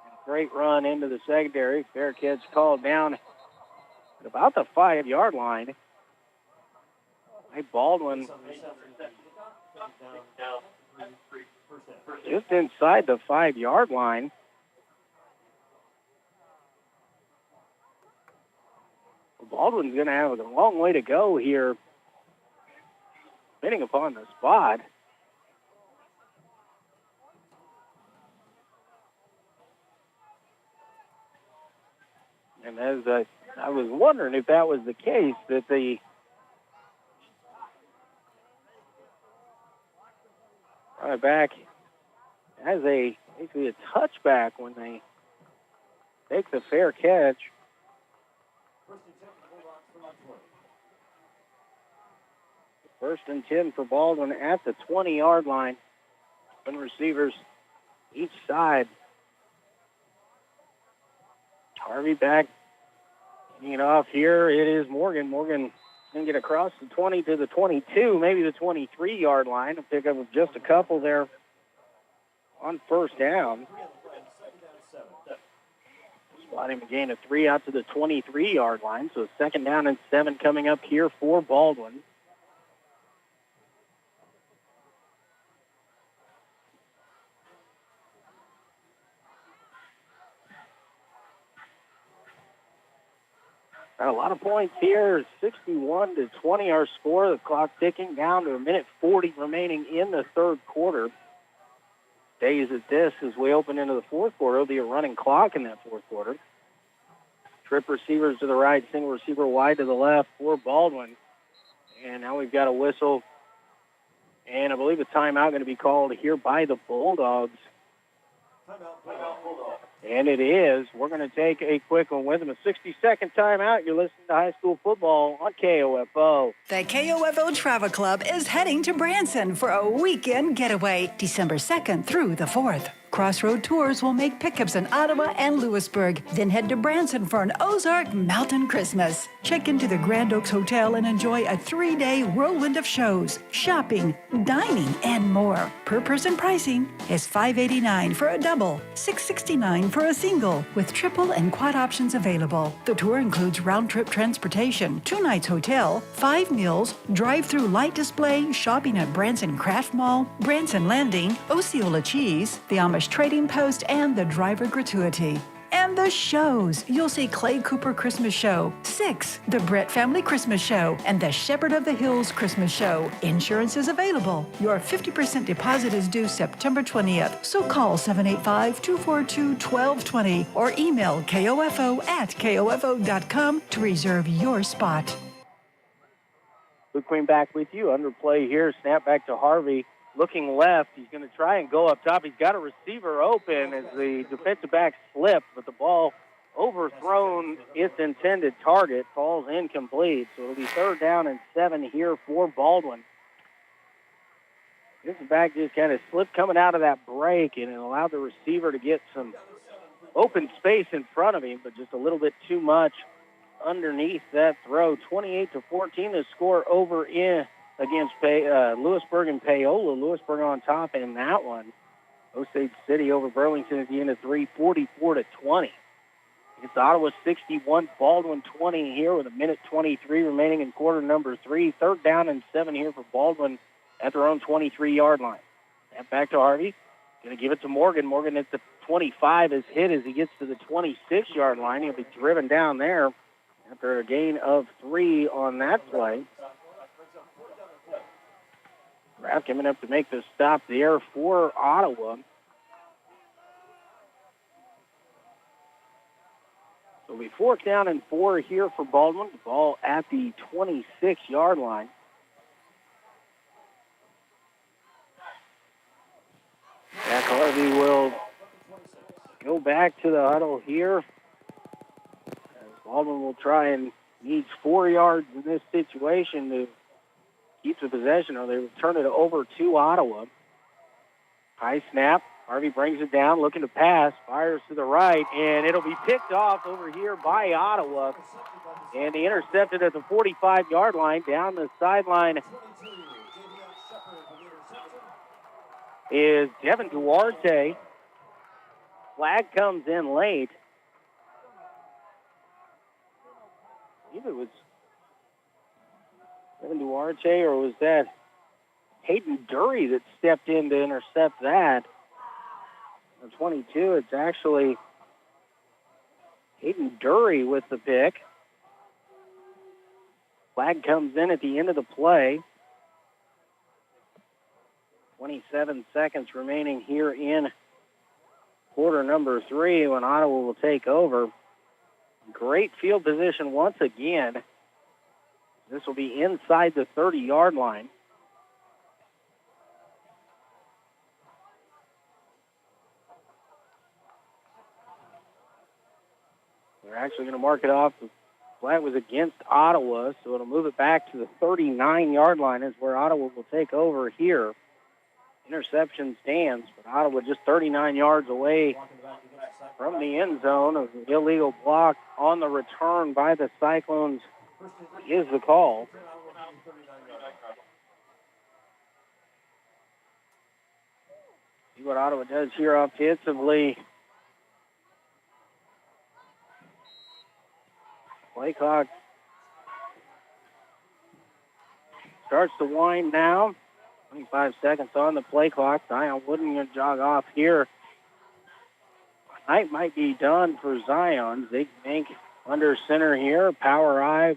And a great run into the secondary. Fair catch called down at about the 5-yard line. Hey, Baldwin just inside the 5-yard line. Baldwin's going to have a long way to go here, depending upon the spot. And as I was wondering if that was the case, that the running back has basically a touchback when they take the fair catch. First and 10 for Baldwin at the 20-yard line. And receivers each side. Harvey back, getting it off here. It is Morgan. Morgan can get across the 20 to the 22, maybe the 23-yard line. A pick up of just a couple there on first down. Spot him a gain of 3 out to the 23-yard line. So second down and 7 coming up here for Baldwin. Got a lot of points here. 61-20 our score. The clock ticking down to 1:40 remaining in the third quarter. Days at this as we open into the fourth quarter. It'll be a running clock in that fourth quarter. Trip receivers to the right, single receiver wide to the left for Baldwin. And now we've got a whistle. And I believe a timeout going to be called here by the Bulldogs. Timeout, Bulldogs. And it is. We're going to take a quick one with them. A 60-second timeout. You're listening to high school football on KOFO. The KOFO Travel Club is heading to Branson for a weekend getaway, December 2nd through the 4th. Crossroad Tours will make pickups in Ottawa and Lewisburg, then head to Branson for an Ozark Mountain Christmas. Check into the Grand Oaks Hotel and enjoy a 3-day whirlwind of shows, shopping, dining, and more. Per person pricing is $589 for a double, $669 for a single, with triple and quad options available. The tour includes round-trip transportation, 2 nights hotel, 5 meals, drive-through light display, shopping at Branson Craft Mall, Branson Landing, Osceola Cheese, the Amish Trading Post, and the driver gratuity. And the shows. You'll see Clay Cooper Christmas Show, 6, the Brett Family Christmas Show, and the Shepherd of the Hills Christmas Show. Insurance is available. Your 50% deposit is due September 20th, so call 785-242-1220 or email kofo@kofo.com to reserve your spot. Luke Queen back with you. Under play here. Snap back to Harvey. Looking left, he's going to try and go up top. He's got a receiver open as the defensive back slipped, but the ball overthrown its intended target, falls incomplete. So it'll be third down and 7 here for Baldwin. This back just kind of slipped coming out of that break, and it allowed the receiver to get some open space in front of him, but just a little bit too much underneath that throw. 28-14, the score over in against Lewisburg and Paola. Lewisburg on top in that one. Osage City over Burlington at the end of 3, 44-20. It's Ottawa 61, Baldwin 20 here with 1:23 remaining in quarter number 3. Third down and 7 here for Baldwin at their own 23-yard line. And back to Harvey. Going to give it to Morgan. Morgan at the 25 is hit as he gets to the 26-yard line. He'll be driven down there after a gain of 3 on that play. Kraft coming up to make the stop there for Ottawa. So it'll be 4th down and 4 here for Baldwin. The ball at the 26-yard line. go back to the huddle here. As Baldwin will try and needs 4 yards in this situation to keep the possession, or they will turn it over to Ottawa. High snap. Harvey brings it down, looking to pass, fires to the right, and it'll be picked off over here by Ottawa. And he intercepted at the 45-yard line. Down the sideline is Devin Duarte. Flag comes in late. I believe it was Devin Duarte, or was that Hayden Dury that stepped in to intercept that? On 22, it's actually Hayden Dury with the pick. Flag comes in at the end of the play. 27 seconds remaining here in quarter number 3 when Ottawa will take over. Great field position once again. This will be inside the 30-yard line. They're actually going to mark it off. The flag was against Ottawa, so it'll move it back to the 39-yard line is where Ottawa will take over here. Interception stands, but Ottawa just 39 yards away from the end zone. Of the illegal block on the return by the Cyclones is the call. See what Ottawa does here offensively. Play clock starts to wind now. 25 seconds on the play clock. Zion Wooden going to jog off here. Night might be done for Zion. Zig Mink under center here. Power eye.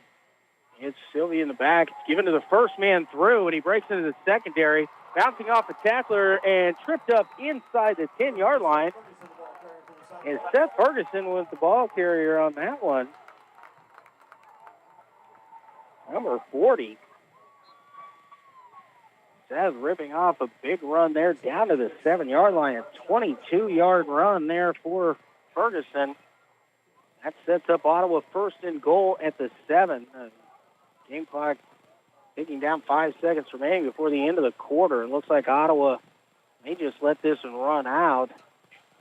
It's Sylvie in the back. It's given to the first man through, and he breaks into the secondary. Bouncing off the tackler and tripped up inside the 10-yard line. And Seth Ferguson was the ball carrier on that one. Number 40. Seth ripping off a big run there down to the 7-yard line. A 22-yard run there for Ferguson. That sets up Ottawa first and goal at the 7. Game clock ticking down 5 seconds remaining before the end of the quarter. It looks like Ottawa may just let this one run out.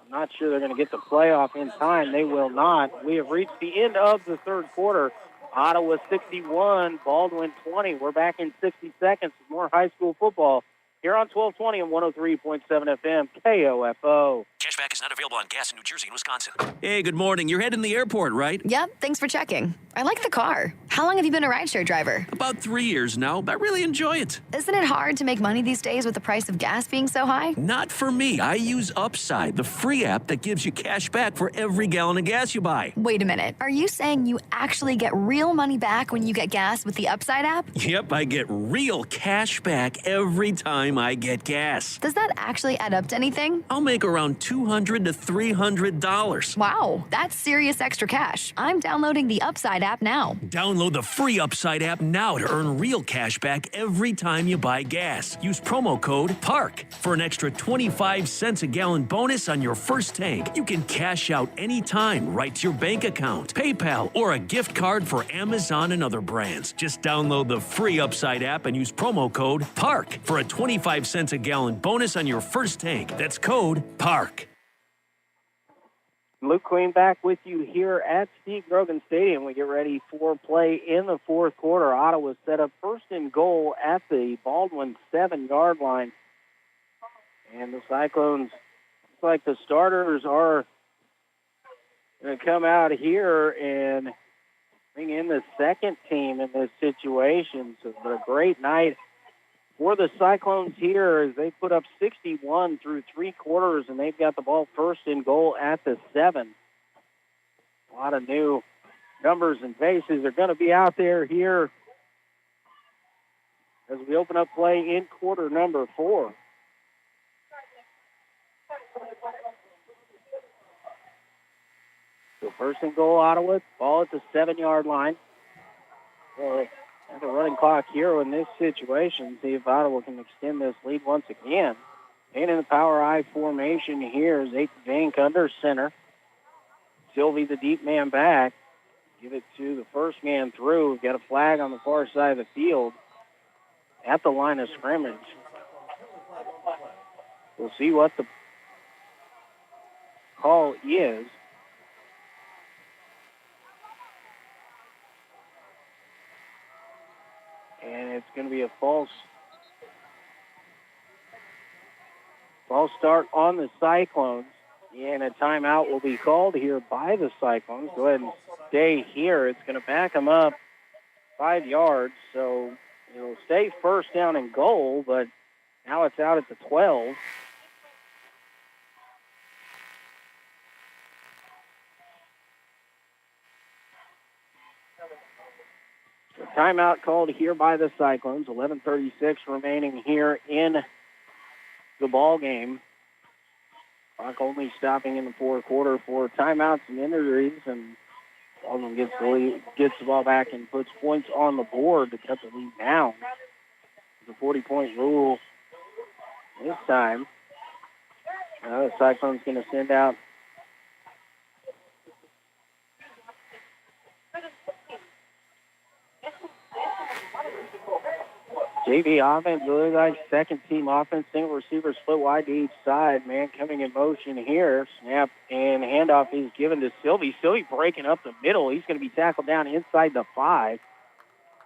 I'm not sure they're going to get the playoff in time. They will not. We have reached the end of the third quarter. Ottawa 61, Baldwin 20. We're back in 60 seconds with more high school football here on 1220 and 103.7 FM KOFO. Cashback is not available on gas in New Jersey and Wisconsin. Hey, good morning. You're heading to the airport, right? Yep, thanks for checking. I like the car. How long have you been a rideshare driver? About 3 years now. I really enjoy it. Isn't it hard to make money these days with the price of gas being so high? Not for me. I use Upside, the free app that gives you cash back for every gallon of gas you buy. Wait a minute. Are you saying you actually get real money back when you get gas with the Upside app? Yep, I get real cash back every time I get gas. Does that actually add up to anything? I'll make around $200 to $300. Wow, that's serious extra cash. I'm downloading the Upside app now. Download the free Upside app now to earn real cash back every time you buy gas. Use promo code PARK for an extra 25 cents a gallon bonus on your first tank. You can cash out anytime right to your bank account, PayPal, or a gift card for Amazon and other brands. Just download the free Upside app and use promo code PARK for a 25 cents a gallon bonus on your first tank. That's code PARK. Luke Queen back with you here at Steve Grogan Stadium. We get ready for play in the fourth quarter. Ottawa set up first and goal at the Baldwin 7-yard line. And the Cyclones, looks like the starters are going to come out here and bring in the second team in this situation. So it's a great night for the Cyclones here as they put up 61 through 3 quarters, and they've got the ball first and goal at the 7. A lot of new numbers and faces are going to be out there here as we open up play in quarter number 4. So first and goal, Ottawa. Ball at the 7-yard line. And the running clock here in this situation. See if Ottawa can extend this lead once again. And in the power I formation here is Zayton Vink under center. Sylvie, the deep man, back. Give it to the first man through. We've got a flag on the far side of the field at the line of scrimmage. We'll see what the call is. And it's going to be a false start on the Cyclones. And a timeout will be called here by the Cyclones. Go ahead and stay here. It's going to back them up 5 yards. So it'll stay first down and goal, but now it's out at the 12. So timeout called here by the Cyclones. 11:36 remaining here in the ball game. Clock only stopping in the fourth quarter for timeouts and injuries, and Baldwin gets the ball back and puts points on the board to cut the lead down. The 40-point rule this time. The Cyclones going to send out JV offense, really like second team offense, single receiver split wide to each side. Man coming in motion here. Snap and handoff is given to Sylvie. Sylvie breaking up the middle. He's going to be tackled down inside the 5.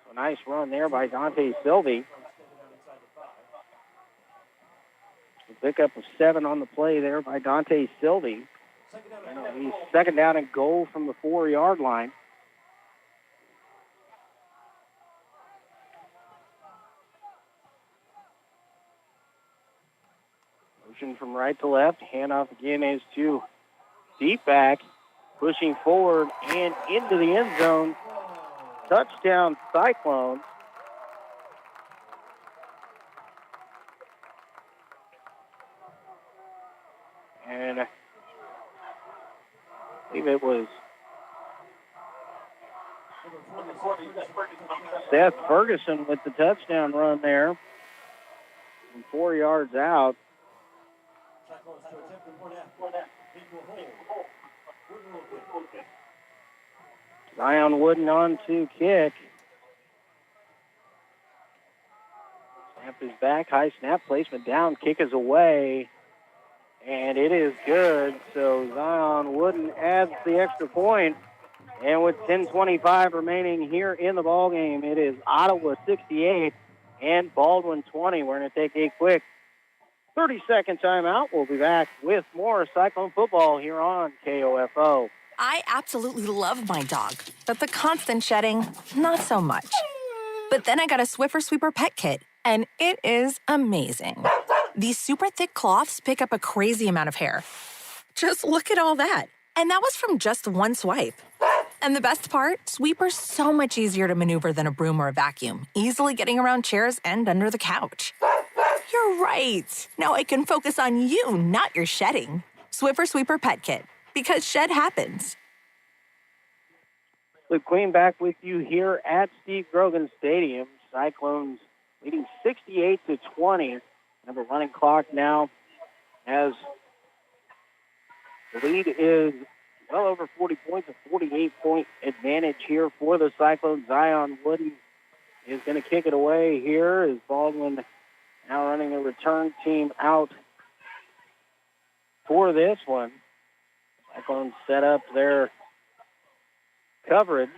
So nice run there by Dante Sylvie. A pickup of 7 on the play there by Dante Sylvie. He's second down and goal from the 4-yard line. Motion from right to left. Handoff again is to deep back. Pushing forward and into the end zone. Touchdown Cyclones. And I believe it was Seth Ferguson with the touchdown run there. From 4 yards out. Zion Wooden on to kick. Snap is back. High snap placement down. Kick is away. And it is good. So Zion Wooden adds the extra point. And with 10:25 remaining here in the ballgame, it is Ottawa 68 and Baldwin 20. We're going to take a quick 30-second timeout. We'll be back with more Cyclone football here on KOFO. I absolutely love my dog, but the constant shedding, not so much. But then I got a Swiffer Sweeper Pet Kit, and it is amazing. These super thick cloths pick up a crazy amount of hair. Just look at all that. And that was from just one swipe. And the best part, Sweeper's so much easier to maneuver than a broom or a vacuum, easily getting around chairs and under the couch. You're right. Now I can focus on you, not your shedding. Swiffer Sweeper Pet Kit, because shed happens. Luke Queen back with you here at Steve Grogan Stadium. Cyclones leading 68-20. Have a running clock now as the lead is well over 40 points, a 48-point advantage here for the Cyclones. Zion Wooden is going to kick it away here as Baldwin now running the return team out for this one. Cyclones set up their coverage.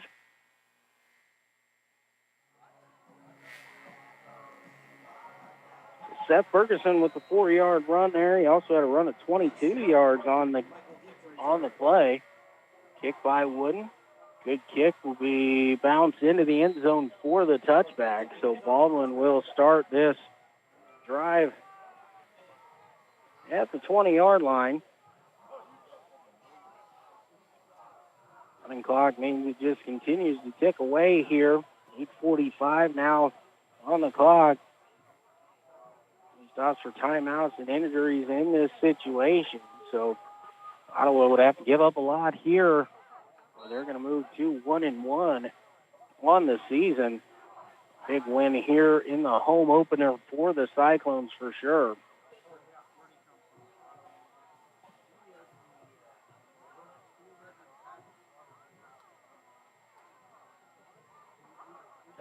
Seth Ferguson with the 4-yard run there. He also had a run of 22 yards on the play. Kick by Wooden. Good kick will be bounced into the end zone for the touchback. So Baldwin will start this drive at the 20-yard line. Running clock maybe just continues to tick away here. 8:45 now on the clock. Stops for timeouts and injuries in this situation. So Ottawa would have to give up a lot here. They're going to move to 1-1 on the season. Big win here in the home opener for the Cyclones for sure.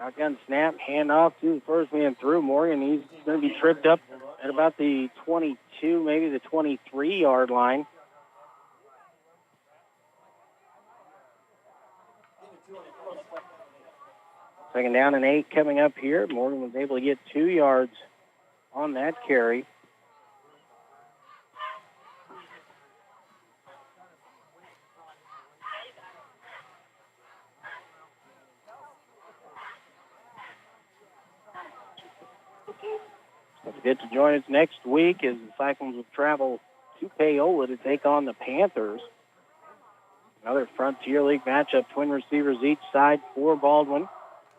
Shotgun snap, handoff to the first man through. Morgan, he's going to be tripped up at about the 22, maybe the 23-yard line. Second down and 8 coming up here. Morgan was able to get 2 yards on that carry. Don't forget to join us next week as the Cyclones will travel to Paola to take on the Panthers. Another Frontier League matchup, twin receivers each side for Baldwin.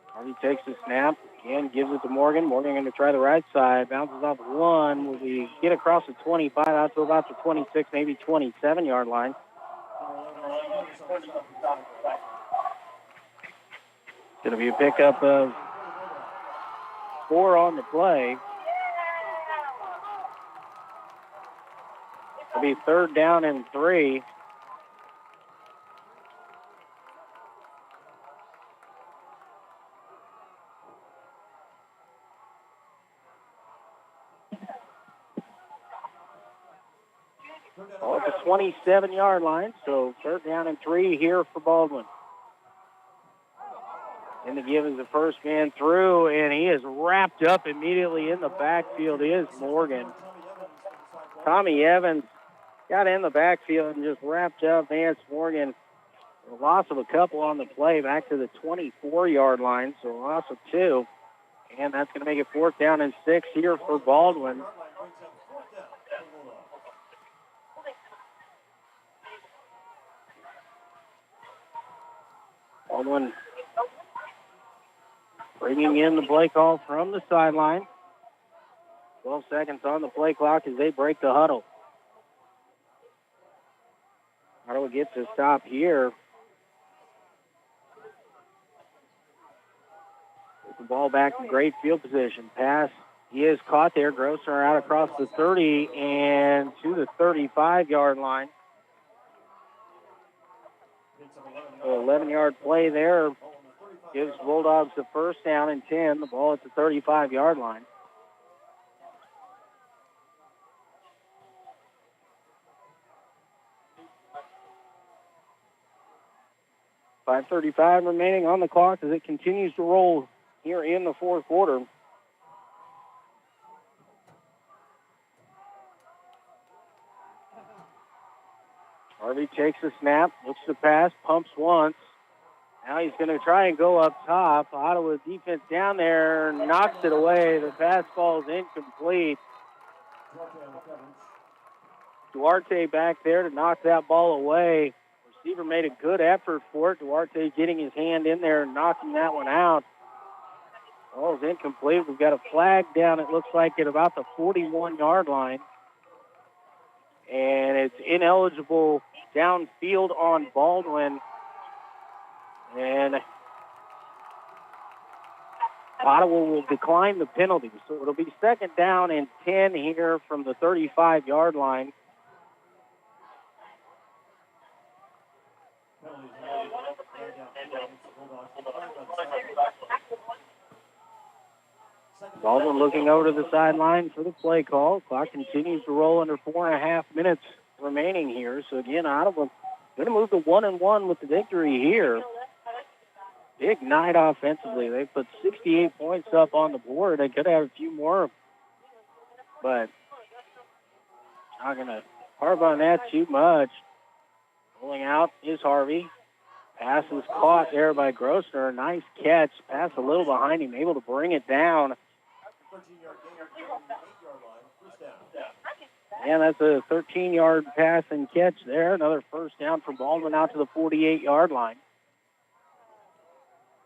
Harvey takes the snap, again gives it to Morgan. Morgan going to try the right side, bounces off one. Will he get across the 25 out to about the 26, maybe 27-yard line? Going to be a pickup of 4 on the play. It'll be 3rd down and 3. At the 27-yard line, so 3rd down and 3 here for Baldwin. And the give is the first man through, and he is wrapped up immediately in the backfield is Morgan. Tommy Evans got in the backfield and just wrapped up Vance Morgan. A loss of a couple on the play back to the 24-yard line, so a loss of 2. And that's going to make it 4th down and 6 here for Baldwin. Baldwin bringing in the play call from the sideline. 12 seconds on the play clock as they break the huddle. Ottawa gets a stop here. With the ball back in great field position. Pass, he is caught there. Grosser out across the 30 and to the 35-yard line. So 11-yard play there gives Bulldogs the 1st down and 10. The ball at the 35-yard line. .5:35 remaining on the clock as it continues to roll here in the 4th quarter. Harvey takes the snap, looks to pass, pumps once. Now he's going to try and go up top. Ottawa defense down there, knocks it away. The pass falls incomplete. Duarte back there to knock that ball away. Receiver made a good effort for it. Duarte getting his hand in there and knocking that one out. Ball is incomplete. We've got a flag down, it looks like, at about the 41-yard line. And it's ineligible downfield on Baldwin. And Ottawa will decline the penalty. So it'll be 2nd down and 10 here from the 35-yard line. Baldwin looking over to the sideline for the play call. Clock continues to roll under 4.5 minutes remaining here. So again, Ottawa going to move to 1-1 with the victory here. Big night offensively. They put 68 points up on the board. They could have a few more, but not going to harp on that too much. Rolling out is Harvey. Pass is caught there by Grosser. Nice catch. Pass a little behind him, able to bring it down. And that's a 13-yard pass and catch there. Another 1st down for Baldwin out to the 48-yard line.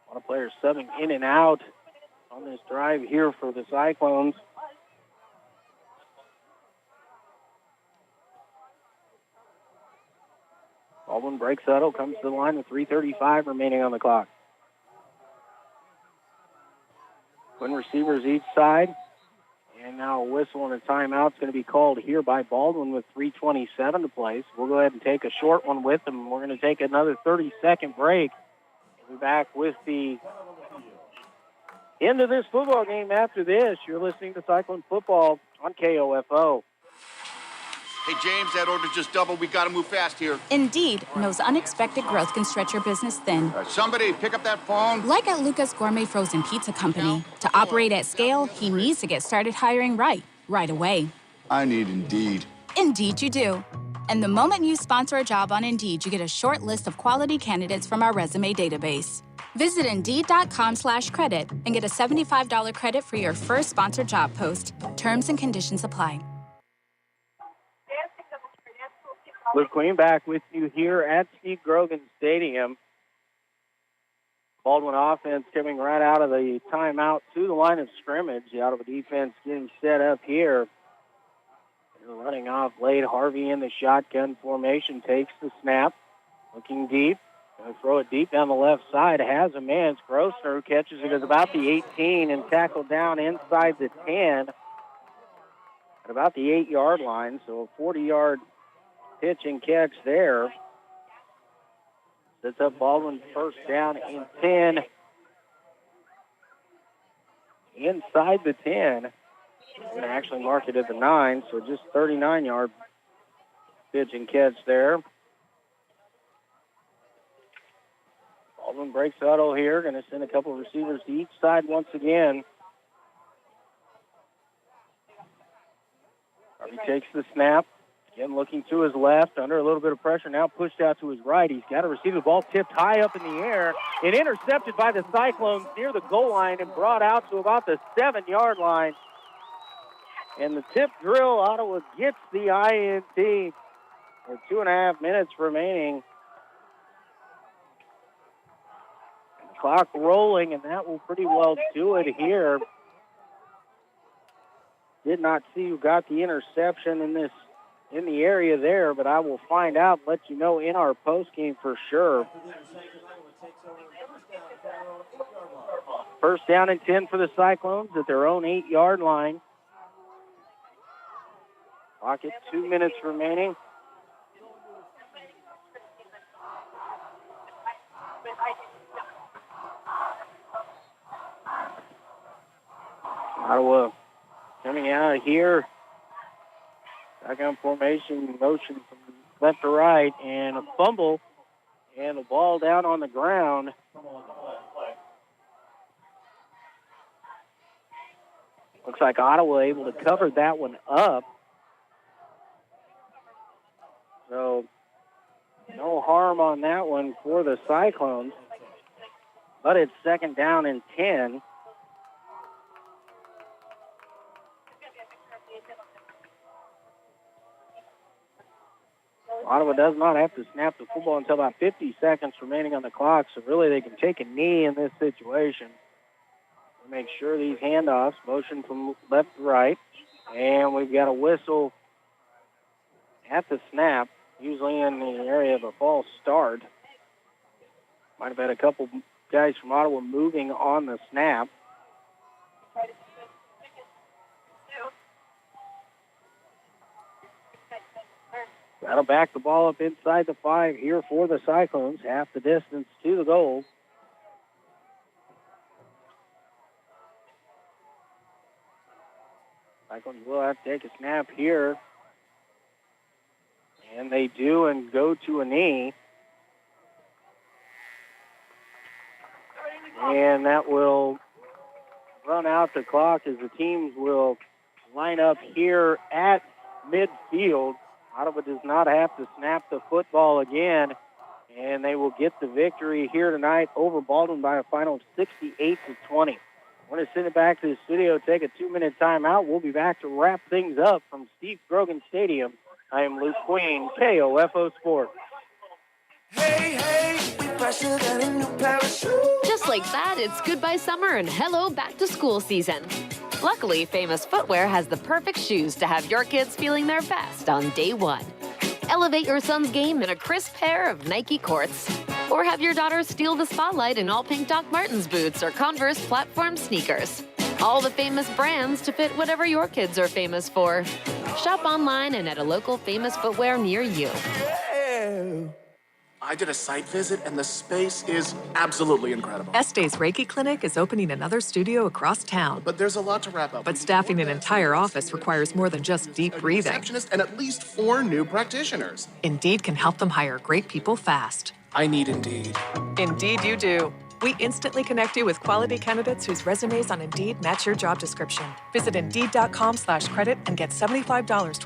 A lot of players subbing in and out on this drive here for the Cyclones. Baldwin breaks huddle, comes to the line with 3:35 remaining on the clock. Twin receivers each side. And now a whistle and a timeout is going to be called here by Baldwin with 3:27 to play. So we'll go ahead and take a short one with them. We're going to take another 30-second break. We'll be back with the into this football game after this. You're listening to Cyclone Football on KOFO. Hey, James, that order just doubled. We got to move fast here. Indeed knows unexpected growth can stretch your business thin. Somebody pick up that phone. Like at Luca's Gourmet Frozen Pizza Company. To operate at scale, he needs to get started hiring right away. I need Indeed. Indeed you do. And the moment you sponsor a job on Indeed, you get a short list of quality candidates from our resume database. Visit Indeed.com/credit and get a $75 credit for your first sponsored job post. Terms and conditions apply. Luke Queen back with you here at Steve Grogan Stadium. Baldwin offense coming right out of the timeout to the line of scrimmage. The Ottawa defense getting set up here. They're running off late. Harvey in the shotgun formation takes the snap. Looking deep. Going to throw it deep down the left side. Has a man. It's Grossner who catches it at about the 18 and tackled down inside the 10 at about the 8-yard line. So a 40-yard pitch and catch there. Sets up Baldwin first down and 10. Inside the 10. We're going to actually mark it at the 9, so just 39-yard pitch and catch there. Baldwin breaks huddle here. Going to send a couple of receivers to each side once again. Harvey takes the snap. Again, looking to his left, under a little bit of pressure, now pushed out to his right. He's got to receive the ball, tipped high up in the air, and intercepted by the Cyclones near the goal line and brought out to about the 7-yard line. And the tip drill, Ottawa gets the INT with 2.5 minutes remaining. Clock rolling, and that will pretty well do it here. Did not see who got the interception in the area there, but I will find out and let you know in our postgame for sure. First down and 10 for the Cyclones at their own 8-yard line. Clock at 2 minutes remaining. Ottawa coming out of here. Shotgun formation, motion from left to right, and a fumble, and the ball down on the ground. Looks like Ottawa able to cover that one up. So no harm on that one for the Cyclones. But it's second down and 10. Ottawa does not have to snap the football until about 50 seconds remaining on the clock, so really they can take a knee in this situation. Make sure these handoffs, motion from left to right, and we've got a whistle at the snap, usually in the area of a false start. Might have had a couple guys from Ottawa moving on the snap. That'll back the ball up inside the 5 here for the Cyclones, half the distance to the goal. Cyclones will have to take a snap here. And they do and go to a knee. And that will run out the clock as the teams will line up here at midfield. Ottawa does not have to snap the football again, and they will get the victory here tonight over Baldwin by a final of 68-20. I want to send it back to the studio, take a 2-minute timeout. We'll be back to wrap things up from Steve Grogan Stadium. I am Luke Queen, KOFO Sports. Hey, hey, we faster than a new parachute. Just like that, it's goodbye summer and hello back to school season. Luckily, Famous Footwear has the perfect shoes to have your kids feeling their best on day one. Elevate your son's game in a crisp pair of Nike Courts. Or have your daughter steal the spotlight in all pink Doc Martens boots or Converse platform sneakers. All the famous brands to fit whatever your kids are famous for. Shop online and at a local Famous Footwear near you. I did a site visit, and the space is absolutely incredible. Este's Reiki Clinic is opening another studio across town. But there's a lot to wrap up. But staffing an entire office requires more than just deep breathing. Receptionist and at least 4 new practitioners. Indeed can help them hire great people fast. I need Indeed. Indeed you do. We instantly connect you with quality candidates whose resumes on Indeed match your job description. Visit Indeed.com/credit and get $75 towards